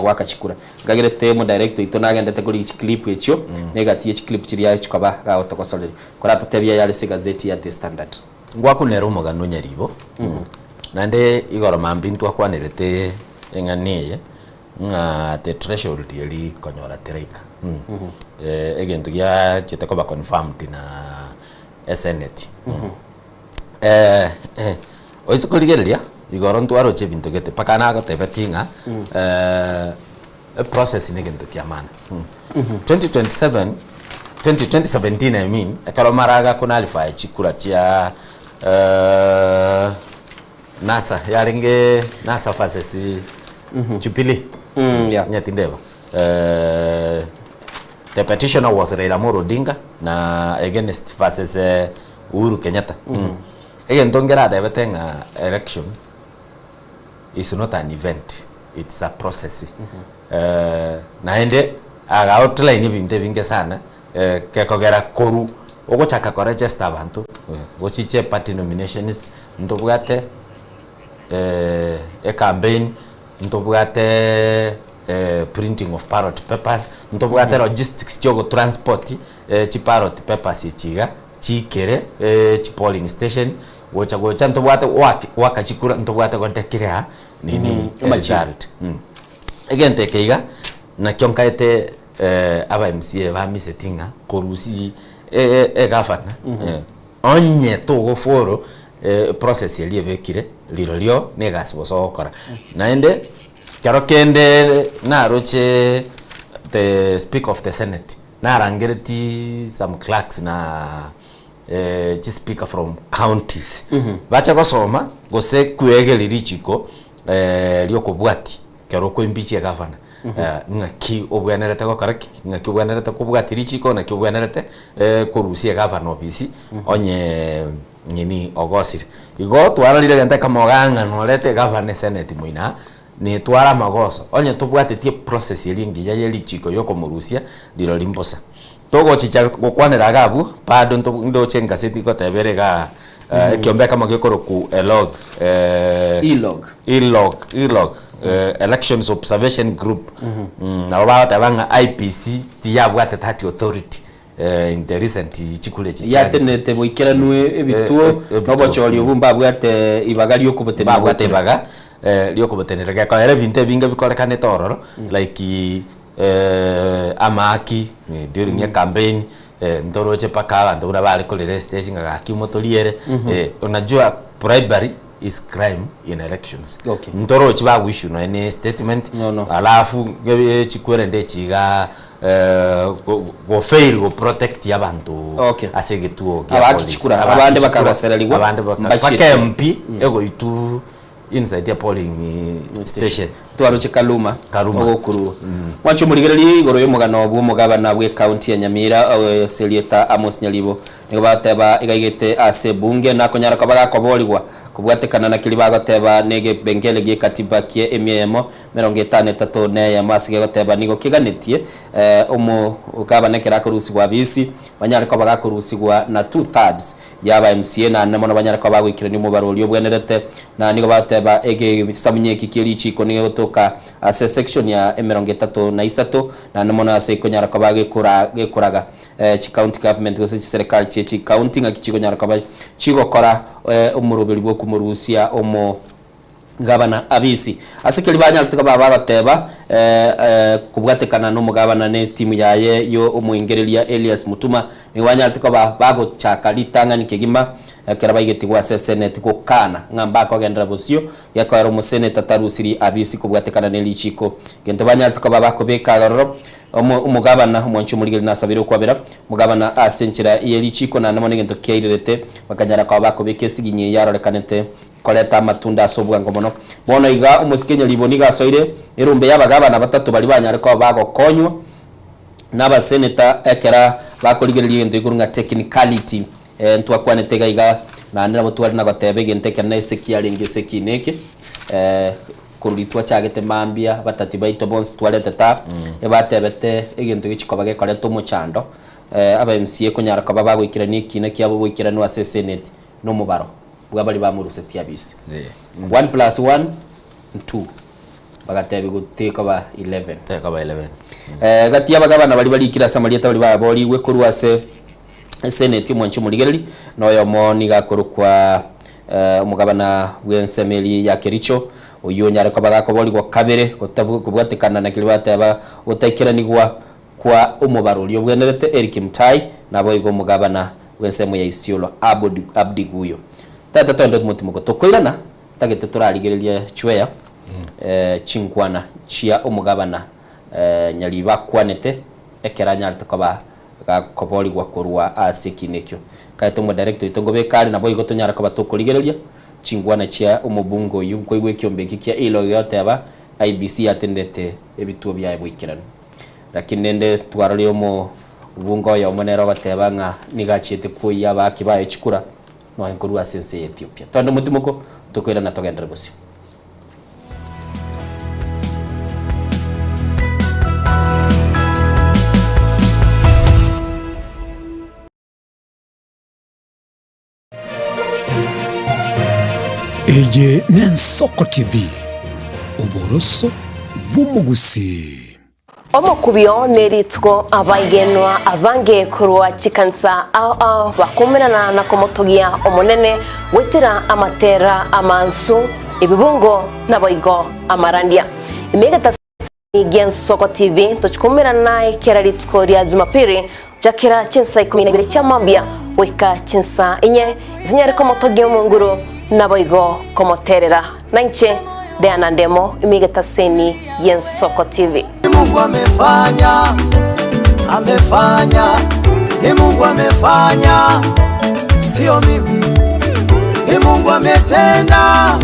Speaker 3: waka chikura ngagirete mu director itonagendete kuri clip echo negatie clip chiria chikaba gaotokosolera korata tebia yale gazeti ya The Standard
Speaker 17: ngwakunero mugano nyaribo nande igoro mambintu akwanirete enganie nga the threshold yali konyora tereka egento gya chiteko ba confirmed na Senate oisikuligeria igoro ntwaro chebintu gete pakana agotebetinga process ni gento kya mana 2017 I mean akaro maraga kunalify chikura chia NASA yaringe NASA fases Jubilee nyatindeba the petitioner was Raila Amolo Odinga na against versus Uhuru Kenyatta again tongera debetenga election is not an event, it's a process naende aga outline ibinte binge sana kekogera koru ogochaka ko register abantu gochiche party nominations ntobwate a campaign ntobwate printing of ballot papers ntobwate logistics chogo transport chi ballot papers ichiga chikere chi polling station gocha ntobwate wakachikura ntobwate gotekirea nini result again tekeiga na kyonkaete aba MCA ba misetinga korusi gavana onye to go foro process yeli bekire lirolio negasi bosokora naende karo kende na roche the speaker of the senate na rangereti some clerks na speaker from counties bacha gosoma gose kuege lirichiko liokobwati karo ko imbichi gavana ngaki obwenerete gokora ngaki obwenerete kubwati richiko na kibwenerete korusia gavana ofisi onye ngini ogosire igo twararire gente kamoganga norete gavana senate muina ni twara magoso onye tubwatetie process ilingi ya yelichiko yoko murusia ndiro limbosa togo chicha gukwanira gabu bado ndo chenga seti ko teberega kiombe kama gikoro ku log e-log elections observation group na wabata banga IPC tiyabwate 30 authority in the recent chikule chicha
Speaker 3: yatenete boikeranwe ebituo nobochori obumba bwate ibagari okubotema
Speaker 17: bwate baga liokubotenera kwa ere binte binga bikorekane tororo like amaki during a campaign ndoroche paka abantu bale kolere stage ngaki motoliere unajua bribery is crime in elections ndoroche ba issue no any statement alafu chikwere chiga go fail go protect yabantu asegetuo
Speaker 3: abakichikura abande bakagosererwa
Speaker 17: abande bakakempi ego itu inside the polling station
Speaker 3: twaruche Kaluma ogokuru wacho muligereri igoro yo mugano obwo mugabana bwe county ya Nyamira Selieta Amos Nyalibo nigo bateba igaigete ase bunge na konyara kabaga koboligwa kubwatekana na kiliba goteba nege bengele gi katiba kie emiemo 53 ne ya masige goteba nigo kiganetie ugabana kira kurusigwa bisi banyara kabaga kurusigwa na 2/3 yaba MCA na namono banyara kabaga ikire ni mubaroli obwenerete na nigo bateba ege samunyeki kilichi konigo ka ase section ya 33 na namona ase konyara kabage kuraga chi county government gose chi serikali chi county ngakichiko nyara kabage chigokora umuroberi bwo kumurusia omo gabana abisi ase kelibanya tukaba babateba kubwatekana no mugabana ne timu yaye yo umuingerelia Elias Mutuma ni wanya tukaba bago chaka litanga nikegima kerabayigetigwa senate ko kana ngamba ko gendera bosio yakaro mu senate tarusiri abisi kubwatekana ne lichiko gento banya tukaba bakobeka garo umugabana umwanchu muligeli nasabiro kwabera mugabana asenchira yelichiko na namone gento keirete bakanyara kwa bakobeke siginye yarorekanete koleta matunda asobwa ngomono bono iga umusikenya liboni gasoire irumbe yabagabana batatu bali banyare ko bagokonywa naba senator ekera bakoligereri ndo igurunga technicality ntwakwane tega iga na ndira botwari na batebe genteke na sekiali ngesekineke kurulitwa chagete mambia batati baito bons toilette ta ebatebete egento gichikobage koleto muchando aba MCA konyara ko baba gwikirani kina kyabo gwikirani wa senate no mubaro bwabali bamurusetia bisi 1 + 1 2 bagatebe guteka ba 11
Speaker 17: teka ba 11
Speaker 3: gati abagabana bali bali kira samalieta bali baboli we kurwase senate mwanchu muligereri noyo moni gakuru kwa umugabana wensemeli ya Kericho uyu nyare ko baga ko boli go kabere kubwatekana na kilibata aba utakiranigwa kwa umubaruli obwenerete Eric Mtai nabo igo mugabana wensemo ya Isiolo Abdiguyo tata tondo mutima ko tokoirana tagete turarigereria chweya chinkwana chia umugabana nyaliba kwanete ekeranya artakaba gakoboli gwa kurwa asekinekyo kaito mo director itongobe kali nabo igo tonyara ko batokoligereria chingwana chia umubungo yunko igwe kyombeki kya ilo yote aba IBC atendete ebituo bya bwikirano lakini nende twarali omo ubungo ya omonero bateba nga nigachite kuya bakibaye chikura no enkurwa sense Ethiopia tondo mutimoko tokoira na togendera bosi
Speaker 12: Eye Nensoko TV uboroso bw'umugusi
Speaker 16: omukubyo neritwo abagenwa abange kurwa chikansa ao bakumirana na komotogia omonene wetira amatera amansu ibibungo naboigo amarandia imegata Gensoko TV tuchikumira naye kera litkoria Jumapili jakira chinsa 12 cha mambia wika chinsa inye zinyari komotoge munguru naboigo komoterera nanche Diana Ndemo imigeta seni Gensoko TV.
Speaker 14: Mungu amefanya ni Mungu amefanya, sio mimi. Ni Mungu ametenda,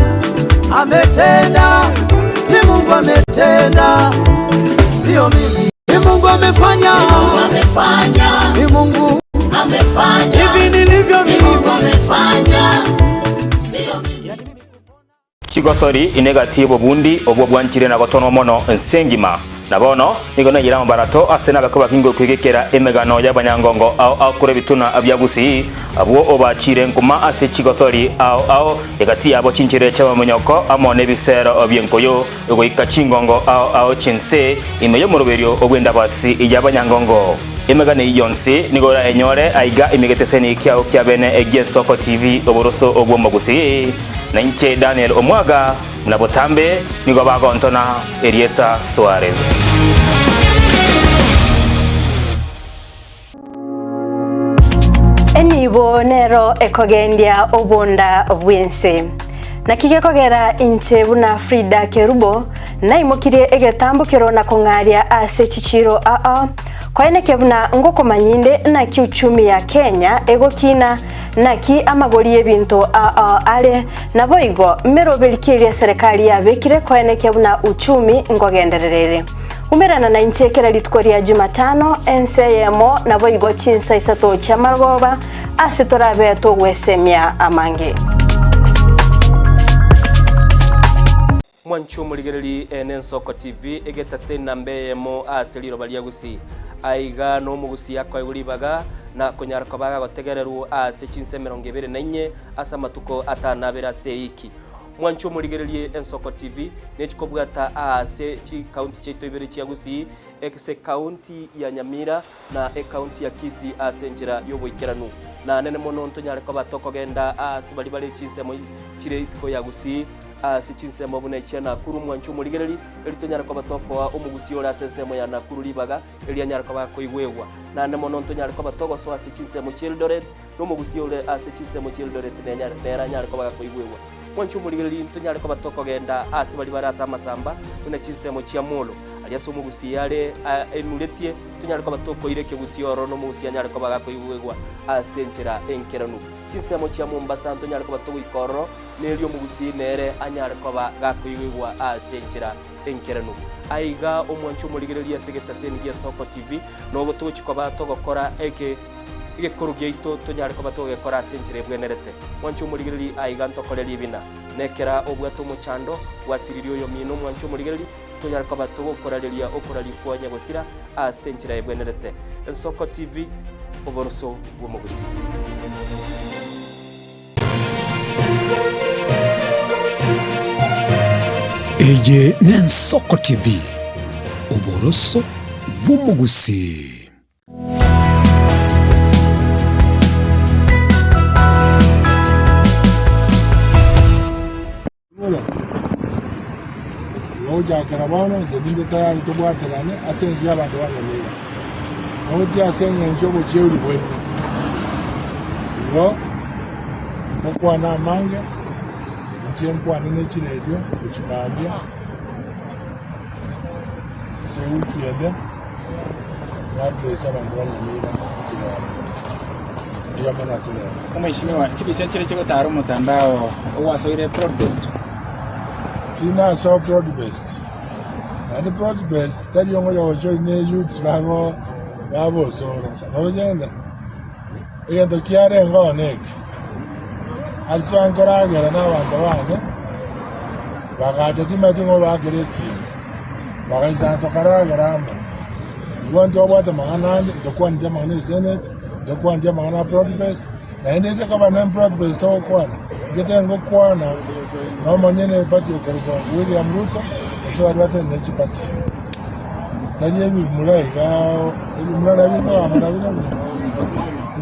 Speaker 14: ni Mungu ametenda, sio mimi. Ni Mungu amefanya, ni Mungu amefanya, hivi nilivyo mimi. Ni Mungu amefanya, sio mimi.
Speaker 13: Chigosori inegatibo bundi obwo bwanchire na gotono mono nsengima nabono nigona yiramo barato asena bakoba kingo kwigekera emegano y'abanyangongo au kure bituna abyagusi abwo obachire nkuma ase chigosori au egati yabo chinchire chaba munyoko amone bisero obyenkoyo ego ikachingongo au chinse imeyo muruberio obwenda basi y'abanyangongo emegane yonse nigora enyore aiga imegeteseni kyao kyabene Gensoko TV oboroso obwo magusi na inche Daniel Omwaga mnabotambe nigo bagontona Erieta Suarez.
Speaker 4: Enibo nero ekogendia obonda bwense na kigekogera inche buna Frida Kerubo na imokirie egetambukiro na kongaria ase chichiro kwaene kebuna ngoko manyinde na kiuchumi ya Kenya egokina na ki amagori ebintu ale naboigo merobelikiria serikali yabekire kwaene kebuna uchumi ngogendererere umerana na inchekera litkoria Jumatano NCMO naboigo chinsa isato cha magoba ase torabe to wesemia amange
Speaker 3: Mwancho muligereri Gensoko TV egeta sena mbeyemo aseliro baliagusi aiga no mugusi yakwa yulibaga na konyara kabaga gotegereru ase chinse 24 asa matuko atanabera seiki Mwancho muligereri Gensoko TV nechikobwata ase chi county cheto ibere chiagusi ekse county ya Nyamira na county ya Kisii ase njira yoboikeranu na nene mono ntonyare ko batoko genda ase bali bali chinse mo chire isiko yagusi sichinse mabuna ichana kuru Mwancho muligereri elitonyara ko batoko wa umugusi ora sensemo ya nakuru libaga elianyara ko bakoigwewa na nene mono ntonyare ko batoko so asichinse mo Childoret no mugusi ora asichinse mo Childoret nera nyara ko bakoigwewa Mwancho muligereri ntonyare ko batoko genda ase bali barasa masamba una chinse mo chiamolo aliaso mugusi yale emuletie tonyare ko batoko ireke gusioro no mugusi anyare ko bakoigwewa asenchera enkeranu chinse mo chia Mombasa ntonyare ko batoko ikoro nelio mugusi nere anyare ko bakoigwewa asenchera enkeranu aiga omwancho muligereri asegeta seni Gensoko TV no gotochi ko batoko kora igekuru geito tonyare ko batoge kora asenchera bwenerete Mwancho muligereri aiga ntokoreri bina nekera obwato muchando wasiririo yo mino Mwancho muligereri tonyare ko batogo koraleria okorali kwa nyagosira asenchera bwenerete Gensoko TV oboroso bwomugusi
Speaker 12: Eye Gensoko TV oboroso bwomugusi
Speaker 1: Oja karabano jebinde tayari tobwaterane asenje abantu banyamira oti asenye njobo cheuri bwe yo mokwana mange chempwana nechirejo kuchibambia sewuki ede wadresa abantu banyamira ndio maana sina
Speaker 6: Mheshimiwa chibi chachire chiko taro mutandao wasoire broadcast
Speaker 1: Tina so broad-based. And the broad-based, tell you what you're joining the youths, Babo, so, Rogenda. Again, the Kiara and go neck. As one Koraga and now on the one, Bagata Timatingo Bagresi. Bagasa Tokaraga. You want to know what the Mahanan, the Quantum Senate, the Quantum broad-based, and there's a common broad-based talk one. Get them go corner. No manyene pati kwa William Ruto so adwate nechi pati tanye mi mulai ga mulai bino amana bino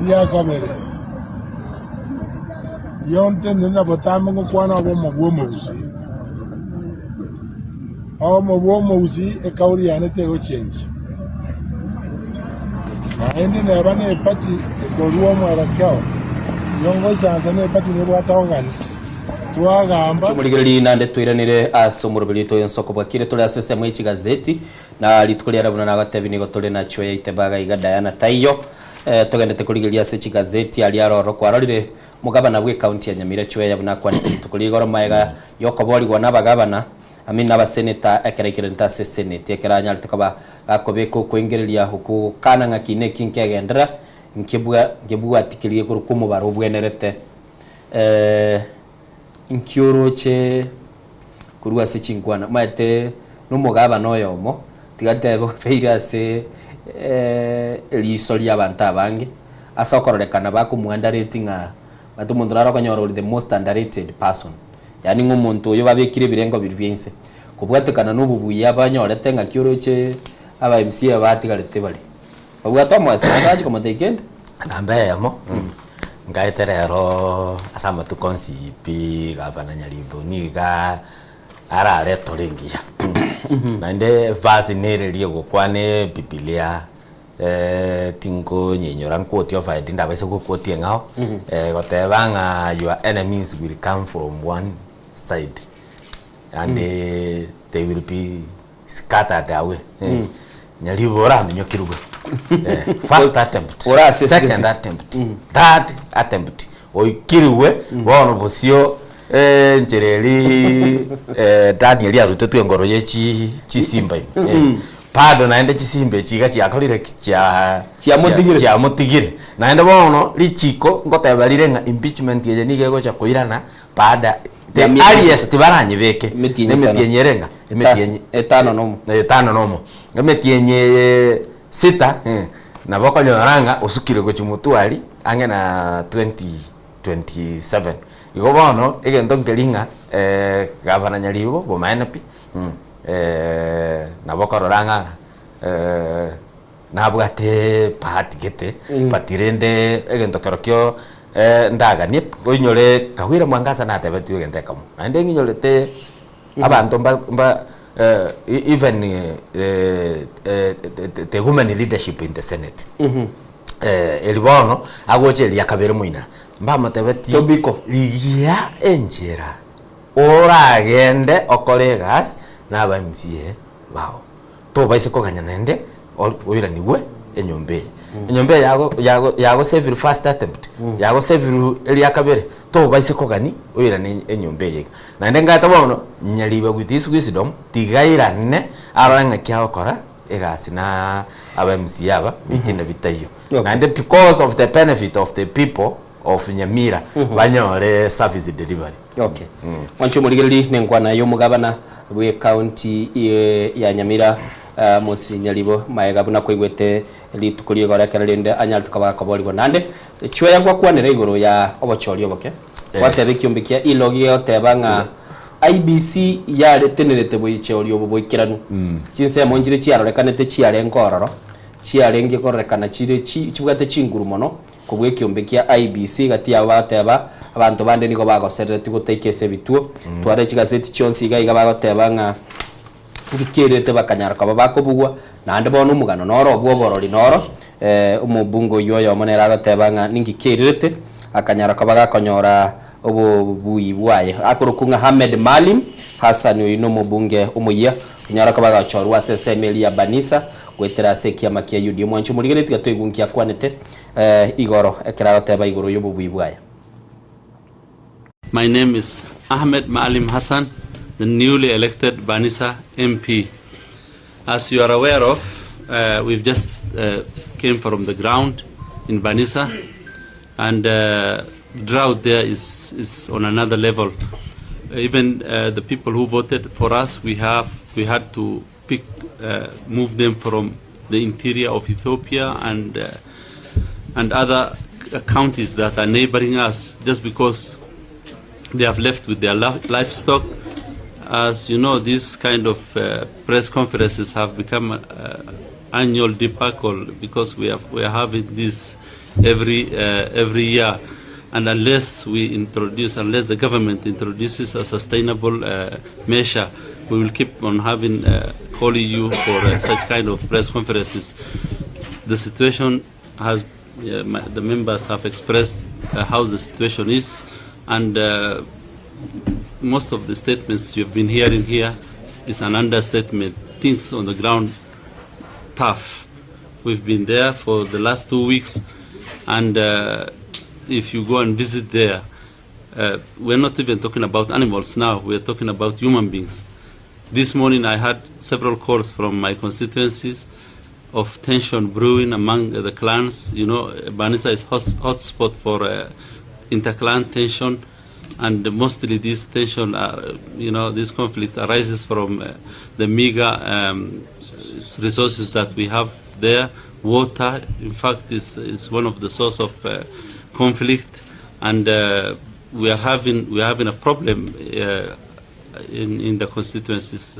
Speaker 1: ya kamere yonte nina botamu kwa na bo magwo mugusi
Speaker 5: omo womo usi e kauri yanete go change na ende ne bane party ko ruomo era kao yongo sanza ne party ne bwata organize twagamba
Speaker 3: chumuligiriri nande twiranire asomurubiri to yonsoko bwakire tuli asese mu iki gazeti na litukulia rabuna na gatebi nigo tuli na chwe yaitebaga iga Diana Taiyo tugendete kuligiria se gazeti ali aroro kwarorire mugabana bwe county ya Nyamira chwe yabuna kwanite litukuligoro maega yokobori gwa nabagabana amina abaseneta ekerekire ntase senete ekeranya litukoba akobeko kwengereria huku kana ngakine kinkegendera nkibwa atikirie kurukumu baro bwenerete inkyoroche kurua se chingwana mate no mugaba noyomo tigate feira se lisolia banta bange asokorekana bakumwanda ratinga batu mundu raro kanyoro the most underrated person yani ngumuntu yo babekire birengo birwense kubwatekana n'ububuye abanyorete nga kyoroche aba MC abatigarete bali babwato mwase ngaje komatekende
Speaker 17: nambeyamo ngaiterero asama tu konsipi gabana Nyalibo niga arare torengia nande vasi nerelie gukwane Biblia tingo nyenyora nkoti of idinda bese gukoti ngao gotebanga your enemies will come from one side and they will be scattered away Nyalibo ramenyo kirugo first attempt second attempt third attempt oikiriwe bono bosio njereri Daniel yarutetu engoro yechi chisimba pado naende chisimbe chiga chiakolire chia mutigire naende bono lichiko ngotebalire nga impeachment ye nige gocha koirana pada the earliest baranyibeke nemetienyerenga etano nomo emetienye sita na boko nyoranga usukire go chimutwali ange na 2027 igo bono egento ngelinga gavana Nyalibo bo manepi na boko roranga na bwate patigete patirende egento kerokyo ndaga nip goinyore kawira mwangaza na tebeti egente kamo ande nginyolete abantu mba even the women leadership in the Senate elibono agoche liakabere muina mba matebeti tobiko liya enjera oragende okolegas na ba MCA bao to baise ko ganyanende oira niwe enyombe enyombe yago save first attempt yago save liakabere to baise ko gani oira ni enyombe yega na ndenga tabono Nyalibo with this wisdom tigairane aranga kyao kora egasi na aba MCA aba bitina bitayo and because of the benefit of the people of Nyamira banyore service delivery
Speaker 3: okay wancho muligiriri nengwana yo mugabana bwe county ya Nyamira musi Nyalibo maega buna kwigwete litukulie gore kerende anyal tukaba koboligo nande chwe yakwa kwanere igoro ya obochori oboke watebe kiombikia ilogi otebanga IBC yale tenerete boyiche oli oboboikiranu chinse monjire chiarorekanete chiare nkororo chiarenge korekana chire chibwate chinguru mono kubwe kiombekia IBC gati abateba abantu bande niko bagoserete guteikese bituo tware chigazeti chonsi iga bagotebanga ngikirete bakanyara kwa bakobugwa nande bono mugano noro obwo borori noro umubungo yoyo monera agotebanga ningikirete akanyara kwa bagakonyora obo buyibwaye akurukunga Ahmed Malim Hassan uyu no mubunge umuya nyara kwa bagachorwa SSML ya Banisa gwetera sekia makia yudi mwanchu muligereti gatoigunkia kwanete igoro ekeragoteba igoro yobo buyibwaye.
Speaker 18: My name is Ahmed Malim Hassan, the newly elected Banisa MP. As you are aware of, we've just came from the ground in Banisa, and drought there is on another level. Even the people who voted for us, we had to move them from the interior of Ethiopia and other counties that are neighboring us, just because they have left with their livestock. As you know, these kind of press conferences have become annual debacle because we are having this every year. And unless the government introduces a sustainable measure, we will keep on having calling you for such kind of press conferences. The situation has, the members have expressed how the situation is, and most of the statements you've been hearing here is an understatement. Things on the ground tough. We've been there for the last 2 weeks, and if you go and visit there, we're not even talking about animals now, we're talking about human beings. This morning I had several calls from my constituencies of tension brewing among the clans. You know, Banissa is hotspot for inter-clan tension, and mostly this tension, this conflict arises from the meager resources that we have there. Water, in fact, is one of the source of conflict, and we are having a problem in the constituencies.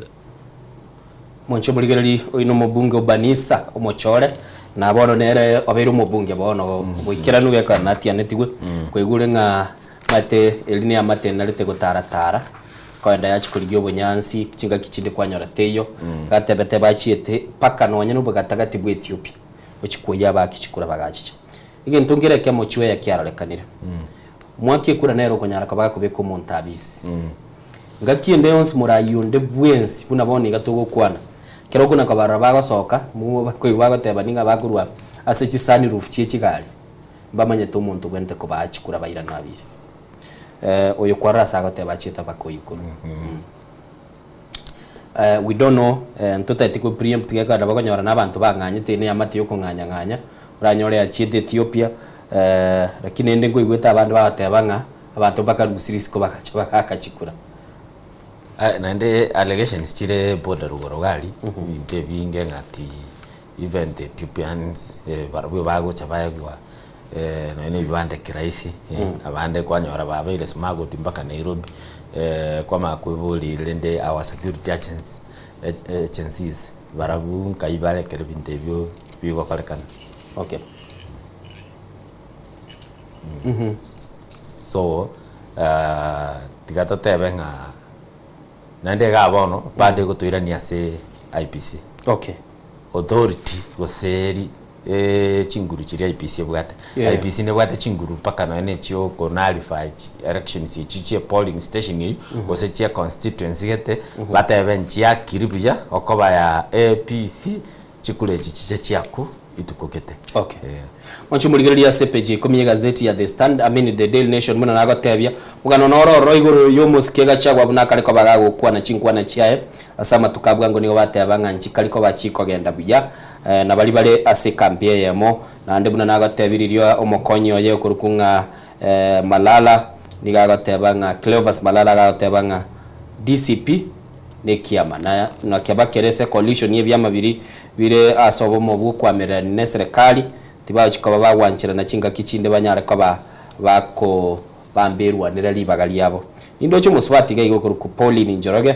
Speaker 3: Mwancho muligereri oino mubunge Banissa omochore na bono nere oberu mubunge bono gwikiranu weka natia netigwe kwigure nga mate elini ya mate nalete gutaratara kwenda yachikurigyo obunyansi kinga kichinde kwanyora teyo gatebete bachiete paka nonye no bugatagati bwa Ethiopia ochikuya bakichikura bagachicha igintu ngireke mochwe ya kiarolekanire mwaki kura nero konyara kabaga kubeko montabisi ngakiende yonse murayunde bwensi bunabone gatogo kwana kero kuna kabara bagasoka mu bakwiwa bateba ninga bagurwa ase chisani rufchi chikali bamanye to muntu gwente ko bachikura bayira nabisi oyo kwarasa gateba chita bakoyiko we don't know ntotati ko preempt ga kada bakonyora nabantu banganye tene yamati yo kunganya uranyore ya chite Ethiopia lakini ende ngo igweta abantu bagatebanga abantu bakarusirisko bakachikura
Speaker 17: nande allegations chire border rugorogali inte binge ngati even the Ethiopians barabwe bago chabayagwa no ene bibande kiraisi abande kwanyora babaile smago timbaka Nairobi kwa makwebuli lende our security agencies barabu kaibale kerbinte byo bigo kalekana.
Speaker 3: Okay.
Speaker 17: So tigata tebenga nande ga bono bade go tuirania se IPC.
Speaker 3: Okay.
Speaker 17: Authority goseri chinguru chiri IPC bwate. IPC ne bwate chinguru paka no ene chio konalify elections chiche polling station yi gose chia constituency gete bate evenchi ya kiribya okoba ya APC chikule chiche chiaku itukokete.
Speaker 3: Okay. Mwancho muligereri ya CPG komiye gazeti ya The Stand, The Daily Nation muna nagotebya mugano nororo iguru yomusikega chagwa bunakale ko bagago kwa na chinkwa na chiae asama tukabwa ngo nigo batebanga nchikali ko bachiko genda buya na bali bale ase campaign yemo na ande buna nagotebiririo omokonyo ye kurukunga Malala nigagotebanga Cleophas Malala gagotebanga DCP nekiama na kyabakerese coalition ye byama bire asobomo bukwamerera ne serikali tibaho chikaba bagwanchira na chinga kichinde banyara kwa bako bamberwa nerali bagali yabo indo cyo muswati ga igoko ku Pauline Njoroge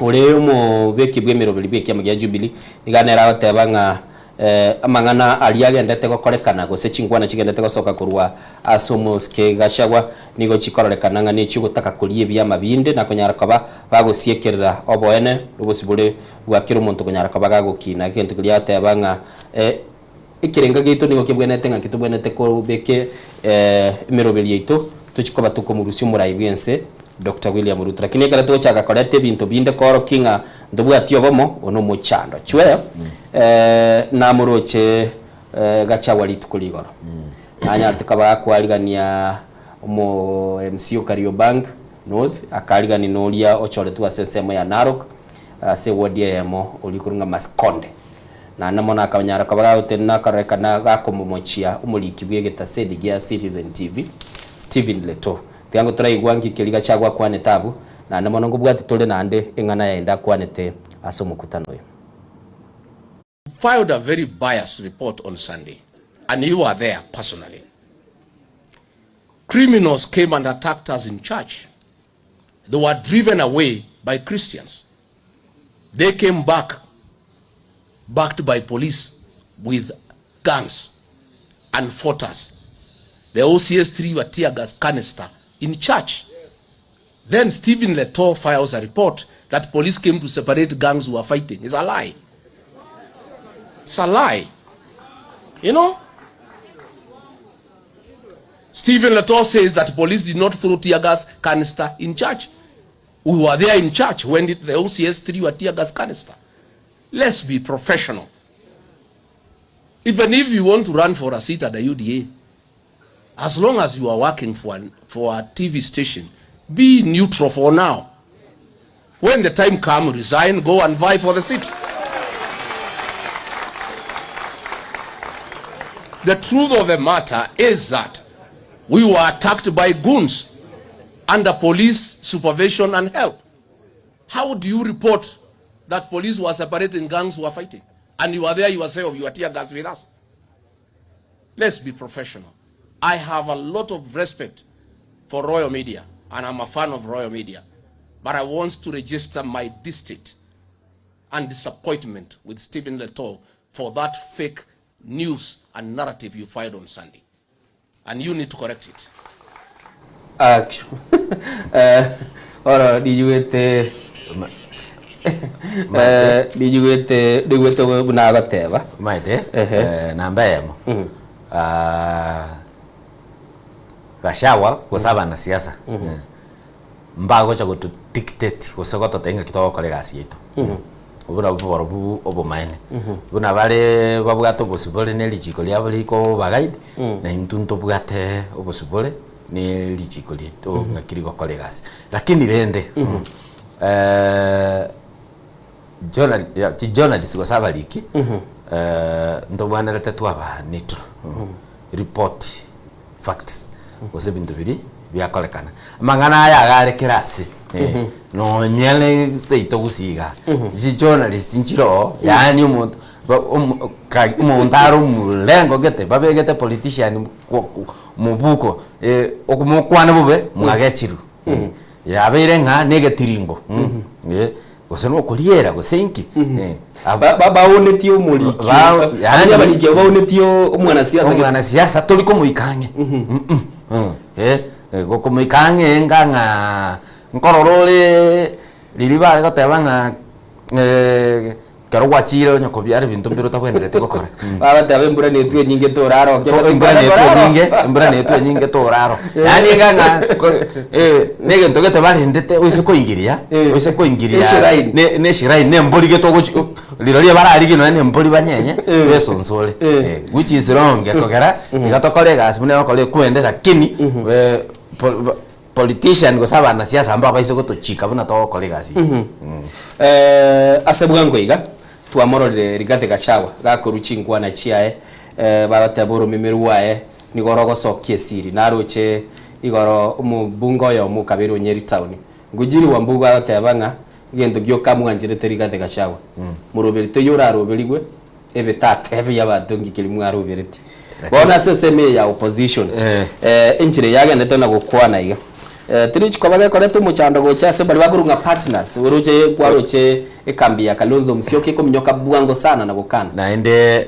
Speaker 3: ureyo mu beki bwemero bili kyama ya Jubilee niganera batebanga amangana aliyagenda teko kolekana gose chingwana chigenda teko soka kurwa asomoske gashagwa nigo chikorekana ngani chigutaka kuliye byama binde na konyara kwa bagosiekerera oboene rubusibule bwakira umuntu konyara kwa bagagukina kente kuliya tebanga ikirenga gitu nigo kibwenete nga kitubwenete ko beke emerobeli yeto tuchikoba tukomurusi murayibwense Dr. William Ruto lakini kala to chaka kolete bintu binde koro kinga ndobwati obomo ono muchando chwe na muroche gacha wali tukuligoro anya tukaba kwaligania mo MCO Kariobank North akaligani nolia ochore tu asesemo ya Narok se wodi yemo olikurunga Maskonde na namona akanyara kabaga utenna karekana gakomomochia umuliki bwegeta sedi gya Citizen TV Steven Leto tiango turaigwangi kiliga chagwa kwane tabu na namona ngubwati tole nande engana yaenda kwanete asomukutano yo
Speaker 7: filed a very biased report on Sunday, and you were there personally. Criminals came and attacked us in church. They were driven away by Christians. They came back, backed by police with guns and fought us. The OCS 3 were tear gas canister in church. Then Stephen Leto files a report that police came to separate gangs who are fighting. It's a lie. It's a lie. You know? Stephen Letor says that police did not throw tear gas canister in church. We were there in church when the OCS threw a tear gas canister. Let's be professional. Even if you want to run for a seat at the UDA, as long as you are working for a TV station, be neutral for now. When the time comes, resign, go and vie for the seat. The truth of the matter is that we were attacked by goons under police supervision and help. How do you report that police were separating gangs who are fighting? And you are there yourself, you are tear gas with us. Let's be professional. I have a lot of respect for Royal Media, and I'm a fan of Royal Media. But I want to register my disdain and disappointment with Stephen Letor for that fake news and narrative you fired on Sunday. And you need to correct it.
Speaker 3: Ora dijuete dijuete buna gateba
Speaker 17: maite namba yemo Gashawa kusaba na siasa mbago cha gotu dictate kusokoto tenga kitoko kale gasi yetu ubuna borobu obomaine buna bale babugato bosibole ne lichiko lya baliko bagaide na intunto bugate obosibole ne lichiko lyeto ngakiriko kale gasi lakini rende journalist kusaba liki ndo bwana letetu aba nitro report facts kose bintu biri byakolekana amangana aya gare kirasi no nyele seito gusiga ji journalist nchiro yani umuntu mulengo gete babegete politician mubuko okumukwana bube mwagechiru yabere nka negatiringo Goseno kuriera gosenki
Speaker 3: baba onetio muliki yani abaliki baonetio umwana siasa
Speaker 17: toliko muikange goko muikange nganga nkororole liliba gatebanga karo gwachiro nyoko byari bintu mbiro takwenderete gukora
Speaker 3: abatabe mbura netwe nyinge toraro
Speaker 17: mbura netwe nyinge toraro yani nganga nege ntogete barindete wise ko ingiria ne shirai ne mbori geto lirori barari gino ne mbori banyenye besonsole which is wrong yakogera igatokole gas mune okole kwende lakini politician gosaba na siasa ambao baise gotochika buna to kolegasi
Speaker 3: asebwango iga tuamorore Rigathi Gachagua gakoruchingwa na chiae babataboro memeru wae nigorogo sokie siri naroche igoro umubungo yo mukabiro Nyeri town ngujiri wa mbuga batabanga gendo gyo kamwanjirete Rigathi Gachagua muroberite yora roberigwe ebetate yabatongi kilimu aroberite bona seseme ya opposition enchire yaga netona gukwana iga tirichi kwabaga koreto muchando gochase bali bagurunga partners uruche kwaroche ekambi ya Kalonzo Musyoka ko minyoka bwango sana na gukana
Speaker 17: na ende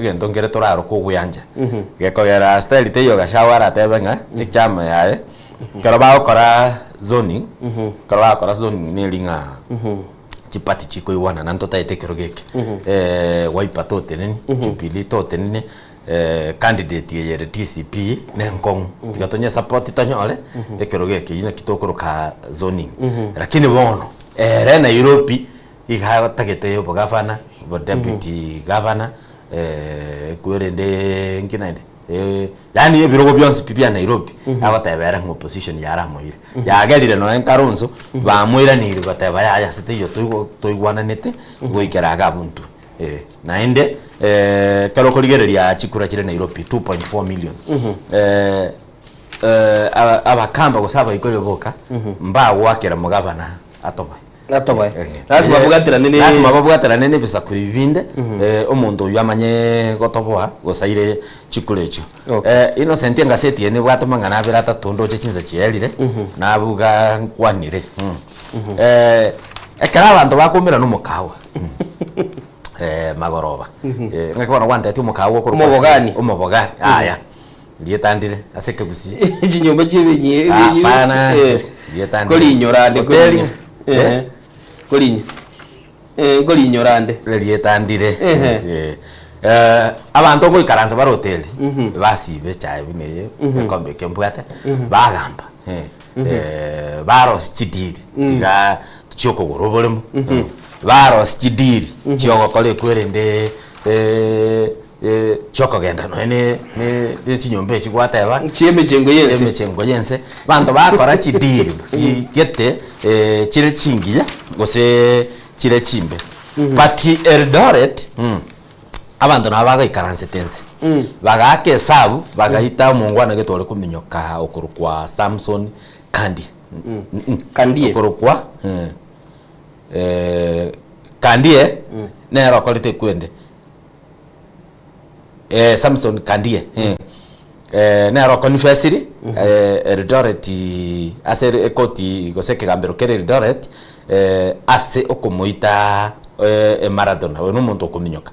Speaker 17: gento ngere toraro ko guyanja geko yara style teyo Gachagua atebenga ichama yae karaba okora zoning karaba okora zoning nelinga chipati chiko iwana nanto taite kerogeke Wiper tote nini Jubilee tote nini candidate yere TCP nenkong gatonya support tanyole ekerogeke ina kitokoroka zoning lakini bono na Europe iga tagete yo gavana bo deputy governor kuerende nginaide yani ebirogo byonse pipia Nairobi abatebera mu opposition yara moire yagerire no enkaronzo bamwira ni bateba ya site yo toigwana nete goikeraga buntu naende karo koligereria chikura chire Nairobi 2.4 million abakamba gosaba ikoyo boka mba wakera mugabana atoba lazima babugatira nene bisa kubinde omuntu yamanye gotoboa gosaire chikulecho Innocent ngaseti ene bwatomanga nabira tatondo chinza chiyelire nabuga kwanire ekara abantu bakomera no mukawa magoroba ngakibona kwanda ati mukawa ko umubogani aya lietandire aseke gusi
Speaker 3: chinyombe chibinyi
Speaker 17: pana lietandire
Speaker 3: koli nyorande Golinyorande
Speaker 17: rietandire abantu ngo ikaranza bar hotel basibe chai bine ekombe kembwate bagamba baros chidiri tiga tuchoko gorobolemo baros chidiri chiogo kole kwerende choko genda no ne chinyombe chigwateba
Speaker 3: chieme chengo
Speaker 17: yense bantu bakora chidiri gete chire chingiya gose chire chimbe but Eldoret abantu nabaga ikaranse tense bagake sabu bagahita mungwana getore kuminyoka okuru kwa Samson Kandi
Speaker 3: Kandie
Speaker 17: okuru kwa Kandie nero kolite kwende Samson Kandie nero confessiri Eldoret asere ekoti goseke gambero kere Eldoret ase okumuita Maradona we n'umuntu okuminyoka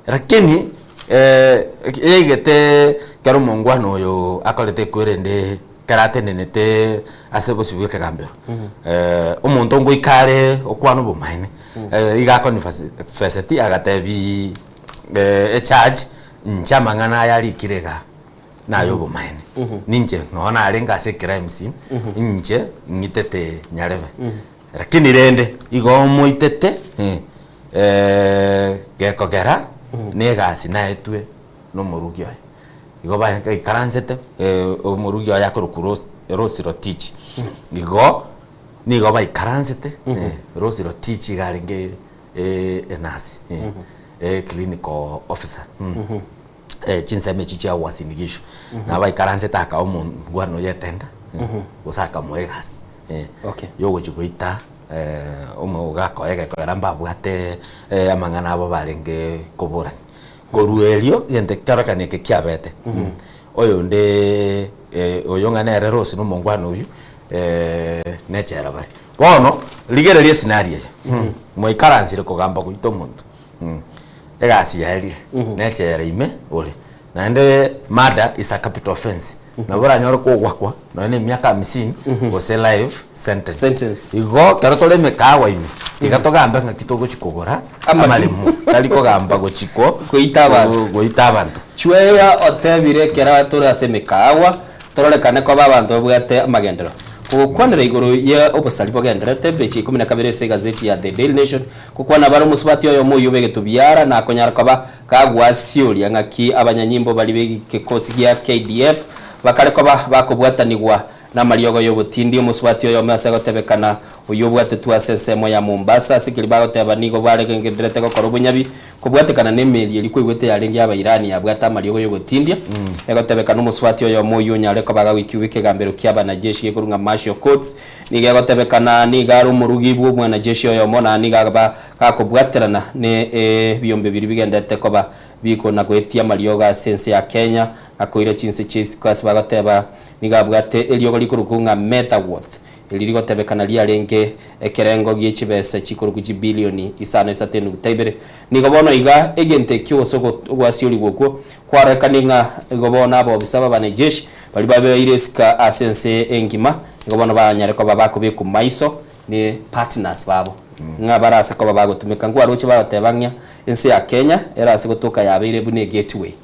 Speaker 17: lakini egete kero mungwano yo akolete kwerende karate nenete ase bosibwe kagambero umuntu ngo ikare okwano bumaine igako ni facility agatebi charge nchamangana yali kirega nayo bumaine ninje nona alenga ase crime scene nje ngitete nyareve lakini rende igo moitete gekogera negasi naetwe no murugyo igo ba ikaransete omurugyo yakoro Rosiro Teach igo nigo ba ikaransete Rosiro Teach garenge enasi clinical officer chinseme chicha wasinigisho na ba ikaransete aka omugwano yetenda usaka moegas
Speaker 3: okay
Speaker 17: yogo chugoita omuga koyege koramba bwate amangana abo barenge kobora koruelio yende karakane ke kiabete oyo nde oyo ngana Rose no mongwano uyu nechera bari bono ligererie scenario mo ikaranzire kogamba kuito muntu egasi yali nechera ime ole nande murder is a capital offense na bora nyoro ko gwakwa na ne miaka 50 gose life sentence igo karotole mekawa ime igatoga mbanga kitogo chikogora amalemu taliko gamba go chiko goita abantu
Speaker 3: chweya otebire kera turase mekawa tororekane ko babantu bwate amagendero kukwanira iguru ya obosali bogendera tebechi 12 se gazeti ya The Daily Nation kukwana baro musubati oyo muyu begetubyara na konyara kaba kagwasioli ngaki abanyanyimbo bali begikosi gya KDF bakareko bakobwatanigwa na mariogo yobutindi musubati oyo mase gotebekana uyobwate twasesemo ya Mombasa sikiri bagoteba nigo baregengerete ko korobunyabi kubwatekana nemeli eri kwigwete yarengi aba Irani yabwata mariogo yobutindi egotebekana umusubati oyo muyu nyareko baga wikiwike gambero kyaba na jeshi yekurunga martial courts niga gotebekana niga rumurugibwo mwana jeshi oyo mona niga kakobwaterana ne biyombe biri bigendete koba biko na gwetia mariogo sense ya Kenya akoire chinse chisi kwasi bagoteba niga bwate eliogo likurukunga Metaworth elirigotebekana liarenge ekerengo gichibese chikuruku bilioni isano isatenu gutaibere nigobono iga egente kyosogo gwasioli gwoko kwarekaninga igobona abo bisaba banejeshi bali babe ireska asense engima nigobono banyare ko babako beku maiso ni partners babo ngabarase ko babago tumika ngwaruche batebanya ense ya Kenya erase gotoka yabeire bune gateway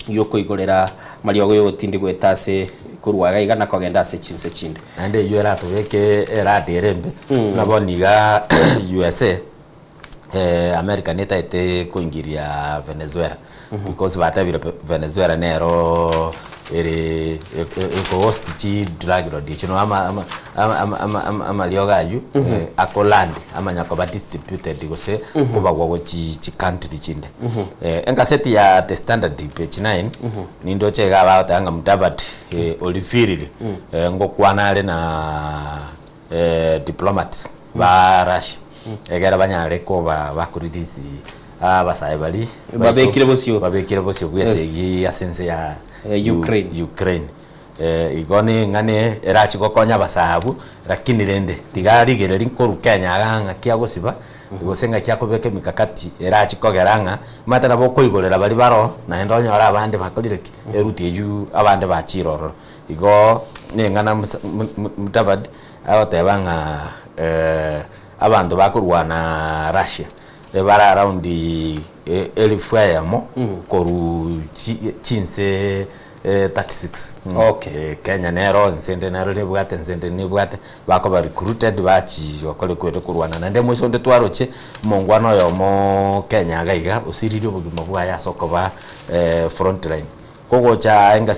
Speaker 3: yoko igorera mariogo yotindi gwetase kurwaga igana kogenda se chinse chinde
Speaker 17: ande yera to weke era derembe naboniga USA America neta ite kuingiria Venezuela because batabira Venezuela nero ere host chi drug road chino ama lioga yu akoland ama nyakoba distributed gose kuba gwo chi country chinde engaseti ya The Standard page 9 nindo chega batanga Mudavadi olifiriri ngokwanale na diplomats ba Russia egera banyare ko bakuridisi abasaibali
Speaker 3: babekire
Speaker 17: bosio gwesegi asense ya Ukraine igone ngane erachi gokonya basabu lakini rende tigari gereri nkoru Kenya aganga kya gosiba gosenga kya kobeke mikakati erachi kogeranga mata nabo koigorera bali baro na endonyo ara abande bakolireki eruti eju abande bachiroro igo nengana Mudavadi awotebanga abantu bakurwana Russia bara around elfu yamo koru chinse 36
Speaker 3: okay
Speaker 17: Kenya nero nsende nero ni bwate bako ba recruited bachi wakole kwete kurwana na ndemo sonde twaroche mongwano yomo Kenya gaiga usiriri obugima bwa ya soko ba frontline kogo cha enga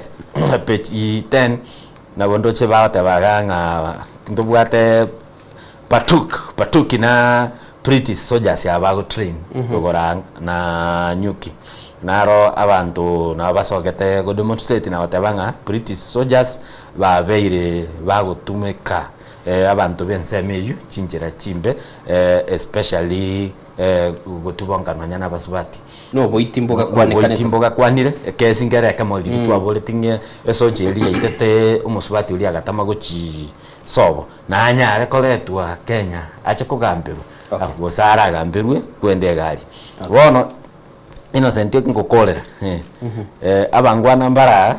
Speaker 17: page 10 na bondoche baate baganga ndubwate Patuki na British soldiers abago train gogora na nyuki naro abantu nabasogete go demonstrate na batabanga British soldiers babeire bagutumeka abantu bensemeyu chinjira chimbe especially gutubongana na basubati
Speaker 3: no boitimboga
Speaker 17: kwanire kesingere kamolidi twabolitinge esonje iri itete umusubati uri agatama gochi sobo na anyare koletwa Kenya ache kugambiru akugosara agambirwe kwende gari bono innocent ngokolera abangwana mbara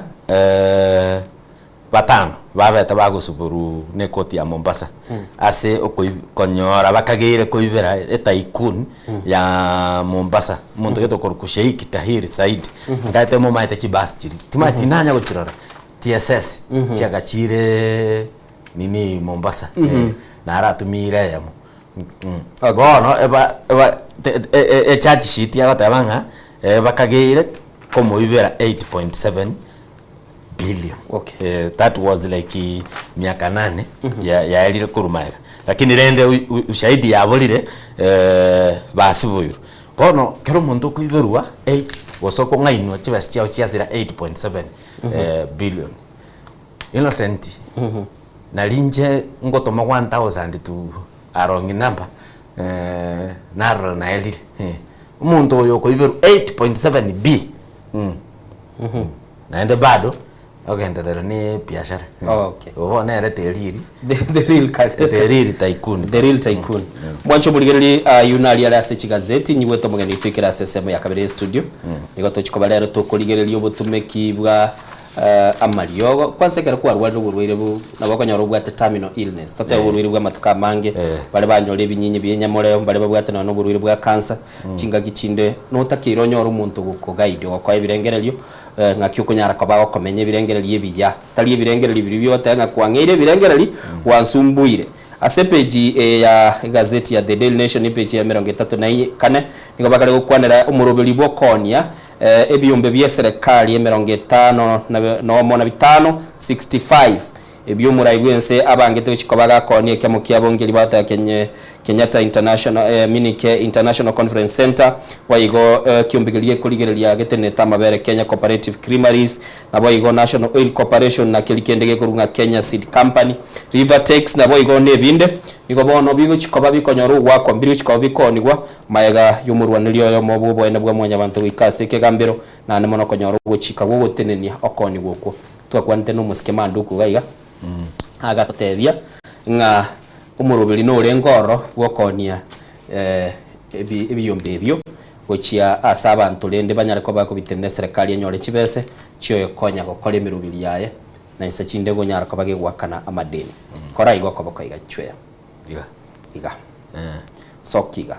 Speaker 17: batano babeta bagusuburu ne koti ya Mombasa ase okonyora bakagire koibera etaikun ya Mombasa muntu geto korukusheiki Tahiri Said ngate mo maite chibas chiri timati nanya gochirora TSS chagachire nini Mombasa na aratumire yamo bono eba charge sheet ya batabanga bakagire komo ibera 8.7 billion.
Speaker 3: Okay.
Speaker 17: That was like miaka 8 ya elire kurumaga. Lakini rende ushahidi yabolire basibuyuru. Bono kero muntu kuiberwa 8 wasoko ngainwa chibasi chao chiazira 8.7 billion. Innocent. Na linje ngotoma 1000 to arongi number naro na elire. Umuntu oyo kuiberu 8.7 b. Naende bado ogendera ni biashara.
Speaker 3: Okay.
Speaker 17: Ubona era teriri.
Speaker 3: The real tycoon. Mwancho muligereri yunali ala se chigazeti nyiweto mugeni twikira sesemo ya kabere studio. Nigoto chikobalero to kuligereri obutumeki bwa amariogo kwansekera kwa rwari uburwire bu nabakonyoro bwa terminal illness tote uburwire bwa matuka mange bale banyore binyinyi byenyamore bale babwate no uburwire bwa cancer chinga gicinde notakiro nyoro umuntu guko guide wakwa ibirengerelyo ngakyo kunyara kwa bago komenye ibirengerelyo biya tali ibirengerelyo biri byote ngakwangeire ibirengerelyo wansumbuire ase page ya gazeti ya The Daily Nation page ya 34 niko bakale gukwanira umurobeli bwo konya ebiyumbe bya serikali 55 65 ebyumura ibwense abangete chikobaga konya kemo kyabongeri bata Kenyatta International Minike International Conference Center wayigo kiumbigilie kuligerelia getene tamabere Kenya Cooperative Creameries na wayigo National Oil Corporation na kilikendege kurunga Kenya Seed Company Rivertex na wayigo nebinde niko bono bigo chikoba bikonyoru wako mbiri chikoba bikonigwa mayega yumurwanilio yo mobubo ene bwa mwanya bantu wikase kegambiro na ne mono konyoru gochika go gotenenia okoni goko twakwante no musikema nduku gaiga agatotebia nga umurubiri no rengoro gwokonia ebiyombe ebyo gochia asaba ntulende banyare ko bakubitene serikali enyore chibese chiyo konya gokora emirubiri yaye na isa chinde gonyara ko bagegwakana amadeni kora igwa ko bakoiga chwea iga sokiga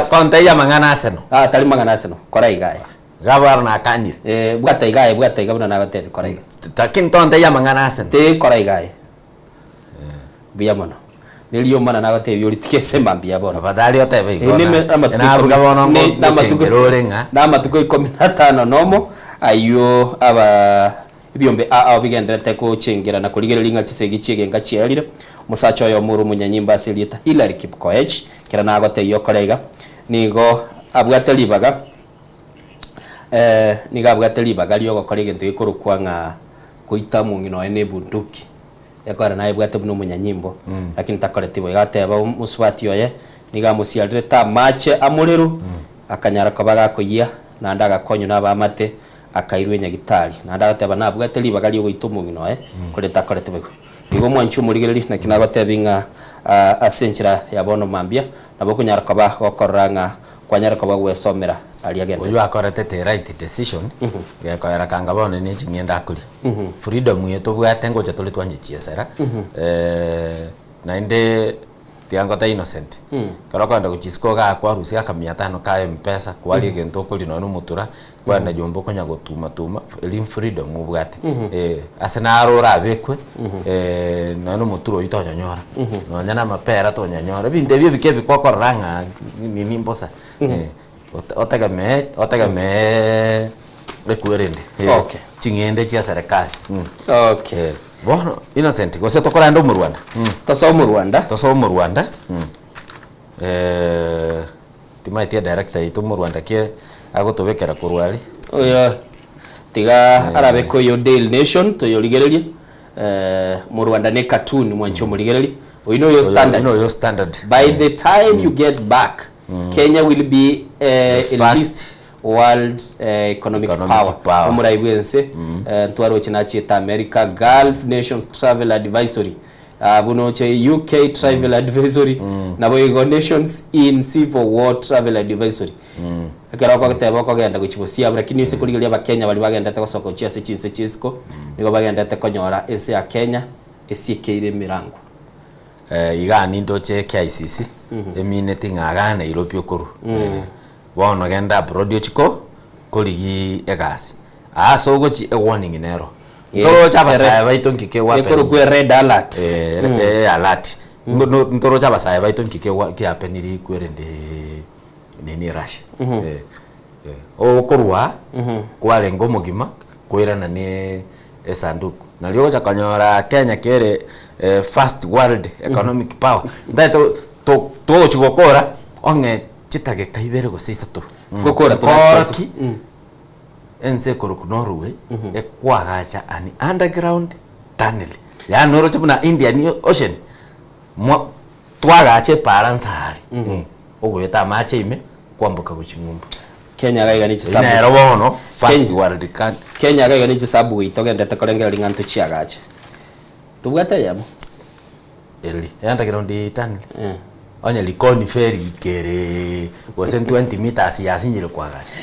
Speaker 3: tonta ya mangana aseno tali mangana aseno kora iga gabar na kanire bwata iga buna na batebe kora iga takin tonta ya mangana aseno te kora iga biyamono niliyo mana na batebe yori tikese mambia bono badali otebe igona na buga bono na matuko 15 nomo ayo aba ibiyombe bigendete ko cengera na kuligerera inga cisegi cige ngacielire musacho yo muru munyanyimba asilieta Hilary Kipkoech kira nagote yo kolega nigo abwatelibaga niga abwatelibaga liyo gokorege ntu ikurukwa nga kuita mungino ene bunduki yakora naye bwate buno munyanyimbo lakini takoletibo igateba muswati oye niga musialire ta mache amuliru akanyara kabaga koyia na ndaga konyo na bamate akairwe nyagitari na ndagateba nabwate libagali goituma ngino kureta koletibo igo mwanchu muligereri na kinabatebinga asenchira yabono mambia nabo kunyara kaba gokoranga kwanyara kaba gwesomera ali agenda uyu akorete the right decision yakora kanga bone ni chingenda kuri freedom yeto bwate ngoje tuli twanje chiesera na inde
Speaker 17: tiango ta innocent karo kwenda kuchisko ga kwa rusi aka 500 ka M-Pesa kwali gento kuli no mutura kwenda jombo konya gotuma tuma elim freedom ubwate asena arora bekwe no muturo itonyonyora no nyana mapera tonyonyora binde byo bikebi kwa koranga ni mbosa otagame ekwerende
Speaker 3: okay
Speaker 17: chingende chia serikali
Speaker 3: okay
Speaker 17: bono innocent gose tokora ndo mu Rwanda toso mu Rwanda timaitia director itu mu Rwanda kie agotobekera kurwali
Speaker 3: oya tiga arabe ko yo Daily Nation to yo ligerelie mu Rwanda ne cartoon mwancho mu ligerelie we know your standard by the time you get back Kenya will be at least world economic power omuraibwense twaro chinachieta America Gulf Nations Travel Advisory buno che UK Travel Advisory nabo igo Nations in Civil War Travel Advisory akara kwa guteba kwa genda guchibosia lakini ise kurigeria ba Kenya bali bagendete gusoko chia sechinse chisco nigo bagendete konyora ese ya Kenya esikeire mirango
Speaker 17: igani ndoche KICC emineti ngagana Nairobi okuru bono genda brodio chiko koligi egasi aso gochi a warning nero ndoro chaba sai baito nkike wa
Speaker 3: ekoro kwe red alert
Speaker 17: alert ndoro chaba sai baito nkike wa ki apeniri kwerende nini rush o korwa kwale ngomogima kwirana ne esanduku nalio chakanyora Kenya kere first world economic power ndato to chugokora onge chitage kaibere go seisato
Speaker 3: gukora
Speaker 17: turaki ense koruku Norway ekwagacha ani underground tunnel ya noro chapuna Indian Ocean mo twagache paransari ogweta mache ime kwambuka guchingumba
Speaker 3: Kenya gaiga ni chisabu
Speaker 17: ina robono first world
Speaker 3: Kenya gaiga ni chisabu itogendete korengera linganto chiagache tubwate yamo
Speaker 17: eli underground tunnel onye likoni ferry kere was 20 meters ya sinyire kwagacha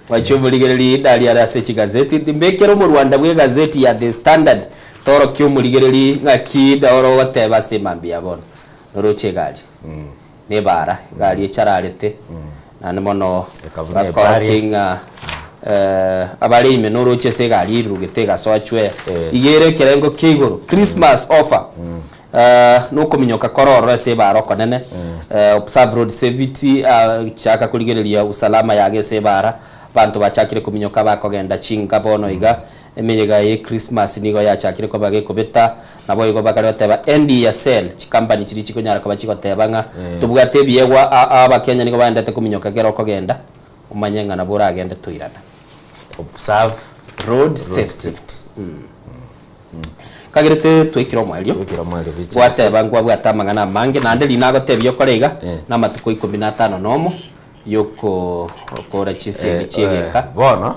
Speaker 3: wachomuligereri dali ara sechi gazeti timbekero mu Rwanda bwe gazeti ya The Standard toro kyo muligereri ngaki doro wateba semambia bono roche gali ne bara gali echararete nane mono bakokinga abali ime no roche se gali rugete gasoachwe igere kerengo kigoro Christmas offer no kominyoka kororo se bara konene observe road safety chaka kuligereria usalama yage se bara bantu bachakire kuminyoka bakogenda chinga bono iga emenyega ye Christmas nigo yachakire ko bage kobeta nabo igo bakare teba NDSL chikampani chiri chikonyara ko bachiko tebanga tubwate biyegwa aba Kenya nigo bandete kuminyoka gero kogenda umanyenga na bora agende tuirana
Speaker 17: observe
Speaker 3: road safety kagirete twikiro mwalio bwate bangwa bwatamanga na mange nande linago tebyo korega na matuko 15 nomo yoko kora chise chigeka
Speaker 17: bono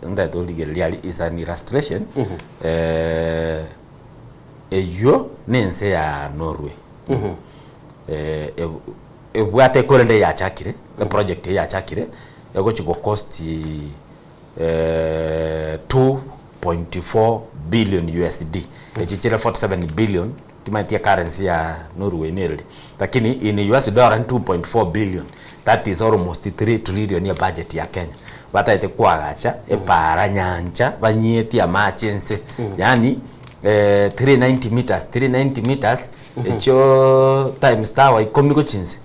Speaker 17: ndato ligeria is an illustration eyo nense ya Norway bwate korende ya chakire the project ya chakire yako chiko cost 2.4 billion USD echichira 47 billion timaitia currency ya Norway nearly lakini in US dollar 2.4 billion that is almost 3 trillion ya budget ya Kenya bataite kwagacha epara nyanja banyeti amachense yani 390 meters echo times tower ikomiko chinse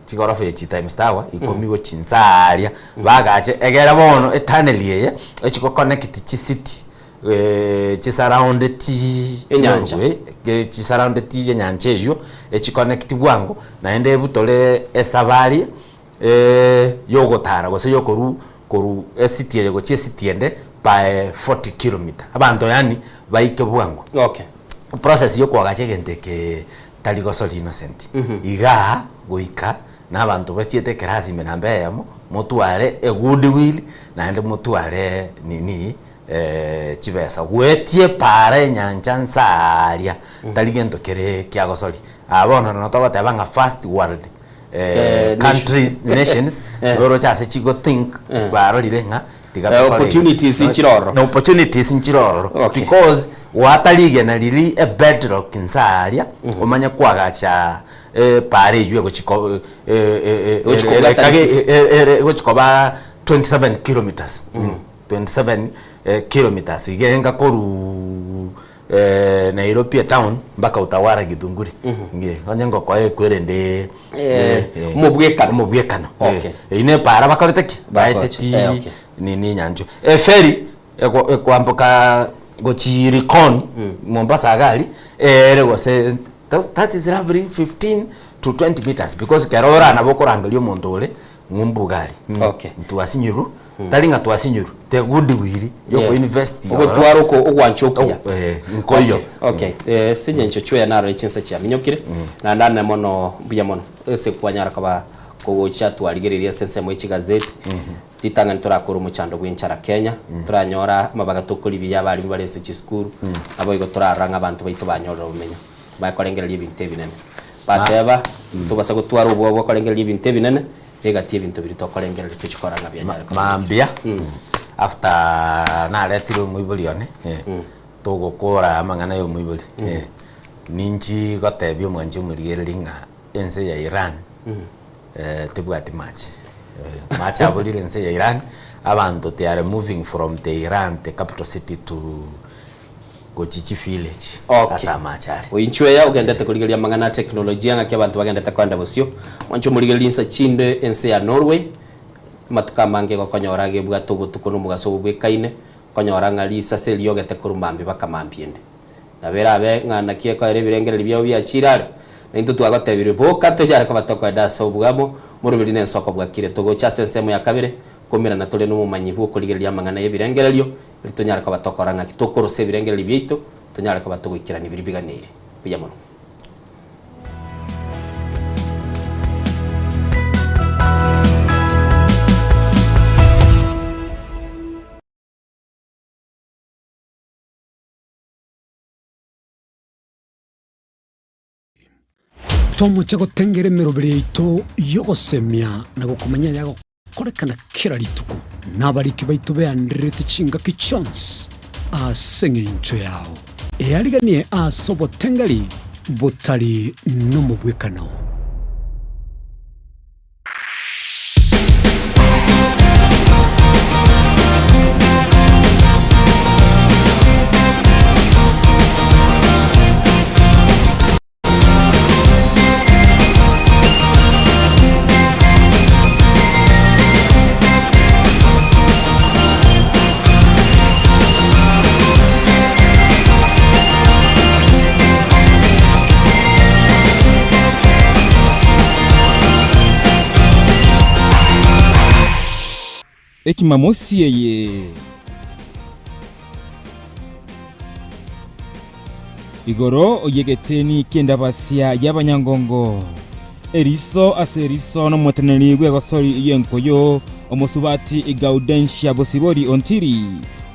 Speaker 17: chigorofa echi times tower ikomiko chinsaria bagache egera bono etunnel yeye echiko connect chi city chisaround ti enyanja chisaround ti enyanja ejo echiconnect bwango naende butole esabali yogotara gose yokoru city yego chi city ende by 40 km abantu yani baike bwango
Speaker 3: okay
Speaker 17: process yo kwagache genteke taligosoli innocent iga goika n'abantu bachiete kerasi menambe yamo motware a good will naende motware nini chibesa wetie pare nyanja nsaria taligento kere kiagosoli abono no togote banga first world countries nations loro chase chigo think baro lirenga
Speaker 3: opportunities inchiroro
Speaker 17: na opportunities inchiroro
Speaker 3: Okay.
Speaker 17: because watalige na lili a bedrock insaria umanya kwagacha pare yue gochiko gochikoba 27 kilometers 27 kilometers igenga koru Nairobi town mpaka Utawara Githunguri ngie onyengo kwa kwerende mubwekano
Speaker 3: Okay.
Speaker 17: ine para bakoreteki baeteti nini nyanjo ferry kwamboka gochirikon Mombasa gari was that is roughly 15 to 20 meters because kerora na bokorangalio mondo ule ngumbugari mtu wasinyuru talinga twasinyuru te good wiri yoko university
Speaker 3: ogotwaro ko ogwanchokia
Speaker 17: nkoyo
Speaker 3: okay sinye nchochwe na rechensa cha minyokire na ndana mono buya mono ese kwanyara kaba kogocha twarigereria sense mu gazeti litanga nturakora umuchando gw'inchara Kenya turanyora mabaga tukuri bari barese chiskuru abo igo turaranga abantu baitu banyora umenyo bakorengereria ibintu binene bateba tubasa gutwara ubwo bakorengereria ibintu binene negative ibintu biri tokorengereria tuchikoranga byanyara
Speaker 17: mambia after na letiro muibolione tugukora amangana yo muiboli ninji gotebyo mwanje murigereria ense ya Iran tibwati match abolire nse ya Iran abantu they are moving from the Iran the capital city to Gochichi village asa machari
Speaker 3: oinchwe ya ugendete kurigeria mangana teknolojia ngaki abantu bagendete kwanda busio mwancho murigeria insa chinde ense ya Norway matuka mange gokonyorage bwa tugutuko no mugaso bwekaine konyora ngali sase liogete kurumambi bakamambiende nabera be ngana kie kwa rebirengere byo byachirare nintu twagotebire boka tojara kwa batoko dasa ubwabo murubiri nensoko bwakire togocha sesemu ya kabire komera na tole no mumanyi bwo kurigeria mangana yebirengerelyo litonyara kwa batoko ranga kitokoro se birengereli byito tonyara kwa batoko ikirani biribiganire biyamono
Speaker 12: Tomo chago tengere merobere ito yogosemia na gukumanya yago korekana kira rituko nabariki baitu be andrete chinga ki chance asenge incho yao eariganie asobo tengari botari no mubwekano
Speaker 9: Ekimamosi yeye igoro oyegeteni kenda basia y'abanyangongo eriso aseriso no moteneri gwegosori yenkoyo omosubati igaudensia bosibori ontiri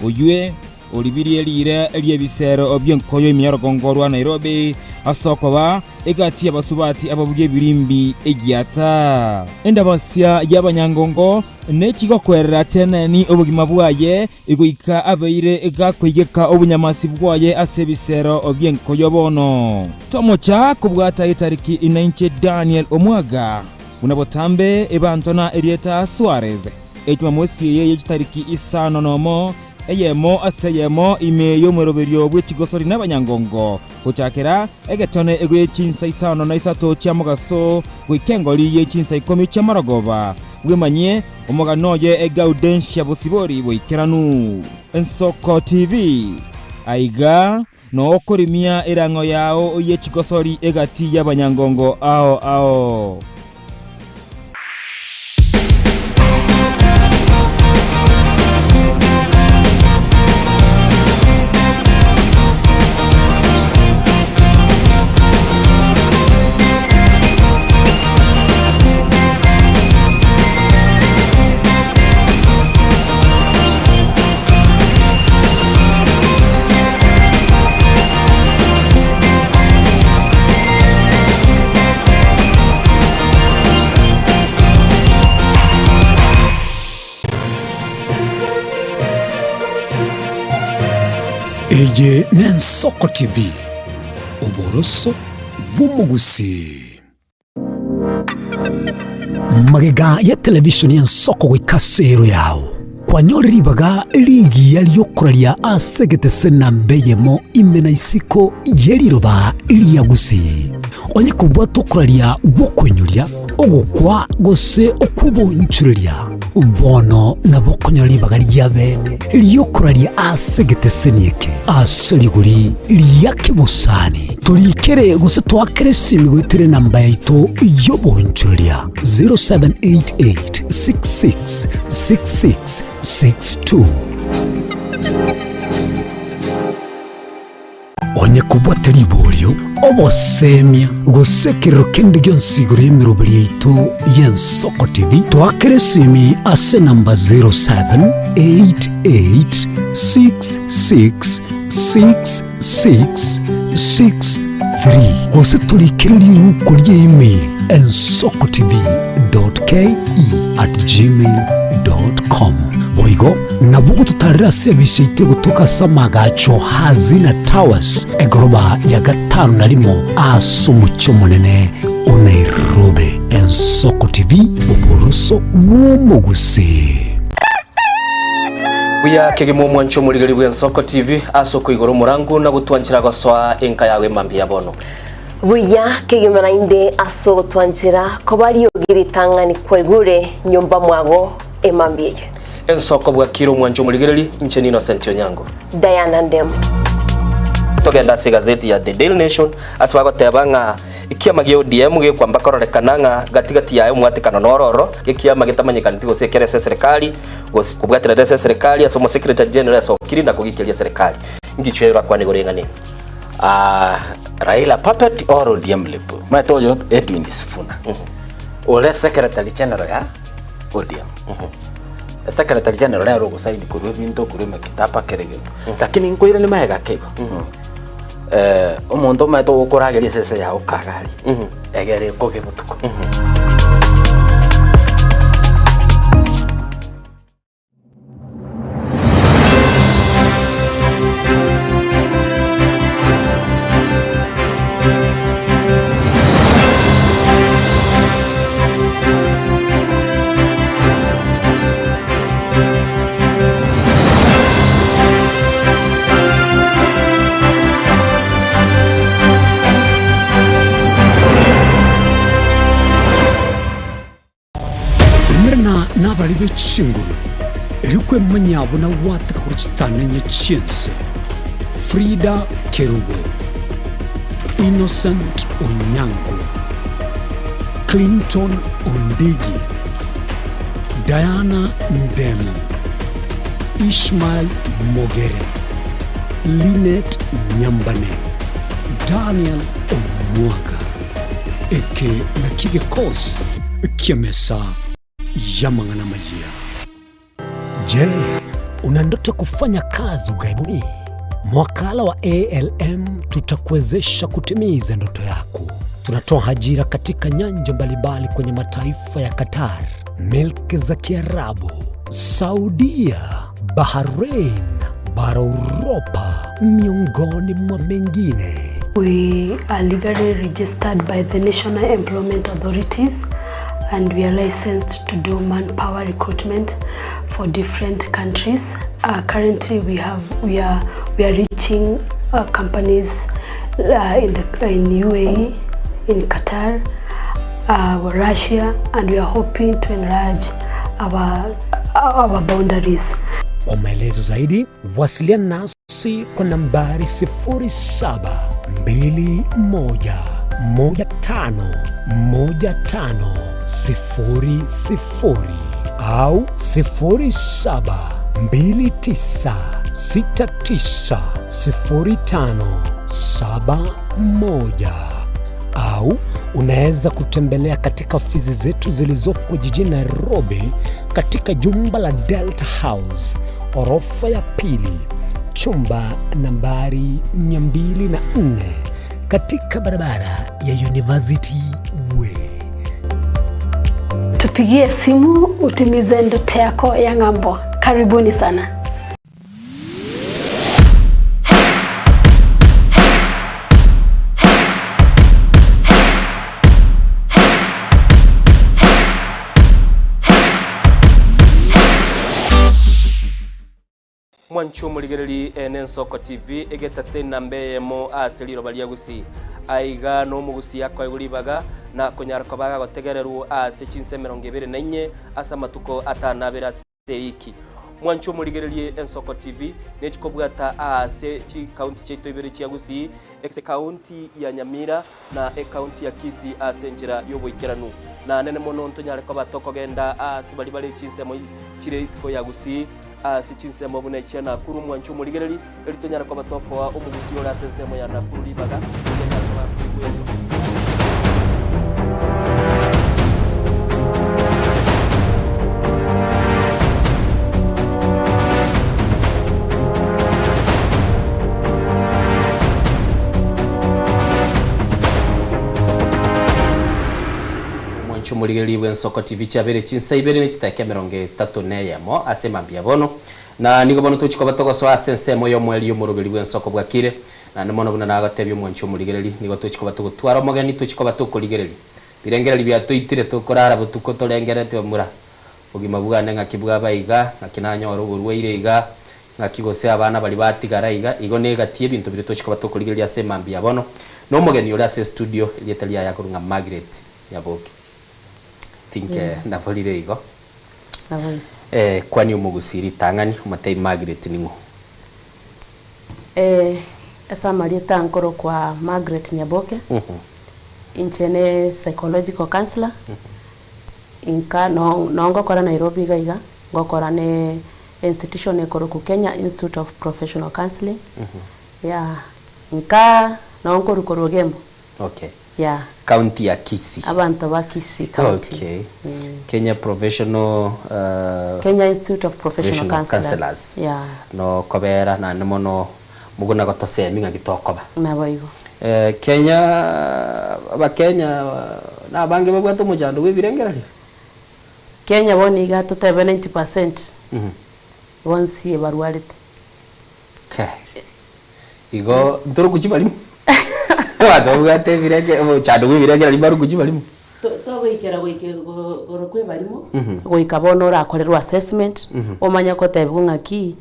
Speaker 9: oyue olibiri elire eliebisero obyenkoyo imyarogongo rwa Nairobi asokoba egati abasubati ababuye birimbi egiata enda basia y'abanyangongo nechigo kwerera teneni obugima bwaye igoika abeire egakwigeka obunyamasi bwaye asebisero obyenkoyo bono tomocha kubwata itariki inanche Daniel Omwaga unabotambe ebantona Erieta Suarez ekimamosi ye itariki isano nomo eyemo aseyemo imeyo mweroberio bw'ekigosori n'abanyangongo kuchakera egetone egwe chinsa isano na isato cha mugaso gwikengoli ye chinsa 10 cha maragoba gwemanye omuganoye egaudensia bosibori bwikeranu Ensoko TV aiga no korimia erango yao ye chigosori egati y'abanyangongo ao
Speaker 12: n'Ensoko TV uboroso bw'umugusi. Magega ya televishoni y'Ensoko gwikasero yawo kwanyoleribaga ligi yaliyokuralia asegete sena mbeyemo imena isiko yeliroba liyagusi onye kubwa tokuralia gwokunyulia ogukwa gose okubonchulia bono nabokonyolibaga lyabene liyokuralia asegete senieke aseliguri liyakibusani tulikere gose twakere simigwitere namba yaito yobonchulia 0788666662 onye kubwateri bolyo obosemia gusekero kende gyonsiguro y'emirubi yaitu y'Ensoko TV twakere simi ase namba 0788666663 gose tulikere liruko lya-email ensokotv.ke@gmail.com boigo nabugu tutarira sebishaite gutuka samagacho hazina towers egoroba ya gatanu narimo asumucyo munene Nairobi. Ensoko TV uboroso bw'umugusi.
Speaker 3: Buya kegemo mwancho muligari bw'Ensoko TV asoko igoro murangu na gutwanchira goswa enka yawe mambi yabono.
Speaker 16: Buya kegemo inde aso gutwanchira ko bari yogiritangani kwegure nyumba mwago emambie.
Speaker 3: Ensoko bwa kiro mwancho muligari incheni Innocent Onyango.
Speaker 16: Diana Ndem.
Speaker 3: Togenda se gazeti ya The Daily Nation asbago tebanga ikiama gyo DM ge kwamba kororekananga gatigati yayo mwatikano nororo ikiama gitamanyikana tigo sekere serikali kubwatira dese serikali asomo secretary general sokiri na kugikelia serikali ngichwera kwa nigorengane
Speaker 17: Raila puppet or ODM lepo matoyo Edwin Sifuna ole secretary general ya ODM secretary general ya rogo saidi kurwe binto kurwe makitapa kerege lakini nkoire ni mahega kego omuntu mato ukurageria sese ya ukagari egere koge butuko
Speaker 12: nabalibe chinguru erikwe manyabo na wataka kuruchitananya chiense Frida Kerubo, Innocent Onyango, Clinton Ondigi, Diana Ndemo, Ishmael Mogere, Linet Nyambane, Daniel Omwaga, eke na kige kos kiamesa Yamangana Majia. Je, una ndoto kufanya kazi ughaibuni? Mwakala wa ALM tutakuwezesha kutimiza ndoto yako. Tunatoa ajira katika nyanja mbalimbali kwenye mataifa ya Qatar, Milki za Kiarabu, Saudia, Bahrain, bara Europa, miongoni mwa mengine.
Speaker 8: We are legally registered by the National Employment Authorities, and we are licensed to do manpower recruitment for different countries. Currently, we are reaching companies in UAE, in Qatar, Russia, and we are hoping to enlarge our boundaries.
Speaker 12: Kwa maelezo zaidi, wasiliana nasi kwa nambari 0721151500 au 0729690571 au unaweza kutembelea katika ofisi zetu zilizopo jijini Nairobi katika jumba la Delta House, orofa ya pili, chumba nambari 204 katika barabara ya University Way.
Speaker 8: Tupigie simu utimize ndoto yako ya ng'ambo. Karibuni sana.
Speaker 3: mwancho muligereri Ensoko TV egeta sena mbeyemo aseliro baliagusi aiga no mugusi yakwa iguribaga na kunyarako baga gotegererwa ase chinse 24 asa matuko atanabera seiki mwancho muligereri Ensoko TV nechikobwata ase chi county cheto ibere chiagusi exe county ya Nyamira na county ya Kisii ase njira yoboikeranu na nene mono ntonyareko batoko genda ase bali chinse mo chire isiko yagusi sichinse mabune chana kuru mwancho muligereri elitonyara kwa batoko wa umugusi ora sensemo ya nakuru libaga mwancho muligereri Ensoko TV chabere chinsa ibere ne chitake 34 asema mbia bono na nigo bono tuchikoba togoso asensemo yo mweli yo murubiri Ensoko bwakire na nemono buna nagatebye mwancho muligereri nigo tuchikoba tugutwara mogeni tuchikoba tukuligereri birengereri bya tuitire tukorara butuko torengerete mura ugima bugane ngakibwa baiga ngakinanya warugurwe ireiga ngakigose abana bali batigara iga igo negatie bintu bire tuchikoba tukuligereri asema mbia bono no mogeni ora se studio yetalia yakurunga Margaret yaboke na volire igo kwani umugusiri tangani umatei Margaret ningo
Speaker 8: esa marieta ankoro kwa Margaret Nyaboke inchene psychological counselor inka no kora Nairobi gaiga ngokora ne institution ekoro ku Kenya Institute of Professional Counseling nka no nkoro gembo
Speaker 3: county ya Kisii
Speaker 8: abantu ba Kisii county
Speaker 3: Kenya Professional
Speaker 8: Kenya Institute of Professional Counselors
Speaker 3: no kobera na nemono muguna gotosemi ngagitokoba
Speaker 8: naboigo
Speaker 3: Kenya Kenya na bange babwato mujando wibirengerari
Speaker 8: Kenya boni gato 70% bonsi barwalite
Speaker 3: igo ndoro kujibali wado gate birege chado birege ali baru kujibali
Speaker 8: to goikera gorokwe balimo goikabono rakorerwa assessment omanya ko tebwo ngaki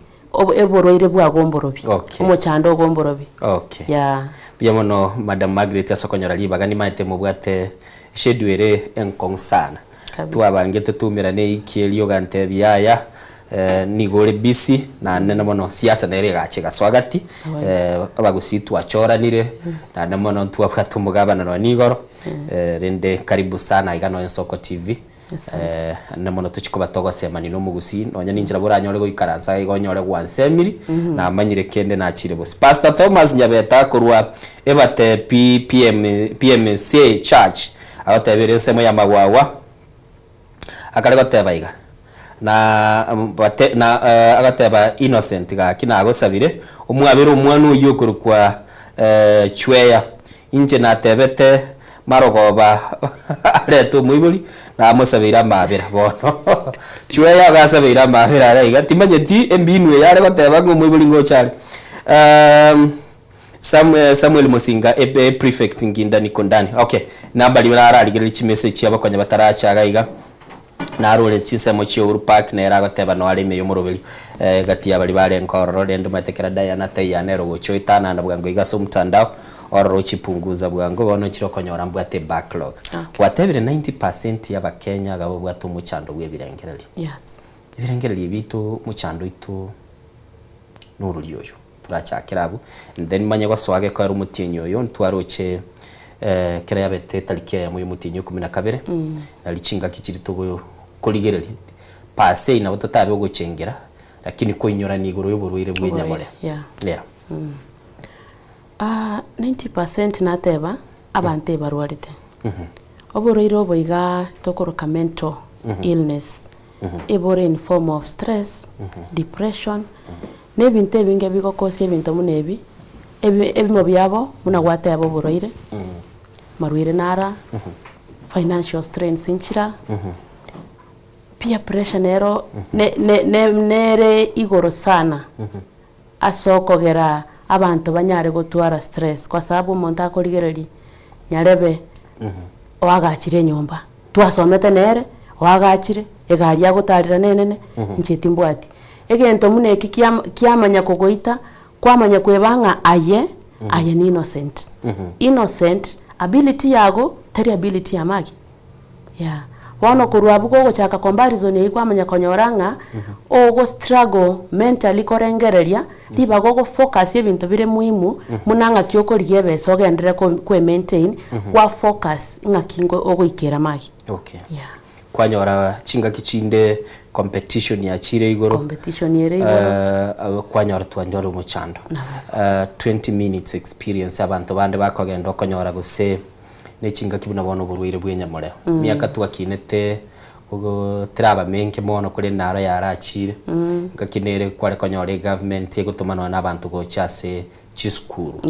Speaker 8: eboroire bwa gomborobi omochando gomborobi biamono Madam Margaret asokonyora libaga ni maite mubwate shedwere enkong sana twabangete tumira ne ikielio gante byaya nigore bisi na nene mono siasa nere gache gaswagati abagusitu achoranire na nene mono twabwata umugabana no nigoro rende karibu sana igano Ensoko TV nene mono tuchikoba togosema ni no mugusi nonya ninjira buranyore goikaransa igonyore gwansemiri na amanyire kende na chire bus Pastor Thomas Nyabeta kurwa ebate PMC Church abatebere semo ya magwawa akare batebaiga na agateba Innocent ga kinago sabire umwabere umwana uyukuru kwa chweya inje natebete marogoba areto muibuli na musabira mabira bono chweya gasabira mabira ariga timanyeti embinwe yare goteba ngo muibuli ngo chale Samuel Musinga prefect nginda nikondani namba libara aligere chi message yabakonya batarachaga iga narole chisemo chiuru park nera goteba no arime yo murubiri gati abali bare nkororo rende matekera Diana Tayanero gocho itana na bwango igaso mtandao ororo chipunguza bwango bono chirokonyora mbwate backlog watebire 90% yaba Kenya gabo bwato muchando bwebirengereri ibirengereri bitu muchando itu nurulyoyo turachakirabu then manye gwaswage ko ari umutinyo yo ntwaroche kera yabete talikia ya moyo mutinyo 12 nalichinga kichiri togo koligereri pase ina bototabe ogochengera lakini ko inyora ni igoro yoboruire bw'inyamore 90% nateba abante barwarite oboruire oboiga tokoroka mental illness ebore in form of stress depression nebinte binge bigokose ebintu munebi ebimo byabo munagwate abo boruire maruire nara financial strain sinchira peer pressure nero nere igoro sana asokogera abantu banyare gotwara stress kwa sababu umuntu akorigereri nyarebe wagachire nyumba twasomete nere wagachire egari yagutarira nenene nchiti mbwati egento mune kiamanya kogoita kwamanya kwebanga aye ni innocent innocent ability yago teri ability ya magi yeah wano kurwabu gogo chaka comparison yi kwamanya konyoranga ogo struggle mentally korengereria liba gogo focus ebintu bire muhimu munanga kyoko ligebe so gendere ko maintain kwa focus ngakingo ogo ikera magi
Speaker 3: okay yeah kwanyora chinga kichinde competition ya chire igoro
Speaker 8: competition yere igoro
Speaker 3: kwanyora twanjoro muchando 20 minutes experience abantu bande bakogenda okonyora gose nechinga kibuna bono burwire bwenyamore miaka twakinete ugo traba menke mono kuri naro yarachire ngakinere kware konyore government yegutumana n'abantu go chase chiskuru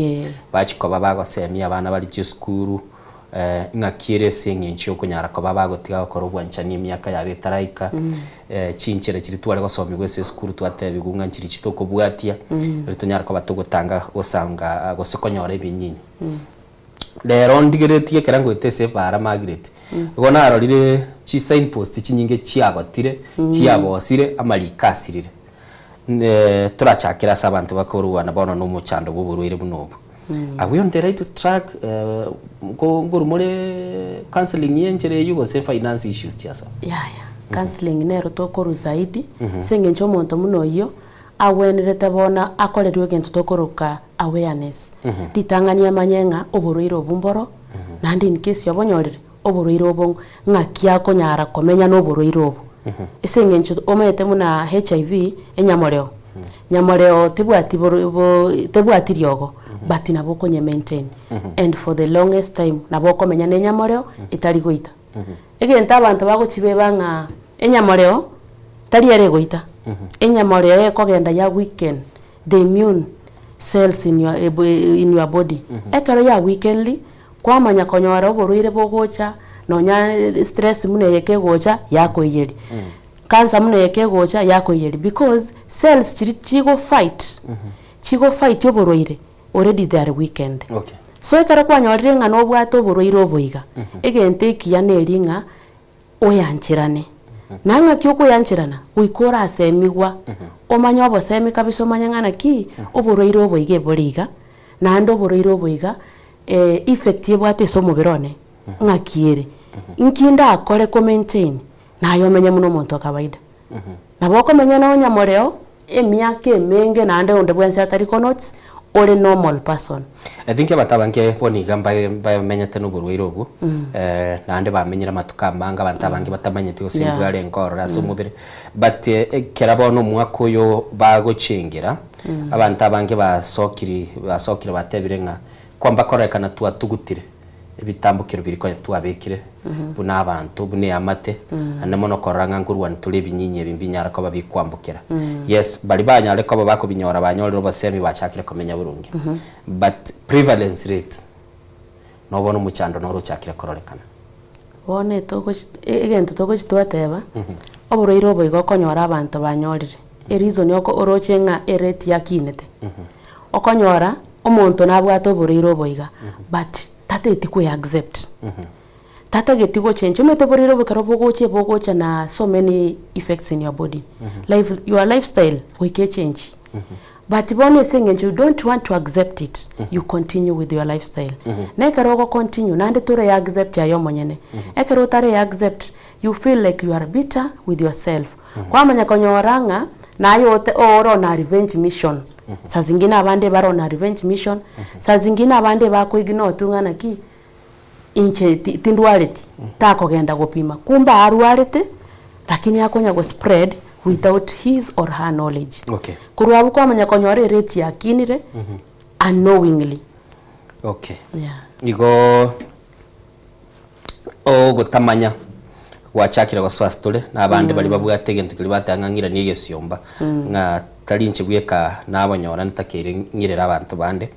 Speaker 3: bachikoba bagosemia abana bari chiskuru ngakire sengenchi okunyara ko babagotiga gukora ubwancha n'imyaka yabetaraika chinchere kiri tware gosomye gwese skuru twatebi gunga nkiri kitoko bwatia ritunyara ko batugutanga osanga gosekonyora ebinyinyi lero ndigeretie kerango itese para Margaret gona arorire chi sign post chinyinge chiagotire chiabosire amarikasirire turachakira sabantu bakoruwana bono no muchando buburwire bunobu are we on the right track nguru mure counseling yenjere yugo se finance issues chiaso
Speaker 8: counseling nero tokoru zaidi sengencho monto muno iyo awenerete bona akolerwe gento tokoroka awareness ditangania manyenga oburuiro bumboro nandi in case yabonyorire oburuiro obongo ngakia konyara komenya no oburuiro obo esengencho omete muna HIV enyamoreo nyamoreo tebwati ryogo but nabo konye maintain and for the longest time nabo komenya ne nyamoreo itari goita egenta abantu bagochibebanga enyamoreo tari ere goita enyamoreo ekogenda ya weekend the immune cells in your body ekero ya weekendly kwamanya konyora oboruire bogocha nonya stress mune yeke gocha yakoyeri cancer mune yeke gocha yakoyeri because cells chigo fight oboruire already they are weekend so ekero kwanyorire nga no bwato oboruire oboiga egente kiya neringa oyanchirane nanga kyoko yanchirana uikora asemigwa omanya obosemi kabisa omanya ngana ki oboruire oboige boriga nando oboruire oboiga effect yebwate so mubirone ngakiere inkinda akore ko maintain nayo menye muno muntu kawaida nabo komenya na onyamoreo emyaka emenge nande onde bwense atari notes or a normal person.
Speaker 3: I think abatabange boniga mbaye menyete no buruire obu nande bamenyira matukambanga abantabange batamanyete gosimbwa renkoro raso mubire but kerabo no mwaka oyo bagochengera abantabange basokire batebire nga kwamba korekana tugutire ebitambukiro biriko twabekire buna abantu bune amate anamono koranga ngurwan tule binyinyi bimbinyara ko babikwambukira yes bali banyale ko bako binyora banyolero basemi bachakire komenya burungi but prevalence rate no bono muchando no rochakire kororekana
Speaker 8: one toko egento toko chitwateba oburoiro boigo konyora abantu banyorire reason yoko orochenga erate yakinete okonyora omonto nabwato oburoiro boiga but tate tiko accept tata getigo change umete boriro bukaro bogoche na so many effects in your body your lifestyle we can change but bone saying you don't want to accept it you continue with your lifestyle na karo continue nande tore accept ya yomonyene ekero tare accept you feel like you are bitter with yourself kwa manya konyoranga na yote oro na revenge mission saa zingine abande baro na revenge mission saa zingine abande bako ignore tungana ki inche tindwareti tako genda gopima kumba arwarete lakini yakonya go spread without his or her knowledge kurwabu kwa manya konyore rate yakinire unknowingly
Speaker 3: igo gutamanya gwachakira goswastule nabandi bali babwate gento kili batangangira niye siomba na talinche bweka nabanyora ntakere ngirera abantu bande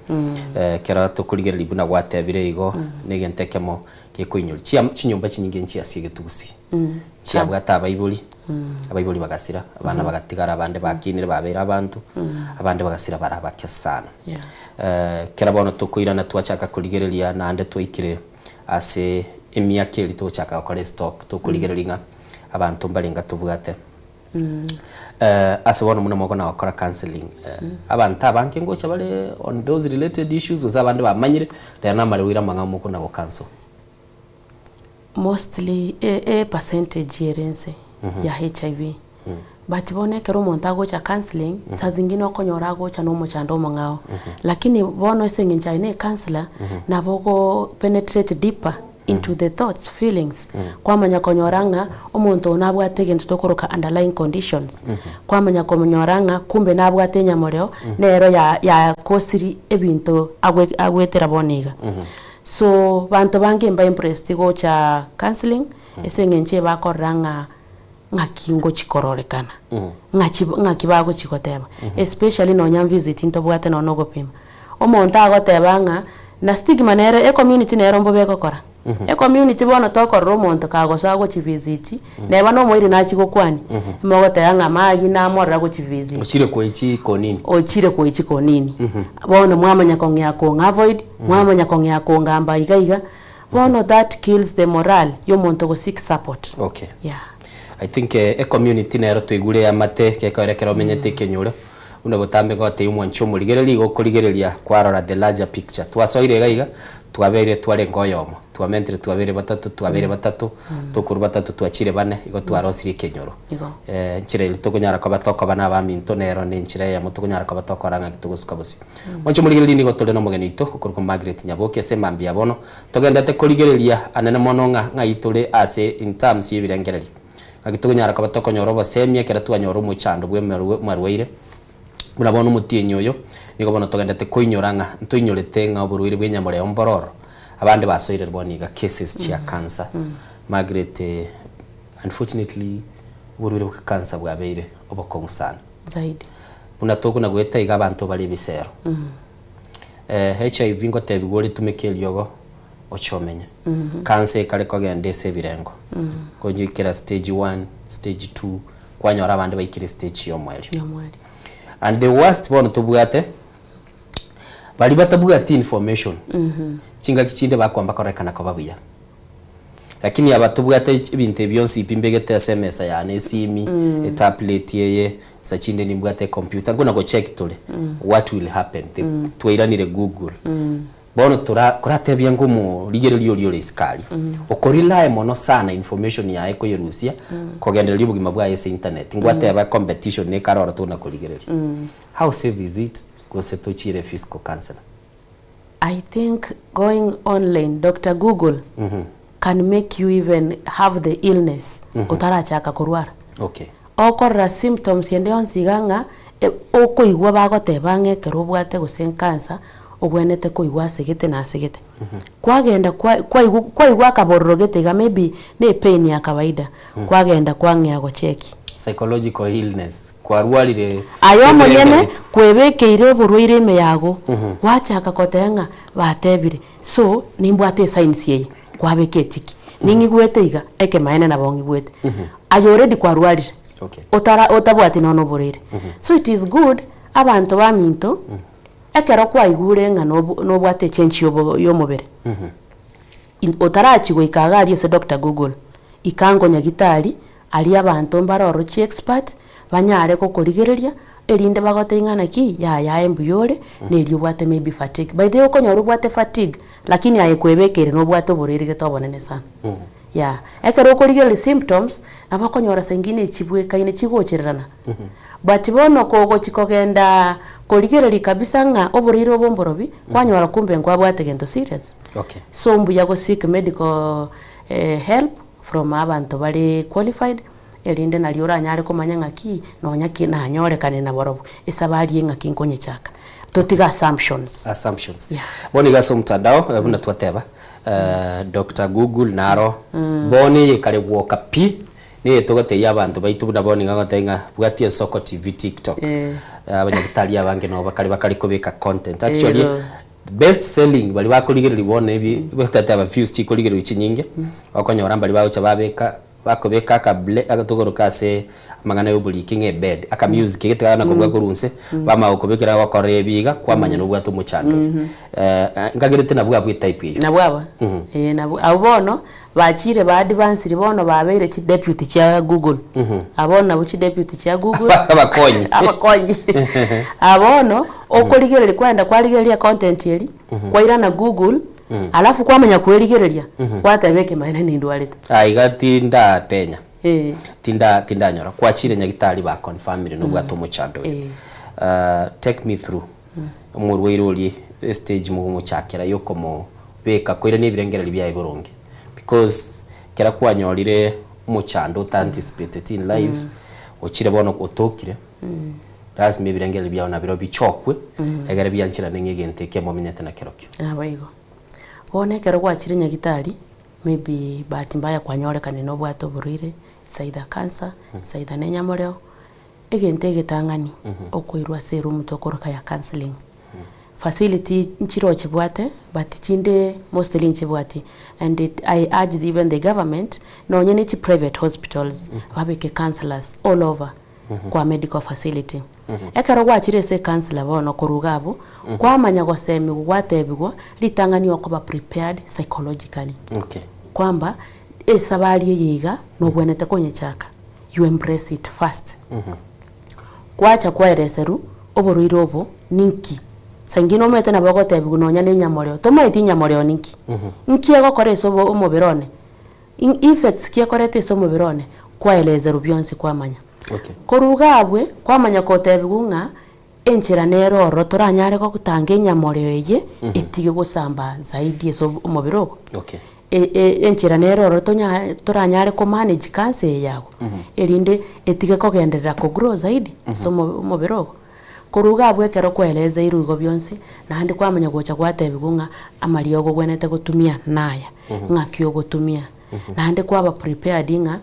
Speaker 3: kera to kuligera libuna gwatebire igo negentekemo kekuinyuri chinyumba chinyinge nchi asige tugusi chiabwata abayibuli bagasira abana bagatigara abande bakinire babera abantu abande bagasira barabakya sana kera bono tukuirana twachaka kuligereria nande twaikire ase emyaka eri tochaka kore stock tukuligereria abantu mbalenga tubwate asibona muna moko na wakora counseling abantu abanke ngocha bale on those related issues usabande bamanyire rena mari wira manga moko na go cancel
Speaker 8: mostly a percentage yerense ya HIV but bone kero monta gocha counseling saa zingine okonyora gocha no mochando mangao lakini bono esenginja ine counselor na bogo penetrate deeper into the thoughts, feelings. Kwamanya konyoranga omuntu nabwate gento tokoroka underlying conditions. Kwamanya konyoranga kumbe nabwate nyamoreo nero ya kosiri ebintu agwetera boniga. So bantu bange mba impressed go cha counseling esengenche bakoranga ngakingo chikororekana. Ngakibago chikoteba. Especially no nyam visit into bwate no nogopima. Omuntu agotebanga na stigma nero e community nero mbobeko kora. E community bono toko romonto kago sago chiviziti neba no moiri na chiko kwani mogote yanga magi na morra go chiviziti
Speaker 3: ochire ko ichi konini
Speaker 8: bono mwamanya kongya ko avoid mwamanya kongya ko ngamba igaiga bono that kills the morale yo monto go seek support.
Speaker 3: Okay,
Speaker 8: yeah,
Speaker 3: I think a community nero twigure ya mate ke karekera omenyete kenyure una botambe gote umwancho murigereri go kurigereria kwarora the larger picture twasoire gaiga twabere tware ngoyomo twamentre twabere batatu tukuru batatu twachire bane igo twarosiri kenyoro nchire litukunyara kwa batoko bana ba minto nero ni nchire ya mutukunyara kwa batoko ranga kitugusuka bosi mwancho murigereri nigo tole no mugeni ito ukuruko Margaret Nyaboke semambia bono togendete kurigereria anene mono nga itule ase in terms yibirengereri agitukunyara kwa batoko nyoro bosemia kera twanyoro muchando bwe marweire muna bono mutinyo yo nigo bono togendete koinyoranga ntoinyorete nga oburuire bwenyamore ombororo abandi basoire boniga cases chia cancer. Margaret, unfortunately oburuire bwa cancer bwabeire obokongu sana
Speaker 8: zaidi
Speaker 3: muna toko na gweta iga abantu bali bisero HIV ngote bigori tumekeliogo ochomenya cancer kale kogende sebirengo konyikira stage 1 stage 2 kwanyora abandi baikire stage yo mweli. And the worst one to bugate bali batabugati information chinga kichinde bakwamba korekana ko babuya lakini abatubugate ibinte byonsi ipimbegete SMS ya simi tablet yeye sachinde nimbugate computer ngona go check tole what will happen twiranire Google bono kuratebya ngumu ligerelio lyo iskali okorila mono sana information ya eko yerusia kogenderera bugima bwa ese internet ngwate aba competition ne karora tuna kuligereri how safe is it ko chire fiscal counselor?
Speaker 8: I think going online Dr. Google can make you even have the illness utarachaka kurwara.
Speaker 3: Okay,
Speaker 8: okora symptoms yende onsiganga okoigwa bagotebange kerobwate gusen cancer ogwenete koigwa segete na segete kwagenda kwaigwa kaborogete ga maybe ne pain ya kawaida kwagenda kwangya go check
Speaker 3: psychological illness kwarwalire
Speaker 8: ayo monyene kwebekeire oburuire me yago wachaka kotenga batebire so nimbwate science ye kwabeketiki ningigwete iga eke maene na bongi gwete ayo already kwarwalire.
Speaker 3: Okay,
Speaker 8: otabwate nono burire so it is good abantu baminto ekero kwaigure nga no bwate change yo mubere otarachi goikaga ali ese Dr. Google ikango nyagitari ali abantu mbaroro chi expert banyare ko korigereria erinde bagote ingana ki ya embuyore nelio bwate maybe fatigue by the okonyoru bwate fatigue lakini ayekwebekere no bwate burire getobonene sana ya ekero korigereria symptoms abakonyora sengine chibwe kaine chigochererana but bono kogo chikogenda korigereria kabisa nga oburire obomborobi kwanyora kumbe ngwa bwate gento serious.
Speaker 3: Okay,
Speaker 8: so mbuya go seek medical help from abantu bali qualified erinde na liora nyare komanya ngaki no nyaki na nyore kane na borobo isabali ngaki nkonye chaka totiga assumptions
Speaker 3: yeah. Boni gaso mtandao buna twateba Dr. Google naro boni kare gwoka pi ni togote yabantu baitu buna boni ngagotenga bwatie Soko TV TikTok abanyagitali abange no bakari kubika content actually best selling bali bakurigerera bone ibi batata aba views chikurigerera ichinyinge bakonyora bali bawo chababeka bakobeka akable agatogoroka se amangana y'obuli kinge bed aka music getagana kubwa kurunse bama ukobekera bakore biga kwamanya n'ubwa tumuchando ngagirete nabwa bwa type yo
Speaker 10: nabwa nabwo abono bachire ba advance ribono babere chi deputy cha Google abona buchi deputy cha Google abakonyi abono okoligerere kwenda kwaligeria content yeli kwaira na Google alafu kwamanya kweligereria kwatabeke maana ni ndwaleta
Speaker 3: igatinda penya tinda nyora kwachire nyagitari ba confirm no bwa tumuchando take me through umurweiroli stage mu chakera yoko mo beka kwira ni birengereri bya iboronge because kera kwanyorire muchando anticipated in life ochire bono utokire lazima birengereri bya na biro bichokwe egere byanchira nengegente kemo minyete na kerokyo
Speaker 10: abayigo one kero kwachire nyagitari maybe bahati mbaya kwanyorekane no bwato burire saida cancer saida nenyamoreo egente getangani okoirwa serum tokoroka ya counseling facility nchiro chibwate but chinde mostly nchibwate and I urge even the government no nyene chi private hospitals babeke counselors all over kwa medical facility ekero gwachire se counselor bono kurugabo kwamanya gosemi gwatebigwa litangani okoba prepared psychologically kwamba esabali yiga no bwenete konyechaka you embrace it first kwacha kwaereseru oboruiro obo ninki sangino mete na bagotebi gunonya nenyamoreo tomaiti nyamoreo ninki nki egokore sobo omobirone effects kiekorete sobo omobirone kwaelezeru byonse kwamanya korugabwe kwamanya kotebi gunga enchera nero rotoranyare ko kutange nyamoreo eye etige gusamba zaidi sobo omobiroko enchera nero rotonya toranyare ko manage cancer yago erinde etige kogenderera ko grow zaidi somo omobiroko koruga bwekero kweleza irugo byonsi nandi kwamanya gocha kwatebigunga amaliyo go gwenete gutumia naya ngakyo gutumia nandi kwaba prepared nga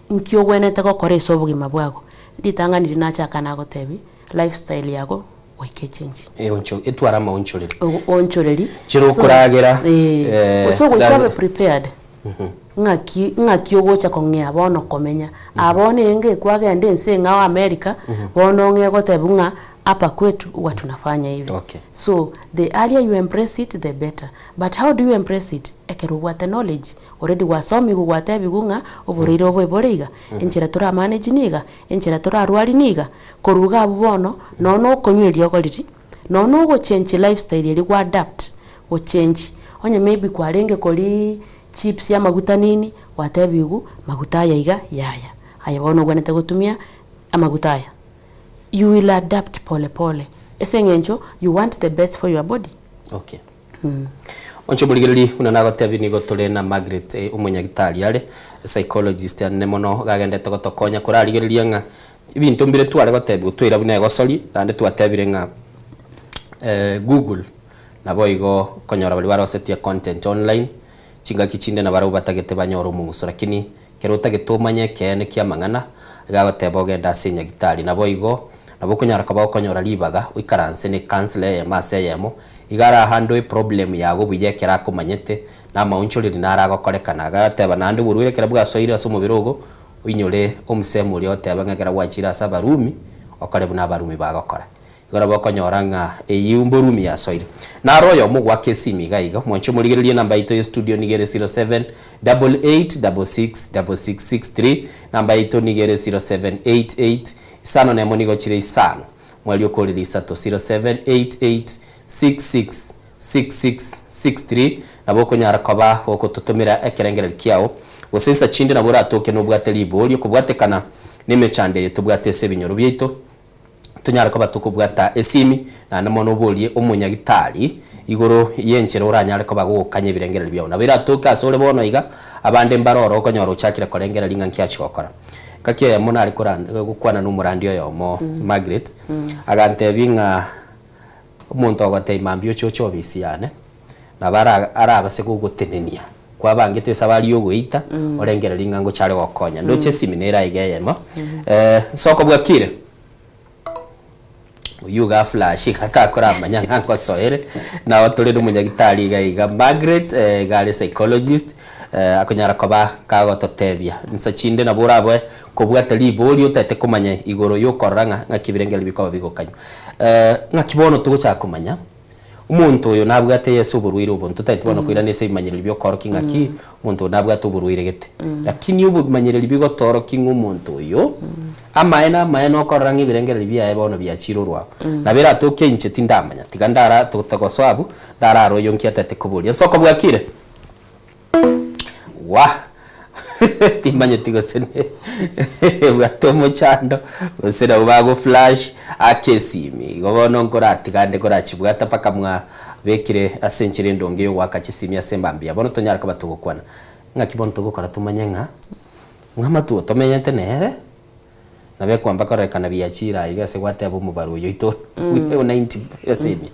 Speaker 10: nkyo gwenete ko koreso bugima bwago litanga ndi nacha kana gotebi lifestyle yago weke change
Speaker 3: oncho etwara ma onchoreri
Speaker 10: chiro
Speaker 3: kuragera
Speaker 10: so go prepared ngakyo gocha kongea bono komenya abone enge kwagende nse nga America bono nge gotebunga hapa kwetu huwa tunafanya hivyo. So the earlier you embrace it the better. But how do you embrace it? Ekeruwate knowledge. Already wasomi gugwate bigunga oborire obo eboriga. Enchera tora manage niga, enchera tora arwali niga. Koruga bubono nono konyeri ogoriri. Nono go change lifestyle eri kwa adapt. Go change. Onye maybe kwarenge koli chips ya maguta nini watebigu maguta yaiga yaya. Ayabono gwenete gutumia amaguta ya. You will adapt pole pole. Esengencho, you want the best for your body.
Speaker 3: Okay. Oncho buligeli unanago tebi nigo tole na Margaret umunyagitari yale psychologist ya nemono gagende tokotokonya kurarigereria nga ibintu mbire tware gotebi utwira bune gosori nande twatebire nga Google nabo igo konyora bali barosetia content online chinga kichinde na baro batagete banyoro munguso lakini kerota getumanye kene kya mangana gagotebo genda sinya gitari nabo igo nabo kunyara kaba konyora libaga uikaranse ne counselor ya mase yemo igara handle problem yago buyekera kumanyete na maunchuri dinara gokorekana gateba nandi buruire kera bwa soira somo birogo uinyore omsemo lyo teba ngakera wachira saba rumi okorebu na barumi bagokora igora bokonyora nga eyumbo rumi ya soira na royo mugwa kesimi gaiga moncho muligerelie namba ito ya studio nigere 0788666663 namba ito nigere 0788 isano nemo nigo chire isano mwali okoliri isato 0788666663 nabo konyara kaba oko tutumira ekerengere kiao gosensa chinde nabo ratoke no bwateli bolyo kubwatekana nimechande tubwate sebinyoro byito tunyara ko batukubwata esimi na namono bolie umunyagitari igoro yenchero uranyare ko bagukanye birengerera byawo nabira toka sole bono iga abande mbaroro ko nyoro chakira korengera linga nkyachi gokora kakiya ya mona ariko gukwana n'umurandi yo mo Margaret agante binga umuntu agate mambyo cyocho bisiyane nabara araba se kugutenenia kwa bangite sabali yo guita orengera linga ngo chare gokonya ndoche siminera igeyemo soko bwakire uyuga flash katakora amanya nkanko soere na otore n'umunyagitari gaiga Margaret gari psychologist akonyara koba kagototebia nsachinde na burabwe kubwata liboli utete kumanya igoro yokoranga ngakibirengeli bikoba bigokanyo ngakibono tugucha kumanya umuntu uyu nabwate Yesu burwire ubuntu tatibona kwira nese imanyirira byo koroki ngaki umuntu nabwate uburwire gete lakini ubu imanyirira bigo toroki nk'umuntu uyu amaye no koranga ibirengeli bya ebono byakirurwa nabera toke inche tindamanya tigandara tutagoswabu dararo yonkia tete kubuli soko bwakire wa timanye tigosene bwatomo chando usera ubago flash akesimi gobono ngorati kande korachibwata paka mwa bekire asenchire ndonge yo wakachisimi asembambia bono tonyara kabatugukwana ngakibono tugukora tumanyenga ngamatu tomenyete nere nabe kwamba korekana byakira igase gwate abo mubaru yo ito 90 yasemi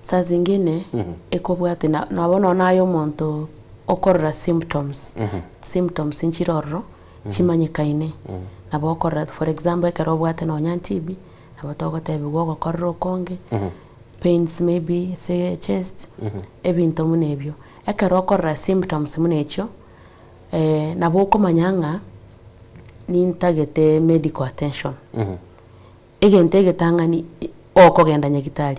Speaker 10: saa zingine ekobwate nabona nayo muntu okorra symptoms symptoms inchiroro chimanyikaine nabo okorra for example ekarobwate no nyantibi nabo togotebi gogo korro konge pains maybe say chest ebinto munebyo ekaro okorra symptoms munecho nabo komanyanga nintagete medical attention egente getangani okogenda nyagitari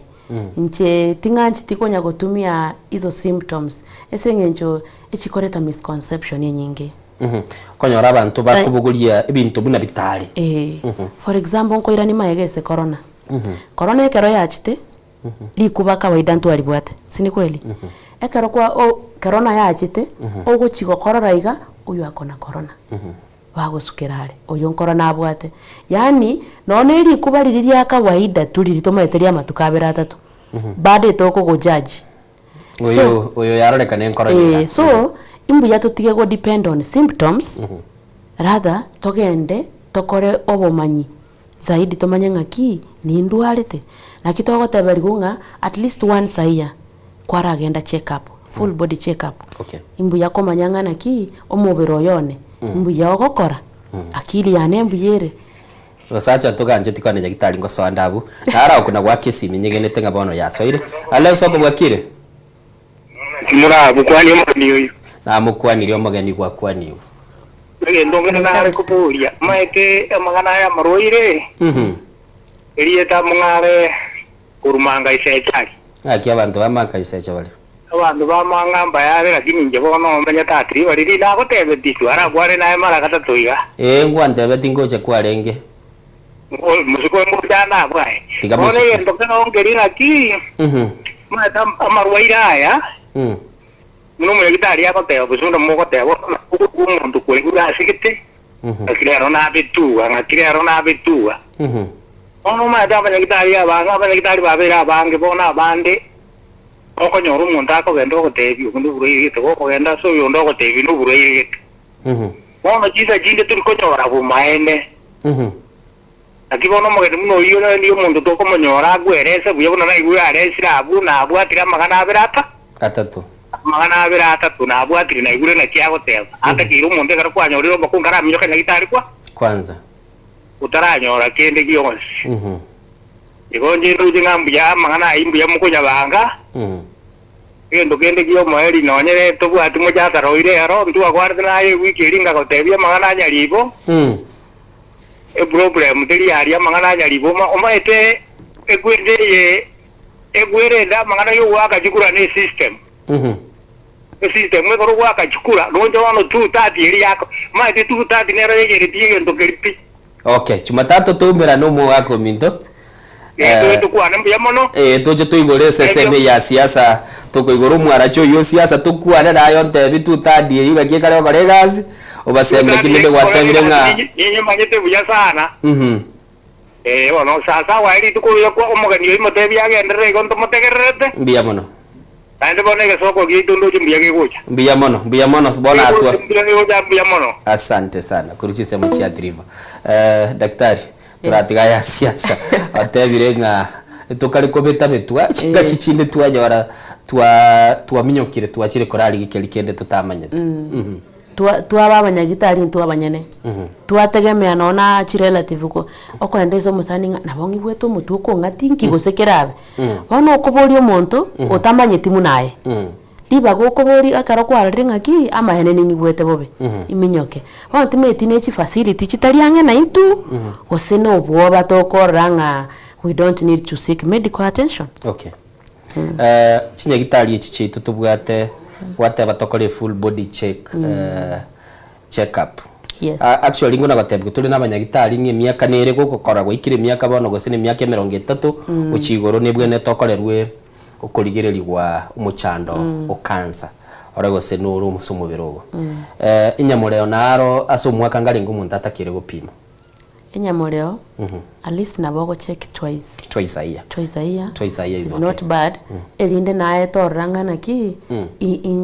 Speaker 10: nche tinganchi tikonya gotumia hizo symptoms esengencho echikoreta misconception yenyinge
Speaker 3: konyora abantu bakubugulia ebintu buna bitali
Speaker 10: for example nkoira ni maegese corona corona ekero yachite likuba kawaida ntu alibwate sini kweli ekero kwa corona yachite ogochigo korora iga uyu akona corona bagusukirare uyu corona abwate yani none likuba liriria kawaida tulirito maeteria matukabera atatu bade toko go judge
Speaker 3: uyu yaroreka ne corona
Speaker 10: so imbu ya tutige go depend on symptoms rather togende tokore obomanyi zaidi tomanya ngaki ni ndwarete na kitogo teberigunga at least once a year kwara agenda check up full body check up imbu ya komanyanga naki omubiro yone imbu ya ogokora akili yane imbu yere
Speaker 3: Rosacha tuganje tikwane nyagitari ngo so ndabu nara okuna gwakisi minyegenete ngabono yasoire ale soko bwakire
Speaker 23: murabu kwani omugani uyu
Speaker 3: na mukwani ryo magani gwakwani uyu
Speaker 23: ndongena nare kupuria maeke amagana ya maroire erieta mungare kurumanga isechari
Speaker 3: aki abantu bamaka isecha bali
Speaker 23: abantu bamangamba yare lakini nje bono menya tatri bari na gotebe titu ara kware nae mara gatatu iga
Speaker 3: ngwande beti ngoje kwarenge
Speaker 23: musiko mujana bwaeone yendo kana ongeri ngaki mata amarwaira aya muno mwegitari yako teo busunda moko teo umuntu kwegura asigite akirero na bitua ngakirero na bitua ono mata abanyagitari abanyagitari babera bange bona bande okonyora umuntu akogenda ogotebia ubundi buruyigite gokogenda so yondo ogotebia n'uburuyigite bono chiza chinde turi konyora bumaene akibono mogende muno iyo niyo muntu tokomonyora agwerese buye buna naigwe aresira abu na abwatira magana abirata
Speaker 3: atatu
Speaker 23: magana abirata na abwatira naigure na kiagoteba atakira umuntu ekara kwanyorira bakungara minyoka nyagitari kwa
Speaker 3: kwanza
Speaker 23: utaranyora kende giyonse igonje nduje ngambuya magana imbuya mukunya banga endo kende giyo mweri nonyere tobwati mujata roire aro ndu agwarde naye wiki ringa gotebia magana nyaribo problem teri aria magana nyaribo omaete egwere nda magana yo waka jikura ne system system mwe ko waka jikura lonjo wano 230 eri yako maete 230 nero yegere tiye ndo keripi
Speaker 3: okay chumatatu tumbira no mu wako minto
Speaker 23: tukwana mbuya mono
Speaker 3: toje tuigore seseme ya siasa tukoigoro mwaracho yo siasa tukwana nayo ntebi tutadie yuga kiekare okore gazi obasembe kinende gwatebire nga
Speaker 23: yenye manyete buya sana ono sasa wairi tukuyo kwa omogani yo motebi agendere gonto motegerete
Speaker 3: mbiya mono
Speaker 23: ande bonege soko gitundu jimbiya gegocha
Speaker 3: mbiya mono bona atwa
Speaker 23: mbiya mono
Speaker 3: asante sana kuruchise machia driver daktari turatiga ya siasa atebire nga tukari kobeta betwa chinga kichinde twaje bara twa minyokire twachire korali gikeli kende tutamanye
Speaker 10: tuaba abanyagitari ntu abanyene twategemea nona chi relative ko okwenda iso musani nabo ngibweto mutu ko ngati nkigosekerabe bono okobori omonto otamanyeti munaye liba gokobori akaro kwararinga ki amahene ningibwete bobe iminyoke bono timeti ne chi facility chitariange na itu osene obwoba tokoranga we don't need to seek medical attention.
Speaker 3: Okay. Chinyagitari echi chitu tubwate whatever tokore full body check up.
Speaker 10: Yes.
Speaker 3: Actually nguna batebwe tuli n'abanyagitari ngi myaka nere gukora gwikire myaka bono gose ni myaka 30 ukigoro nibwe ne tokorerwe ukurigererwa umuchando ukansa ora gose nuru musumubirogo. Inyamureo naro aso mwaka ngari ngumuntu atakire gupima.
Speaker 10: Inyamureo at least nabogo check twice a year. Twice a year is
Speaker 3: okay.
Speaker 10: Not bad. Elinde nae torangana ki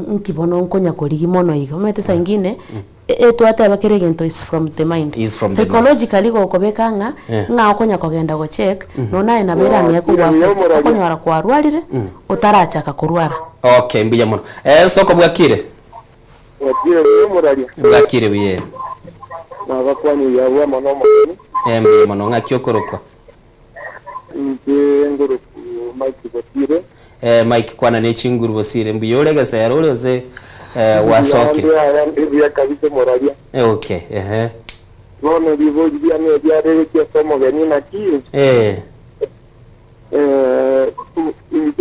Speaker 10: nkibono nkonya koligi mono igo mete sa ingine etwate abakeregento is from the mind. Psychologically go kobekanga nga okonya kogenda go check no nae nabera ngiye kubwa okonya wara kwarwarire utarachaka kurwara.
Speaker 3: Okay mbiya mono soko bwakire bwakire biye
Speaker 5: nabakwani yawe mono
Speaker 3: mbiya mono ngakyo korokwa
Speaker 5: nguru Mike Botire
Speaker 3: Mike kwana ne chinguru bosire mbiyo urega sayaro ureze wasoke
Speaker 5: ya kabise moralia
Speaker 3: okay
Speaker 5: no divo dia ne dia rege que somo geni na ki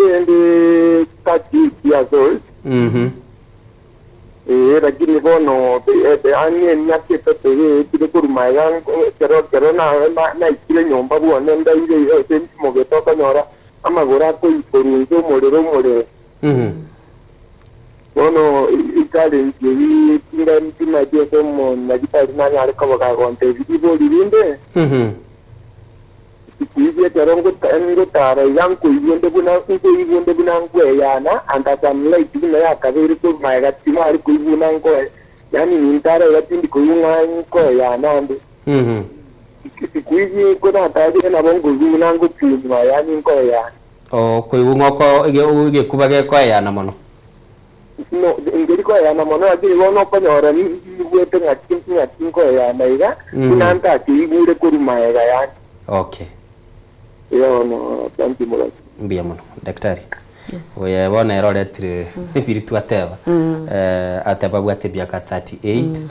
Speaker 5: inde kati ya zol lakini bono ani nyake pepe tide kurumaigan kero na ikire nyomba buone ndaire sentimo getoka nyora amagora ko ikorunzo morero bono ikale ngiye tinga ntima je somo na gitari na nyare ko bagagonte bibo libinde ikije tarongo tango tara yanko ibonde buna ngweyana andatamla ikina yakabiri ko maiga timari ko ibuna ngo yani nintara yatindi ko yunga ko yana ndo ikije ko na tade na bongo ibuna ngo timwa yani ko yana
Speaker 3: ko ibungo ko ige kubage ko yana mono
Speaker 5: no ngeri ko yana mono agi wono ko nyora ni wete ngatin ko yana iga nanta ti ibure ko maiga yani.
Speaker 3: Okay.
Speaker 5: No, thank you much.
Speaker 3: Mbia muno daktari. Yes. Oya bona eroretire biritu ateba. Ateba bwate byaka 38.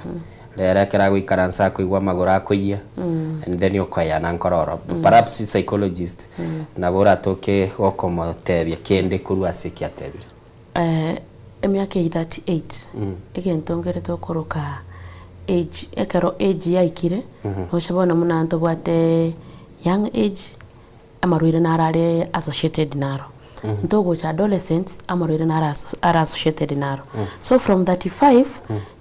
Speaker 3: Lera kera gwikaransa ko igwa magora koyia. And then yokoya na nkororo. Perhaps psychologist. Na bora toke okomo tebya kende kuru asiki atebire.
Speaker 10: Emyaka 38. Egentongere tokoroka age ekero age yaikire. Oshabona munanto bwate young age amarwire narare associated naro ntogo cha adolescents amarwire nara associated naro so from 35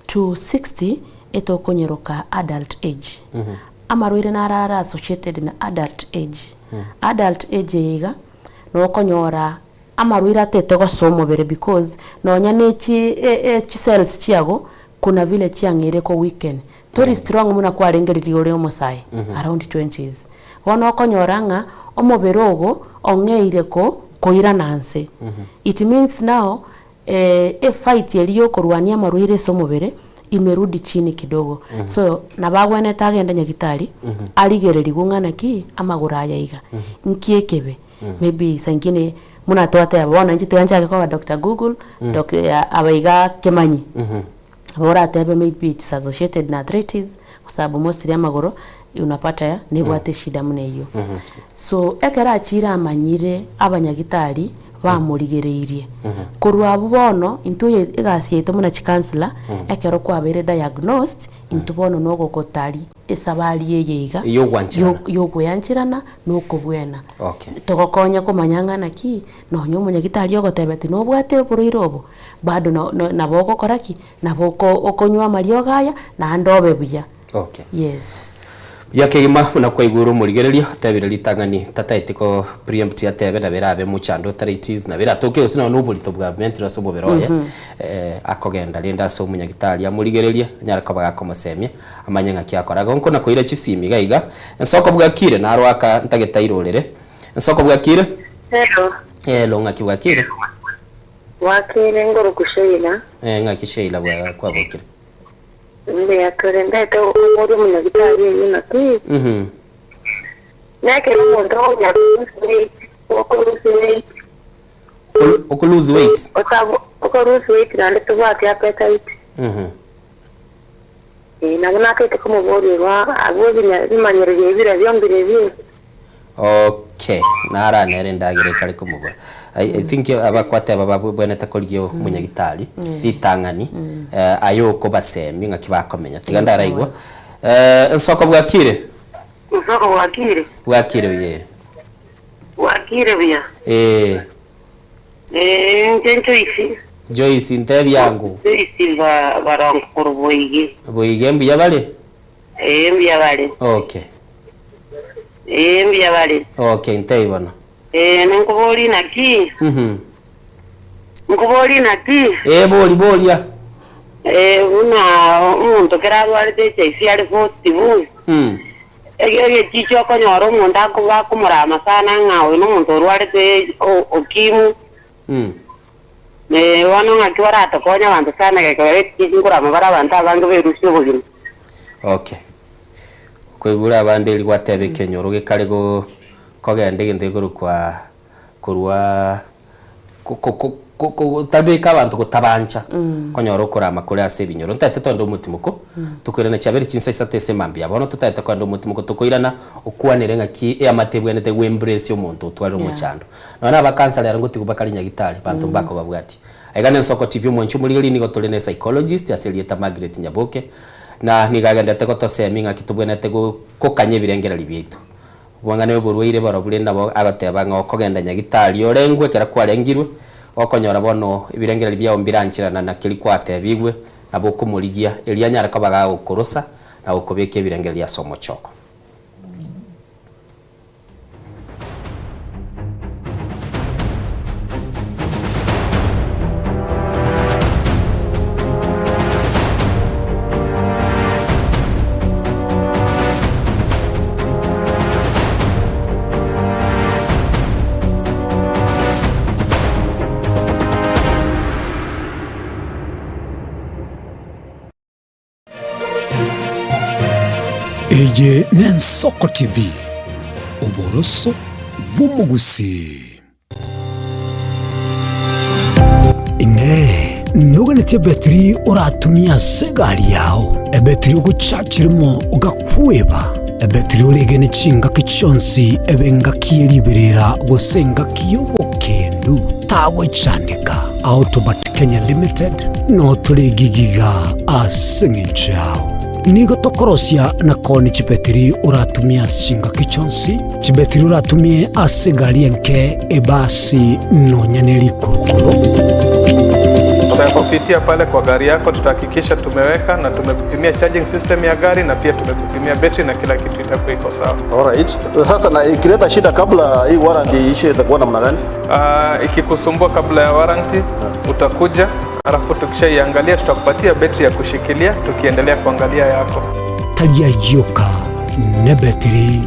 Speaker 10: to 60 eto konyeroka adult age amarwire nara associated na adult age yiga no konyora amarwire atete go somo bere because nonya nechi cells chiago kuna vile chiangere ko weekend tori strong muna kwa rengeriri ore omosai around 20s wono konyoranga omoberogo ongeire ko koira nanse it means now a fight yaliyo korwania marwire somobere imerudi chini kidogo so nabagwene tagenda nyagitari aligereri gungana ki amagura yaiga nkiekebe maybe sangine muna twate abona njito yanjake kwa Dr. Google abaiga kemanyi abora tebe maybe it's associated na arthritis kwa sababu mostly amagoro unapata nebwate shida mune hiyo so ekera achira amanyire abanyagitari bamurigereirie kurwa bubono intuye igasiete muna chikansela ekero kwabere diagnosed intubono nogo kotari esabali yeyeiga yogwanchirana nokobwena togokonya komanyangana ki no nyumunyagitari ogotebete no bwate buruirobo bado naboko koraki naboko okonywa mariogaya na ndobe buya. Yes.
Speaker 3: Yakegima una kwa iguru murigereria tabire litangani tataitiko preempt ya tebe na berabe muchando arthritis na bera toke usina nubulito bwa mental sobo beroya akogenda lenda so munyagitari ya murigereria nyarako bagakomosemia amanyanga kyakoraga nko na koira chisimi gaiga ensoko bwakire na arwaka ntagetairorere ensoko bwakire hello ngaki bwakire
Speaker 19: wakire ngoro kusheila
Speaker 3: ngaki sheila bwa kwa bwakire
Speaker 19: Ndia kurenda to umuri muna gitari yuna ki. Nake muntu ya
Speaker 3: lose weight.
Speaker 19: Lose weight na ndio watu appetite. Na nake kama bori wa agozi ni manyere vile vyombile vile.
Speaker 3: Okay, nara nere ndagire kare kumugwa. I think abakwate ababu bwene takoligyo munyagitari itangani ayoko basemi ngakibakomenya tiganda araigwa nsoko bwakire ye
Speaker 19: wakire bya
Speaker 3: Joyce ntebi yangu
Speaker 19: Joyce baronkuru boyige
Speaker 3: mbi yabale
Speaker 19: mbi yabale
Speaker 3: okay
Speaker 19: mbi yabale
Speaker 3: okay ntebana
Speaker 19: nkuboli naki nkuboli naki
Speaker 3: bolia
Speaker 19: una umuntu kerarwarite cyisi ari positive ege chicho konyoro umuntu akuba kumurama sana ngawe n'umuntu urwarite okimu wano ngakiwara atakonya abantu sana gekere chingurama bara abantu abange berusyo bugimo
Speaker 3: okay kwigura abandi iri gwatebe kenyoro gekare go kogende gende guru kwa kurwa tabeka abantu gutabanca konyoro kurama kuri ase binyoro ntete tondo mutimuko tukwirana cyabere cinsa isatese mambi abono tutahita kwando mutimuko tukwirana ukwanire ngaki amatebwe nete wembrace y'umuntu twari umucando none abakansala yarango tikubakari nyagitari bantu bako babwati aigane Nsoko TV mwanchu muligeli ni gotolene psychologist Aselieta Margaret Nyaboke na nigagenda teko toseminga kitubwenete kokanye birengera libyeto bwangane burwire barobule nabo agateba ngokogenda nyagitari orengwe kera kwarengirwe okonyora bono ibirengera libya ombiranchirana na kili kwatebigwe nabo kumurigia elianyara kabaga ukorosa na ukobeke ibirengera lya somo choko
Speaker 12: Eye ne Nsoko TV uboroso bw'umugusi ine nuganete betri uratumia segari yao ebetri ugucakirimo ugakweba ebetri uregene cinga kichonsi ebenga kiyeliberera gusenga kiyobokendu tawe candika Autobat Kenya Limited no turegigiga asengichao nigo tokorosia na koni chipetiri uratumia singa kichonsi chipetiri uratumie asegari enke ebasi no nyaneli kurukuru.
Speaker 21: Tunapopitia pale kwa gari yako tutahakikisha tumeweka na tumekupimia charging system ya gari na pia tumekupimia battery na kila kitu itakuwa iko sawa.
Speaker 22: Alright. Sasa na ikileta shida kabla hii warranty ishe itakuwa namna gani?
Speaker 21: Ikikusumbua kabla ya warranty utakuja alafu tukishaiangalia tutakupatia betri ya kushikilia tukiendelea kuangalia yako.
Speaker 12: Talia yoka na betri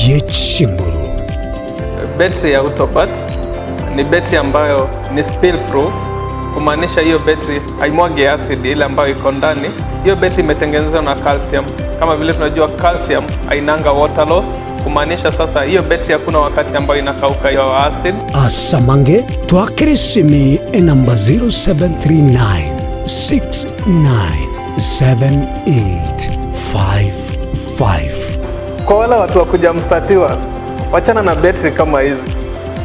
Speaker 12: yechinguru.
Speaker 21: Betri ya Autobat ni betri ambayo ni spill proof, kumaanisha hiyo betri haimwagi acid ile ambayo iko ndani. Hiyo betri imetengenezwa na calcium. Kama vile tunajua calcium hainanga water loss, kumaanisha sasa hiyo betri hakuna wakati ambayo inakauka hiyo acid.
Speaker 12: Asamange twakirisimi namba 0739697855.
Speaker 21: Kwa wale watu wakuja mstatiwa, wachana na betri kama hizi.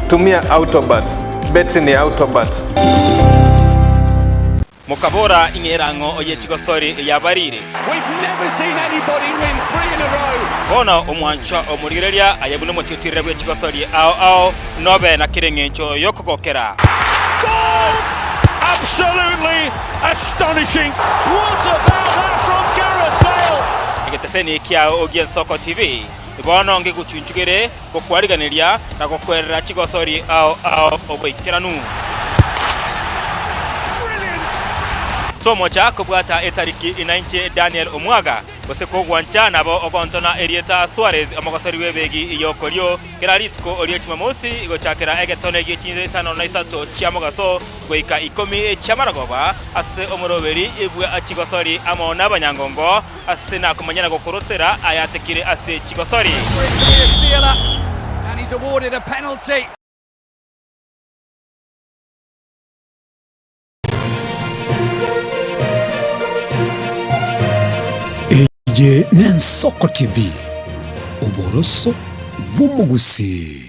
Speaker 21: Tumia Autobat. Betri ni Autobat.
Speaker 9: Mukabora ingerango oyechigosori yabarire.
Speaker 24: We've never seen anybody win 3 in a row.
Speaker 9: Bono omwancha omurigereria ayabuno mutitire bwechigosori ao nobe na kirengencho yokogokera.
Speaker 24: Goal! Absolutely astonishing. What about that from Gareth Bale?
Speaker 9: Igeteseni kia ogien Nsoko TV. Bono ngiguchunchugere gokwariganiria na gokwerera chigosori ao oboikeranu. Somo cha kubwata etariki inainche Daniel Omwaga
Speaker 2: gose kogwancha nabo ogontona Erieta Suarez amogosori webegi iyokorio keraritko orio Jumamosi igochakera egetone gichinze sano na isato chiamogaso goika 10 chamaragoba ase omoroberi ibwe achigosori amona abanyangongo ase na kumanyana gokorosera ayatekire ase chigosori.
Speaker 11: And he's awarded a penalty.
Speaker 12: Eye Nensoko TV Uboroso bw'umugusi.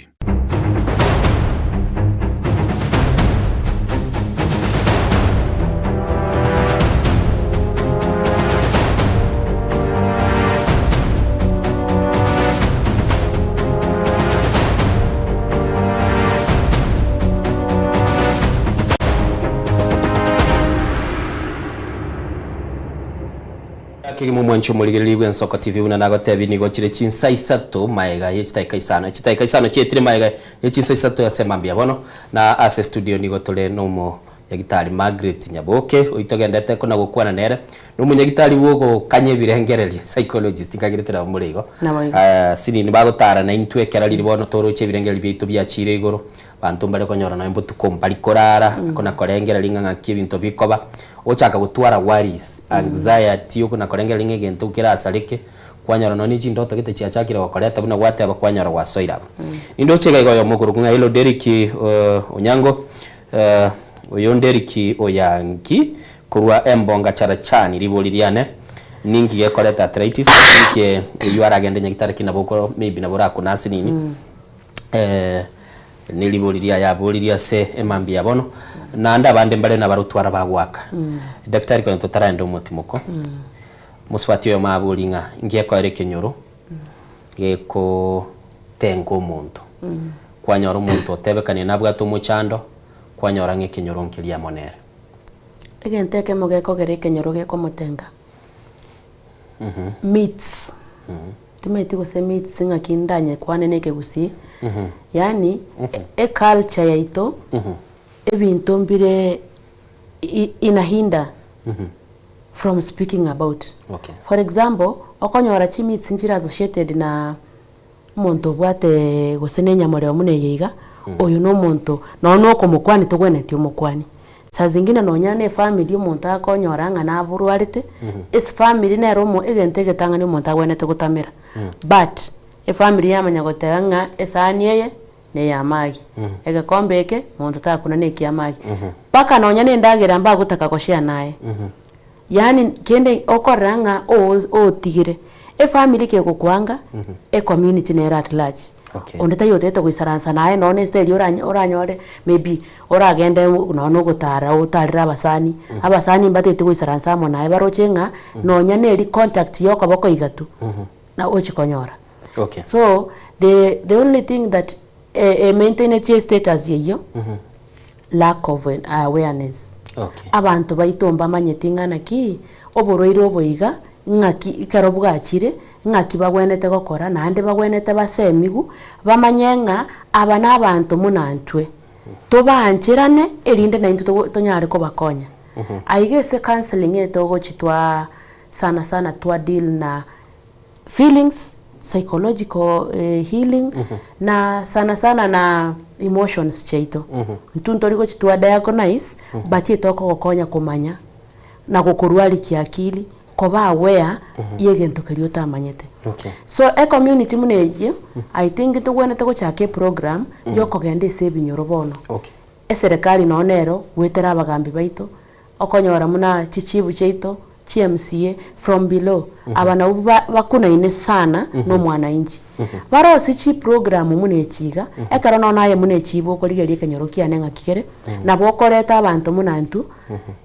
Speaker 3: Kigimo mwancho muligiri bw'Ensoko TV una nagotebi nigo kire chinsa isato maega yechitaika isano chetire maega yechinsa isato yasemambia bono na ase studio nigo tole nomo yagitari Margaret Nyaboke oitogendete ko nagokwana nere no munyagitari bwogo kanye birengererie psychologist ngagiretera murigo sini ni bagotara na intwekera liri bono toro che birengeri bitu byachire igoro bantu mbale konyora na imbuto kompali korara akona korengera linganga kibinto bikoba ochaka gutwara worries anxiety ukuna korengera lingegento kirasaleke kwanyara no niji ndoto gite chiachakira wakoreta buna gwate abakwanyara wasoira nindo chega igoyo muguru kunga ilo Deriki Onyango uyo Deriki Oyangi kurwa embonga charachani riboliriane ningi gekoreta arthritis nke yuara gende nyagitare kinaboko maybe nabora kunasi nini niliboliria ya boliria se emambia bono na anda bande mbale na barutwara bagwaka daktari ko ntotara ndo mutimoko muswati yo mabulinga ngiye ko ereke nyoro yeko tengo muntu kwanyora muntu otebekane nabwa tumuchando kwanyora ngekinyoro nkilia monere
Speaker 10: egenteke mogeko gereke nyoro geko mutenga meats tumeti gose meats ngakindanye kwaneneke gusi yani culture yaito ebintu mbire inahinda from speaking about. For example, okonyora meats njira associated na muntu bwate gose nyamore omune yiga oyu no muntu no kumukwani tugwenetio mukwani saa zingine nonyane family umuntu akonyora ngana burwarite is family na romo egentege tangani umuntu agwenete gutamira but family yamanya gotanga esani yeye ne yamagi ega kombeke muntu takuna ne kiyamagi paka nonyane ndagira mba gutaka koshia naye yani kende okoranga o tigire family ke gukwanga community ne at large. Ondeta yote to gusaransa naye none steli oranyore maybe oragende no gutara utarira abasani mbatete gusaransa mo naye barochenga nonya neri contact yoko boko igatu na ochikonyora. So the only thing that maintain a status yeyo lack of awareness. Abantu baitomba manyetingana ki oboroiro boiga ngaki ikarobuga achire ngaki bagwenete gokora nande bagwenete basemigu bamanyenga abana abantu munantwe tobanchirane erinde na into tonyare ko bakonya aigese counseling eto gochitwa sana twa deal na feelings psychological healing na sana na emotions cheito ntuntori gochitwa diagnose bati toko gokonya kumanya na gukurwali kiakili koba aware yegento keriota manyete. So a community muneje I think tugwenete gochake program yoko gende save nyorobono. Eserikali nonero wetera abagambi baito okonyora muna chichibu cheito CMCA from below abana bakuna ine sana no mwana inji baro sichi program munechiga ekaro nonaye munechibo koligerie kenyorokia nenga kigere na bokoreta abantu munantu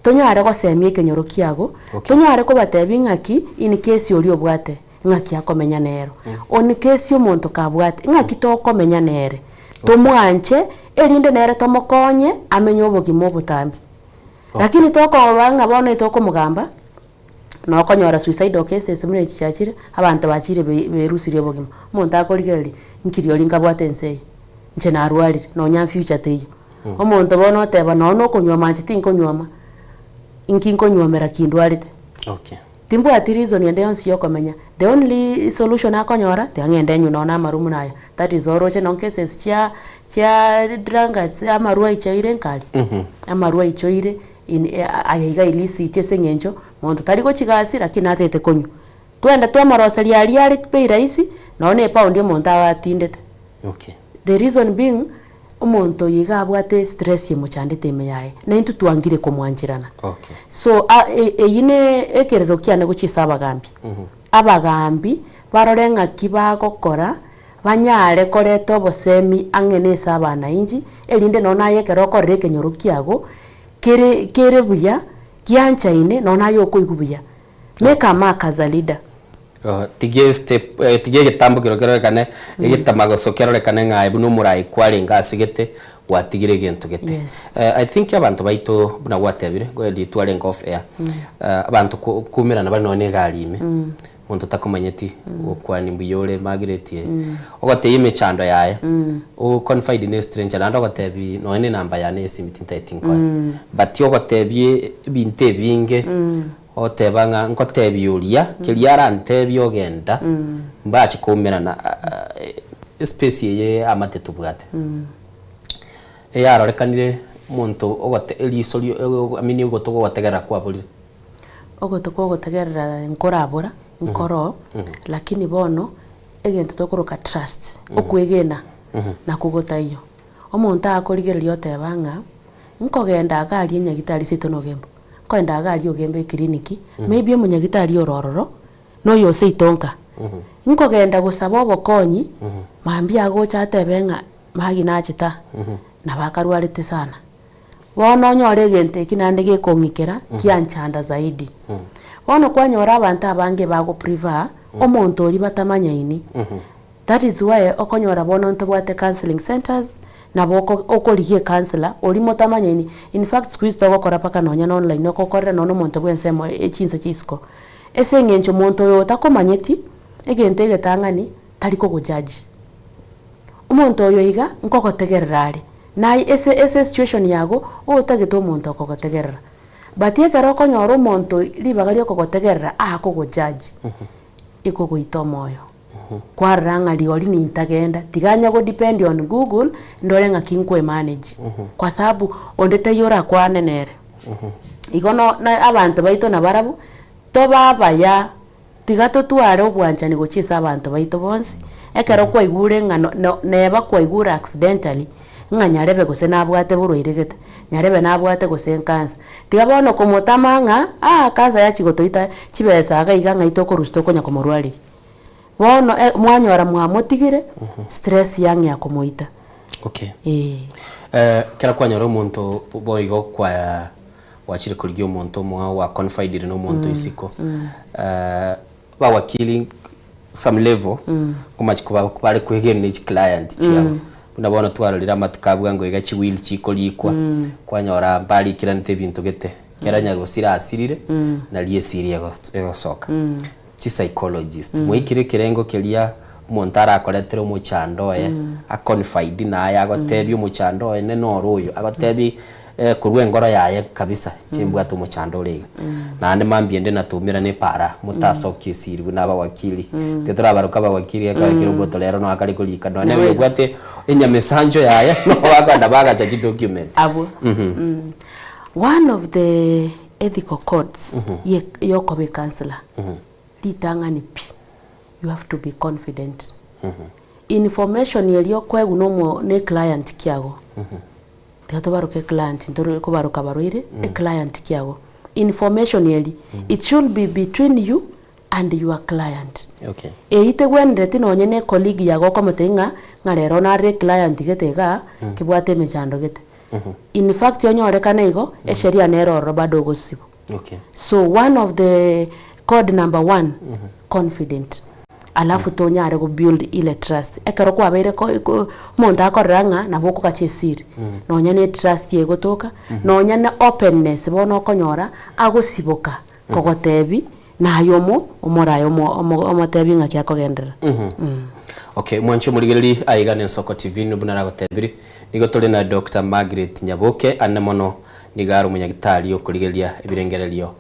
Speaker 10: tonyare gosemie kenyorokiago tonyare ko batebingaki in case oli obwate ngaki akomenya nero on case umuntu kabwate ngaki to komenya nere tomwanche erinde nere tomokonye amenye obogimo obutambi lakini toko banga bone toko mugamba no konyora suicide cases mune chiachire abantu bachire berusire bogima muntu akorigeri nkirio linga bwatense nche na arwari no nya future teyo omuntu bono teba no konywa manchiti nkonyoma inki nkonyomera kindwarite timbu ati reason yende yonsi yokomenya the only solution akonyora tiangende nyuno na marumu nayo that is oroche non cases chia drunkards amarua ichaire nkali amarua ichoire in ayiga illicit sengencho muntu tariko chigasi lakini atete konyu twenda twamaroseli ali bei rahisi naone pound yo muntu awatindete.
Speaker 3: Okay,
Speaker 10: the reason being umuntu yiga abwate stress yemuchandete imeyaye na intu twangire kumwanjirana.
Speaker 3: Okay,
Speaker 10: so eyine ekerero kyane guchisa abagambi abagambi barorenga kibagokora banyare koreto obosemi ang'enesa abana inji elinde nona yekero okorere ekenyoro kiago kere buya kianchaine nona yokoigu buya make a mark as a leader.
Speaker 3: Tige step tige gitambo kirokero kane gitamago sokero kane ngaibu no murai kwari ngasi gete watigire gintu gete.
Speaker 10: Yes.
Speaker 3: I think abantu baito buna gwatebire gwedi tware off air abantu kumira na bali none galime muntu takomanyeti okwani mbiyole magretie ogote ime chando yaye o confide in stranger and ogotebi none namba ya nesi mitintating kwa but ogotebi binte binge otebanga ngotebi ulia kiliara ntebi ogenda mbachi kumira na space ye amatetu bwate yarorekanire muntu ogote elisoli amini ugoto gotegera kwa buli
Speaker 10: ogoto gotegera nkorabora nkoro lakini bono egento tokoroka trust okwegena na kugota iyo omuntu akorigererio tebanga nkogenda agali nyagitari sitonogembo kwenda agali ogembe kliniki maybe munyagitari orororo no yose itonka nkogenda gusaba obokonyi mambia agocha tebenga magi nachita na bakarwarete sana bono nyore gente kinande gekongikera kianchanda zaidi bono kwanyora abantu abange bago priva omuntu oli batamanya ini that is why okonyora bono ntobwate counseling centers na boko okoligie counselor oli motamanya ini in fact squeeze to gokora paka nonya online okokorera nono muntu bwensemo echinsa chisko esengencho muntu yo takomanyeti egente getangani taliko gojaji umuntu oyo iga nkogotegererare na ese situation yago otagete omuntu okogotegerera batie kero konyoro omuntu libagali okogotegerera akogojaji ikogoita moyo kwaranga lioli ni intagenda tiganya go depend on Google ndore nga kinkwe manage kwa sababu ondete yora kwa nenere igono na abantu baito na barabu to baba ya tigato tuare obwanchani gochisa abantu baito bonsi ekero kwa igure nga neba kwa igure accidentally nga nyarebe gose nabwate buroiregete nyarebe nabwate gose kansa tigabono komotamanga kaza ya chigotoita chibesa ga iga ngaito korusto konya komorwali bono mwanyora mwamotigire stress yangi yakomoita.
Speaker 3: Okay, kera kwanyora omuntu boigo kwa wachire kuligio omuntu mwa wa confide no omuntu isiko ba wakili some level kumachikuba bari kwegera ni client chiao unabona twarorira matukabwa ngo iga chiwil chikolikwa kwanyora bari kiranite bintu gete keranya gusira asirire na liye siria gosoka chi psychologist mwikire kirengo kelia montara akoretero muchandoye a confide na ya gotebi muchandoye ne noroyo agotebi kurwe ngoro yaye kabisa chimbwa tu muchandorega na ande mambiende natumira ne para mutasoki siribu naba wakili tetra baruka ba wakili akakiro botolero no akali kulika no ne gwate enyame sanjo yaye no wakanda baga cha document
Speaker 10: abo one of the ethical codes yokobe counselor litangani pi you have to be confident information yelio kwegu no ne client kiago teto baruke client ndoro ko baruka baroire a client kiago information yeli it should be between you and your client.
Speaker 3: Okay,
Speaker 10: ite gwende tino nyene colleague yago komotenga ngarero na re client getega kibwate mechando gete in fact yonyore kana igo e sheria nero robado gosibo.
Speaker 3: Okay,
Speaker 10: so one of the code number 1 confident alafu tonyare go build ile trust ekero kwa bere ko monta akoranga na boko kachesiri nonya ne trust yego toka nonya na openness bono konyora agosiboka kogotebi na yomo omorayo omotebi ngaki akogendera.
Speaker 3: Okay, mwancho muligereri aigane Soko TV nubunara gotebiri nigo tole na Dr. Margaret Nyaboke ane mono nigaro munyagitari okurigeria ebirengererio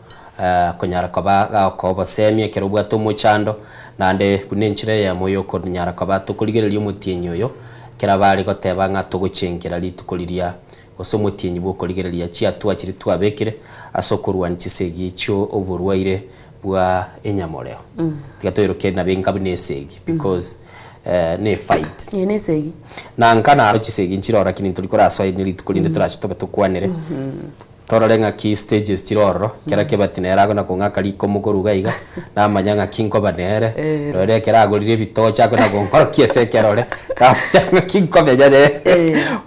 Speaker 3: konyara koba koba semie kerubwa tumuchando nande bunenchire ya moyo ko nyara koba tukurigereria mutienyi oyo kerabari goteba nga tuguchinkira litukuriria osomutienyi bukurigereria chia twachiri twabekire asokurwa nchisegi cho oburwaire bwa enyamoreo tigatwiruke na benga bunesegi because ne fight
Speaker 10: ne segi
Speaker 3: na nkana aro chisegi nchirora kini tulikora so ni tukulinde turachitoba tukwanire tororenga ki stages tiroro kera kebati nera na kungaka liko mugoruga iga na manyanga kinko banere rore kera agurire bitocha ko na gongoro kiese kerore na kinko bejane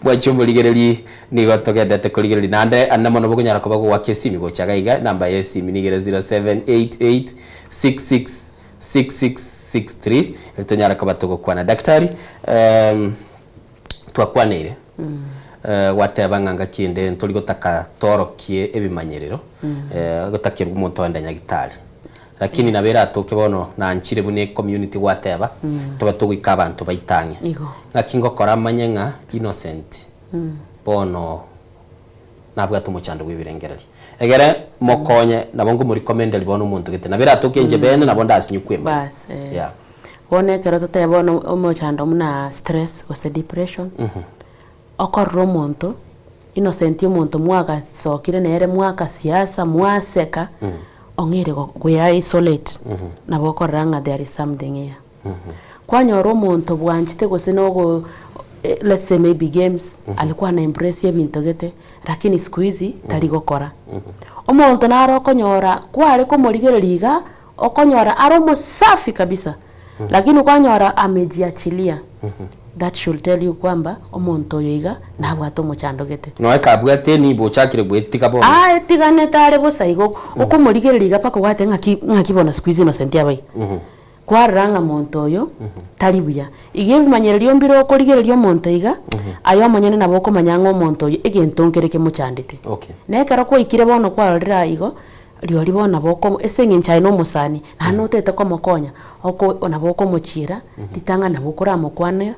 Speaker 3: bwa chumbuligereri ni gotogedete kuligereri nande annamono bugunyara ko bagwa kesimi go chaga iga namba yesimi nigere 0788666663 ritunyara ko batugo kwana daktari twakwanire wateba nganga kinde nturi gotaka torokie ebimanyerero gotakirwa umuntu wanda nyagitari lakini nabera atoke bono na nchire bune community wateba toba tugika abantu baitange ngakingo kora manyenga innocent bono nabwa tumuchando gwibirengereri egere mokonye nabongo muri commendari bono umuntu gete nabera atoke nje bene nabonda asinyukwema
Speaker 10: bas yeah wone kero tote bono umuchando muna stress ose depression okorro monto innocent omonto mwaka sokire nere mwaka siasa mwaseka ongere goya isolate na bokoranga there is something here kwanyoro monto bwanchite gose nogo let's say maybe games alikuwa na embrace ebintu gete lakini siku hizi tali gokora omonto naro konyora kware ko morigereriga okonyora aromo safi kabisa lakini kwanyora amejiachilia that should tell you kwamba omonto yoiga na bwato muchando gete
Speaker 3: no ekabwate ni bochakire bwetika bono
Speaker 10: etigane tare bosaigo okomorigereriga paka gwate ngakibona squeeze innocent yabai kwaranga monto yo talibuya igie bimanyererio mbiro okorigererio monto iga ayo manyene nabo komanyango monto yo egentonkereke muchandite nekara ko ikire bono kwarira igo riori bona boko esengi nchai no musani na notete komokonya oko onaboko mochira litanga naboko ramokwane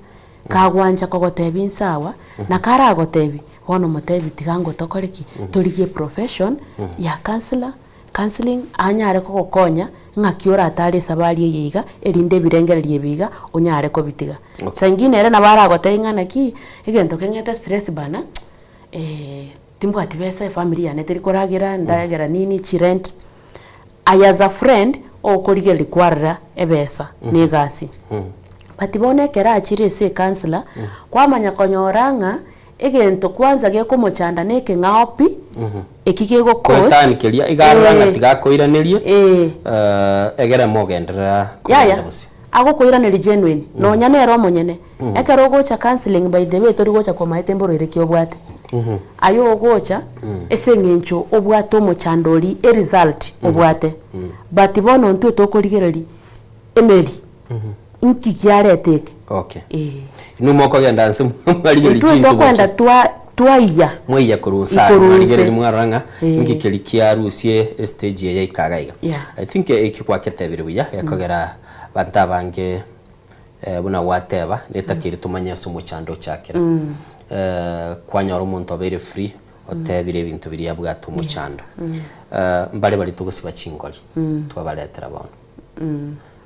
Speaker 10: kagwanja kogotebi nsawa na kara gotebi wono motebi tigango tokoreki toligie profession ya counseling anyare kogokonya ngakiora atari sabari yiga erinde birengererie biga onyare ko bitiga sangine era nabara gotenga naki igento kengeta stress bana timbo atibesa family ane teri koragira ndagera nini chirent as a friend okorige likwarra ebesa ni gasi batibone kera achire se counselor kwamanya konyoranga egento kwanza geko mochanda neke ngaopi ekigego course
Speaker 3: tani kelia igaranga tigakoiranirie egere mogendera
Speaker 10: ago koiraneri genuine no nyane ro monyene ekero gocha counseling by the way tori gocha kwa maitemboro ireki obwate ayo gocha esengencho obwato mochandori e result obwate but bono ntu tokorigereri emeri inki kiareteke
Speaker 3: numoko genda nse marigeri
Speaker 10: chintu tukwenda twaiya
Speaker 3: mwiya kurusa marigeri mwaranga inki kilikia rusie stage ya ikagaiga I think ikikwa ketebiruya yakogera batabange buna wateba netakiri tumanya sumu chando chakira kwanyora umuntu abere free otebire ibintu biri yabwato umuchando mbale bali tugusiba chingoli twabaletera bono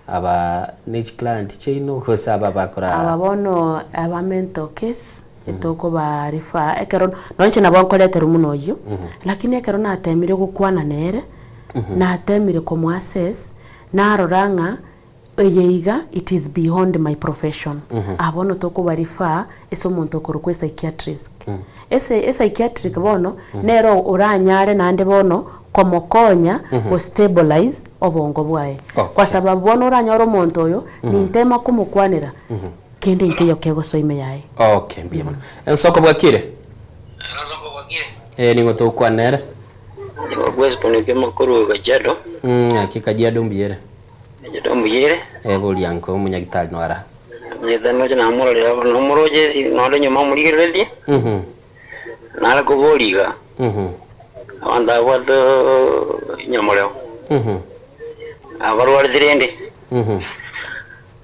Speaker 3: aba next client chino hosaba bakora
Speaker 10: ababono aba mental case etoko ba rifa ekero nonche na bankoletera muno yo lakini ekero na atemire gukwana nere na atemire komo access na aroranga eyeiga it is beyond my profession abono toko barifa eso muntu korukwe psychiatrist ese psychiatric bono nero uranyare nande bono komokonya go stabilize obongo bwae kwa sababu bono uranyoro muntu oyo nintema kumukwanira kende nkeyo kego soime yae
Speaker 3: mbiyama ensoko bwakire ningo tokwanera
Speaker 11: Gwezi poneke makuru gajado
Speaker 3: kikajado mbiyere
Speaker 11: mbiyere
Speaker 3: buli yanko munyagitali nwara
Speaker 11: nyedano jana murale no muroje no le nyuma muri geredi nala ko boliga anda wado nyamoreo abaru dirende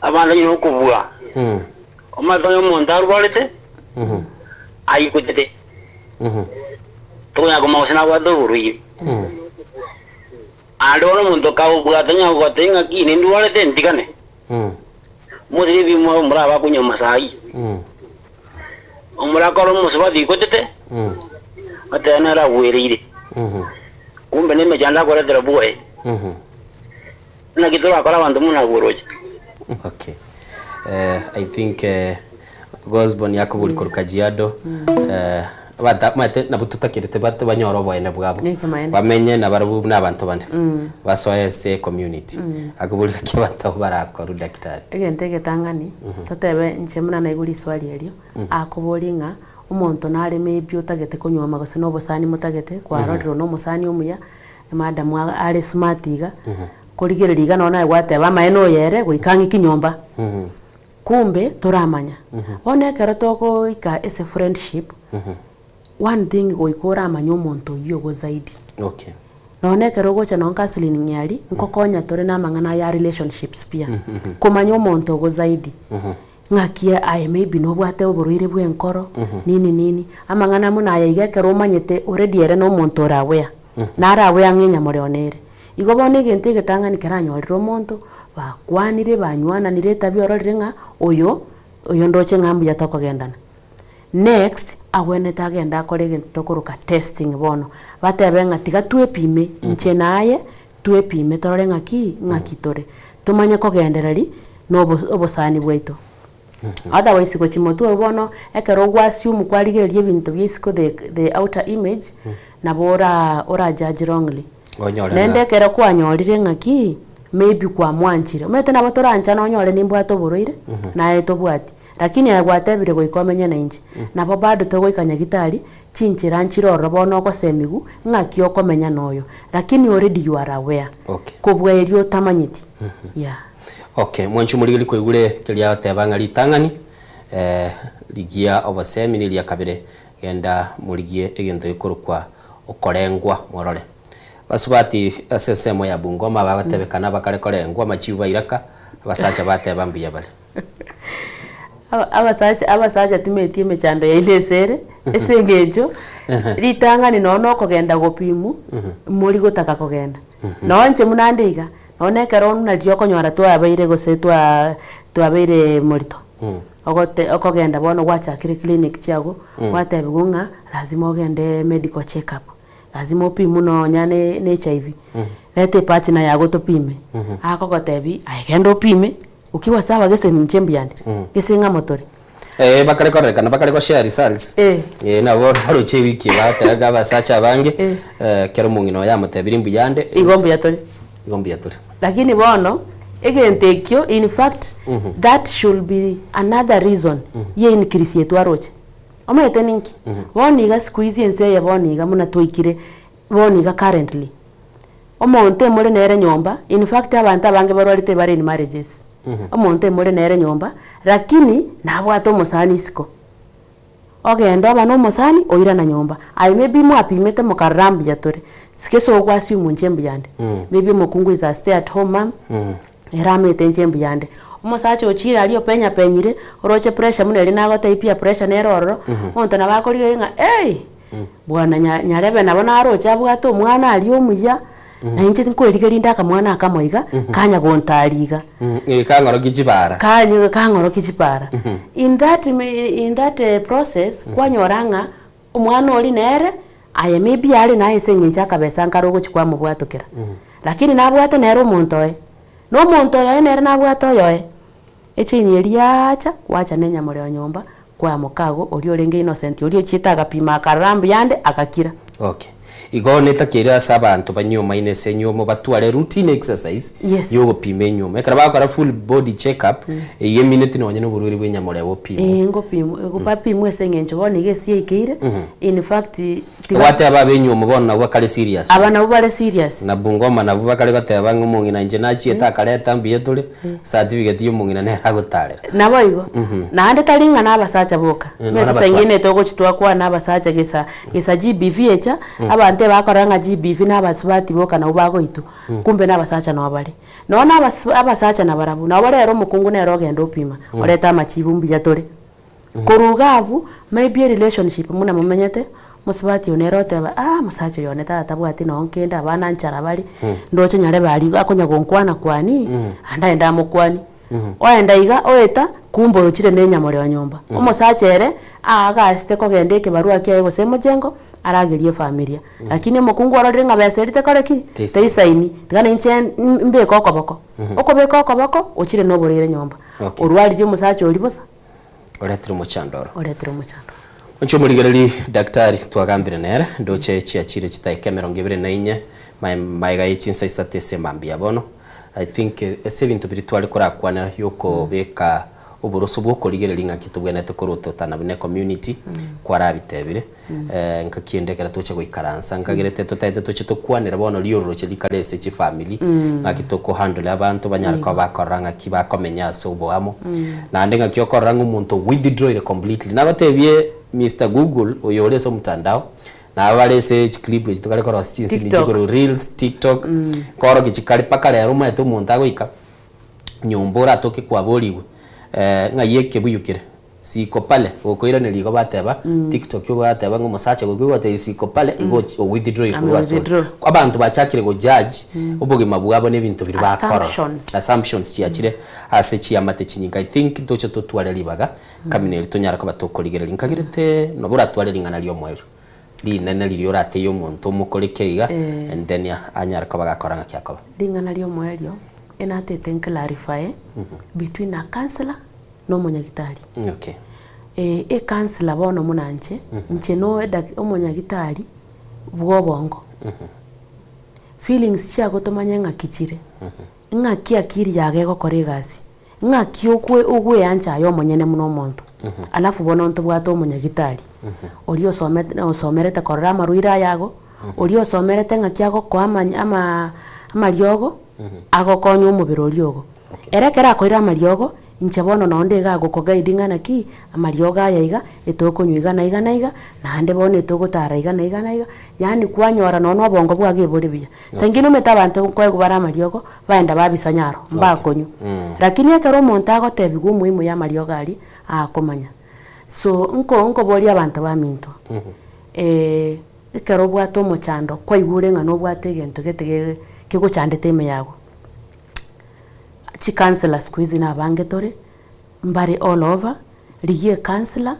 Speaker 11: abanda nyuko bua omato yo montar walete ayi kutete to ya ko mawsana wado rui Adoro muntu kau bwatanya bwatenga kini nduale tentikane. Mudiri bimo muraba kunya masai. Omura koro musubati kotete. Atana ra werire. Kumbe ne mejanda kore dra boy. Na kitu akora bantu muna goroje.
Speaker 3: Okay. I think Gosbon Yakubu Kajiado mate na bututakirite bate banyoro boyene bwabo bamenye na barabu n'abantu bande basoyese community akubulika kibata barakora daktari
Speaker 10: egentege tangani totebe nchemuna na iguri swali elio akubolinga umuntu nari maybe utagete kunyoma gose no bosani mutagete kwarorero no musani umuya madam ari smart iga kurigereriga nona gwateba maeno yere guikangi kinyomba kumbe turamanya one kero toko ika ese friendship one thing goikora amanyo muntu yogo zaidi
Speaker 3: okay
Speaker 10: none kero gocha no counseling nyali nkokonya tore na mangana ya relationships pia kumanyo muntu go zaidi ngakia I maybe no bwate oburuire bwenkoro nini amangana muna ya igekero manyete already ere no muntu rawe nara we angenya morionere igobone gente getangani keranyoriro muntu bakwanire banywana nire tabioro ringa oyo ndoche ngambu yatakogendana next awene tagenda kolege tokuruka testing bono batebenga tiga twepime inche naye twepime torenga ngakitore tumanye kogendereri no obosani bweito otherwise ko chimotu bono ekero gwasiumu kwarigerie bintu byisiko the outer image na bora ora judge wrongly nende kero kwanyorire ngaki maybe kwa mwanchire umete na batorancha no nyore nimbo atoburuire na etobwati lakini agwatebire goikomenya na inji nabo bado togoikanya gitari chinchira nchiroro bono ko semigu ngaki okomenya noyo lakini already you are aware
Speaker 3: okay
Speaker 10: kubwerio tamanyiti yeah
Speaker 3: okay mwanchu muligili ko igure kilia tebanga litangani ligia obasemi ni lia kabire genda muligie egento ikorukwa okorengwa morore basubati asesemo ya Bungoma bagatebekana bakarekorengwa machiba iraka abasacha bateba mbiya bale abasacha timetie mechando ya ilesere esengejo litangani nono kogenda gopimu muri gotaka kogenda nonche munandiga none kero na lyoko nyora twabaire gose twabaire morito ogote okogenda bono gwachakire clinic chiago watebigunga lazima ogende medical check up lazima opimu no nyane ne HIV lete partner yago topime akogotebi agenda opime ukiwa sawa gese mchembiande gese ngamotori bakare korekana bakare ko share results na bo haruche wiki bataga basacha bange kero mungino ya mutebiri mbuyande
Speaker 10: igombo yatori lakini bono egentekyo in fact that should be another reason ye increase yetu aroche omete ninki boniga squeeze ense ya boniga muna toikire boniga currently omonte muri nere nyomba in fact abantu abange barwarite bari in marriages omonte muri nere nyomba lakini nabwato musani siko ogenda abano musani oira na nyomba I maybe mu apimete mukarambi yatore sikeso gwasi umunchembi yande maybe mukungu is a stay at home mom eramete nchembi yande umusacho ochira aliyo penyire oroche pressure muneri nago taipia pressure neroro onto nabakoriga nga bwana nyarebe nabona aroche abwato umwana aliyo muya na inje nkwerigelinda akamwana akamoiga kanya gontariga
Speaker 3: kangoro kichibara
Speaker 10: kangoro kichibara in that process kwanyoranga umwana oli nere aye maybe ali na isenginja akabesa nkarogo chikwa mubwatokera lakini nabwate nero montoe no montoe nere nabwate oyoe echini eliacha kwacha nenya muri nyomba kwa mukago oli olenge innocent oli ochitaga pima akarambi yande akakira
Speaker 3: okay igone takira sabantu banyuma inese nyomo batware routine exercise yo pime nyuma ekara bakora full body check up ye minute no nyene bururi bwenyamore bo pimo
Speaker 10: ngo pimo go papimo esengencho boni gesi ikire in fact
Speaker 3: wate ababe nyuma bona bakale serious
Speaker 10: abana bubale serious
Speaker 3: na Bungoma na bubakale bateba ngumungina nje nachi etakaleta mbiye tuli certificate y'umungina nera gutarera
Speaker 10: nabo igo na ande talinga nabasacha boka mesengine togo chitwa kwa nabasacha gesa GBV echa abante bakoranga GBV n'abasubati boka na ubago itu kumbe n'abasacha no bali nona abasacha na barabu na barero mukungu nero genda opima oreta amachibumbi yatore kurugavu maybe relationship muna mumenyete musibati onerote musacho yone tata bwati no nkenda abana nchara bali ndoche nyare bali akonya gonkwana kwani andaenda mukwani oenda iga oeta kumbo chire nenya muri wa nyumba omusachere agasite kogende kibarua kia ego semo jengo aragerie familia lakini mukungu arorenga beserite koreki teisaini tigana inche mbe kokoboko okobeka kokoboko ochire no borere nyumba orwali byo musacho olibosa
Speaker 3: oretire muchandoro Oncho murigereri daktari twagambire nere ndoche chiachire chitaike 24 maiga ichinsa isate semambia bono I think ese bintu birituale korakwana yoko beka uburoso bwo kurigereri nkakitubwenete korototana bine community kwarabitebire nkakiendekera toche goikaransa nkagerete totaite toche tokwanira bono liororoche likarese chi family ngakitoko handle abantu banyara kwa bakoranga kibakomenya sobo amo nande ngakiokoranga umuntu withdraw completely nabatebye Mr. Google oyorese mtandao na abalese clip chitokale kora since nijigoro reels TikTok koro kichikali paka lero mweto umuntu agoika nyombora toke kwaboliwe ngayeke buyukire siko pale okoira neligo bateba TikTok yo bateba ngo musache gogo te siko pale igo withdraw kurwaso abantu bachakire go judge uboge mabwabo nebintu biri bakora assumptions chiachire ase chiamate chinyinga I think tocho totwale libaga kamineri tonyara ko batokoligerera nkagirete no buratwale lingana lyo mwero linene liryo rate yo muntu mukorekeiga and then anyara ko bagakora ngakyako
Speaker 10: lingana lyo mwero enatete clarify between a counselor no munyagitari
Speaker 3: okay
Speaker 10: counselor bono munanche nche no omunyagitari bwobongo feelings chia gotomanya ngakichire ngaki akiri yage gokora egasi ngaki ogwe yancha yo monyene muno monto alafu bono nto bwato omunyagitari oli osomerete korora maruira yago oli osomerete ngaki ago ko amariogo agokonya omubiri oliogo erekera akoira amariogo inche bono nonde gago ko guiding anaki amarioga yaiga etokonyuiga na iga nande bono etogotara iga na iga yani kwanyora nono bongo bwage bole biya sangino metabantu ko egubara amariogo baenda babisanyaro mbakonyu lakini akero montago tebigu muhimu ya marioga ali akomanya so nko boli abantu baminto ekero bwato mochando kwa igure ngano bwate gento getege kiguchande teme yago chi counselor squeeze na bangetore mbari all over liye counselor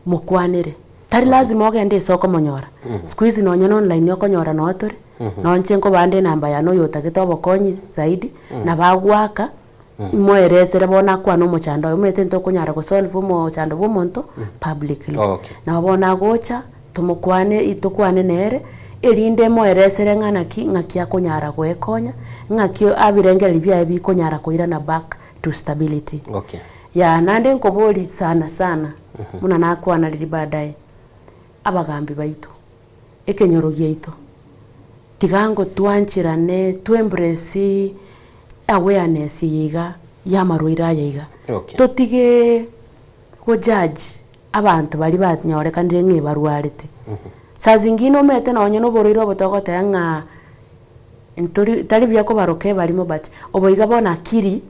Speaker 10: mukwanire tari lazima ogende soko monyora squeeze no nyono online yoko nyora no atore no nchenko bande namba ya no yota getobo konyi zaidi na bagwaka moeresere bona kwa no mochando umete nto kunyara ko solve mo chando bo monto publicly na bona gocha tumukwane itukwane nere elinde moeresere ngaki akonyara gwekonya ngaki abirengera bya bikonyara koira na back to stability ya nande nkoboli sana muna nakwana lili baadaye abagambi baito ekenyorogia ito tigango twanchirane twembrace awareness yiga ya maruira yiga totige ko judge abantu bali batnyorekanire ngebarwarite saa zingine omete na onyono boriro botogote nga ntori tali byako baroke balimo but oboiga bona akiri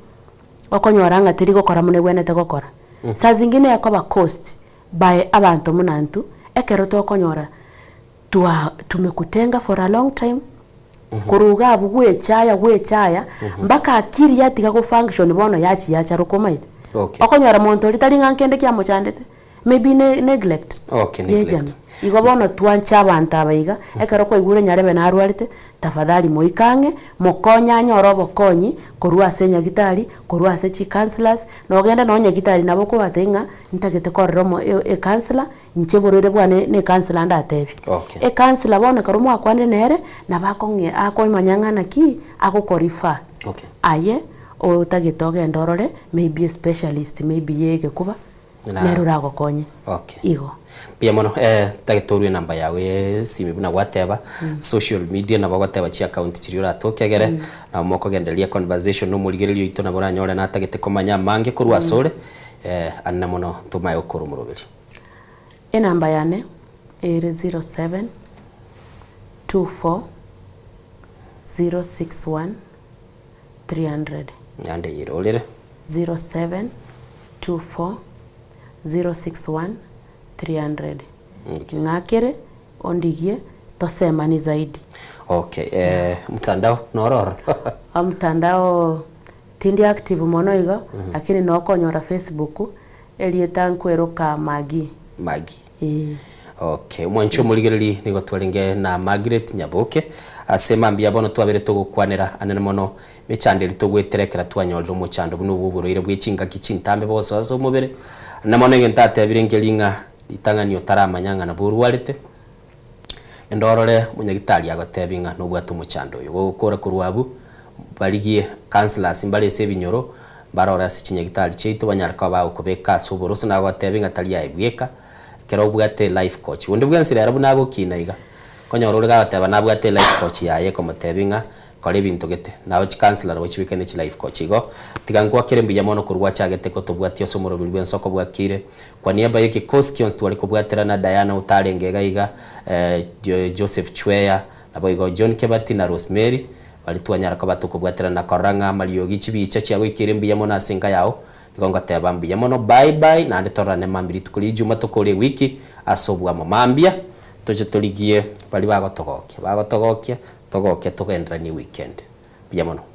Speaker 10: okonyora nga tiri gokora mune bwenete gokora saa zingine yakoba cost by abantu munantu ekero tokonyora tumekutenga for a long time kuruga bugwe chaya mbaka akiri yatiga go function bono yacha rokomaite okonyora monto litali ngankende kya mochandete maybe neglect igo bono twancha abantu abaiga ekero ko igure nyarebe na arwarite tafadhali moikange mokonya nyorobo konyi korwa senya gitari korwa se chi counselors no genda no nyagitari nabo ko batenga ntagete korromo counselor incheborere bwane ne counselor ndatebi counselor bono karumo akwande nere na bakonge akoimanyangana ki akokorifa aye o tagetoge ndorore maybe a specialist maybe yege kuba nero rago konye igo
Speaker 3: pia mono tagitorwe namba yawe simi buna whatever social media na whatever chi account chiri ratokegere na moko gendelia conversation no muligererio ito na boranyore na tagite komanya mange kurwa sore anna mono tumaye okuru murubiri
Speaker 10: enamba yane 07 24 061 300
Speaker 3: yande yirolere
Speaker 10: 07 24 061 300 ngakere ondigie tosemani zaidi.
Speaker 3: Okay, mtandao nororo.
Speaker 10: Mtandao tindi active mono igo, lakini nokonyora Facebook elieta nkweruka Magi.
Speaker 3: Okay, mwancho muligereri nigo twarenge na Margaret Nyaboke asema mbia bono twabere tugukwanira anene mono michanderi tugweterekera twanyorero muchando buno buburoire bwichinga kichintambe boso aso mubere na mono ngentate abirengelinga itanganio taramanyanga na burwarete endorore munyagitari agotebinga no bwatu muchando uyo gukora kurwabu baligie councillors mbale sebinyoro barora sichinyagitari cheito banyaraka bawo kubeka soboroso na agotebinga tali aibweka kero bwate life coach undi bwansira arabu nabo kinaiga konyorore gateba nabwate life coach yaye komotebinga kore bintu gete nawe councillor wachibikene chi life coach igo tigangwa kere mbiya mono kurwa chagete ko tubwatio somoro bilbwen soko bwakire kwa niaba yake Koskions twali kubwatira na Diana utarengega iga Joseph Chweya nabo igo John Kebati na Rosemary balitwanyara ko batukubwatira na Koranga Mariogi chibicha cya wikire mbiya mono asinga yao nigonga teba mbiya mono bye bye na ndetorane mambiri tukuri juma tukuri wiki asobwa mu mambia toje toligie bali bagotogokia togoke tugendera ni weekend. Biamono.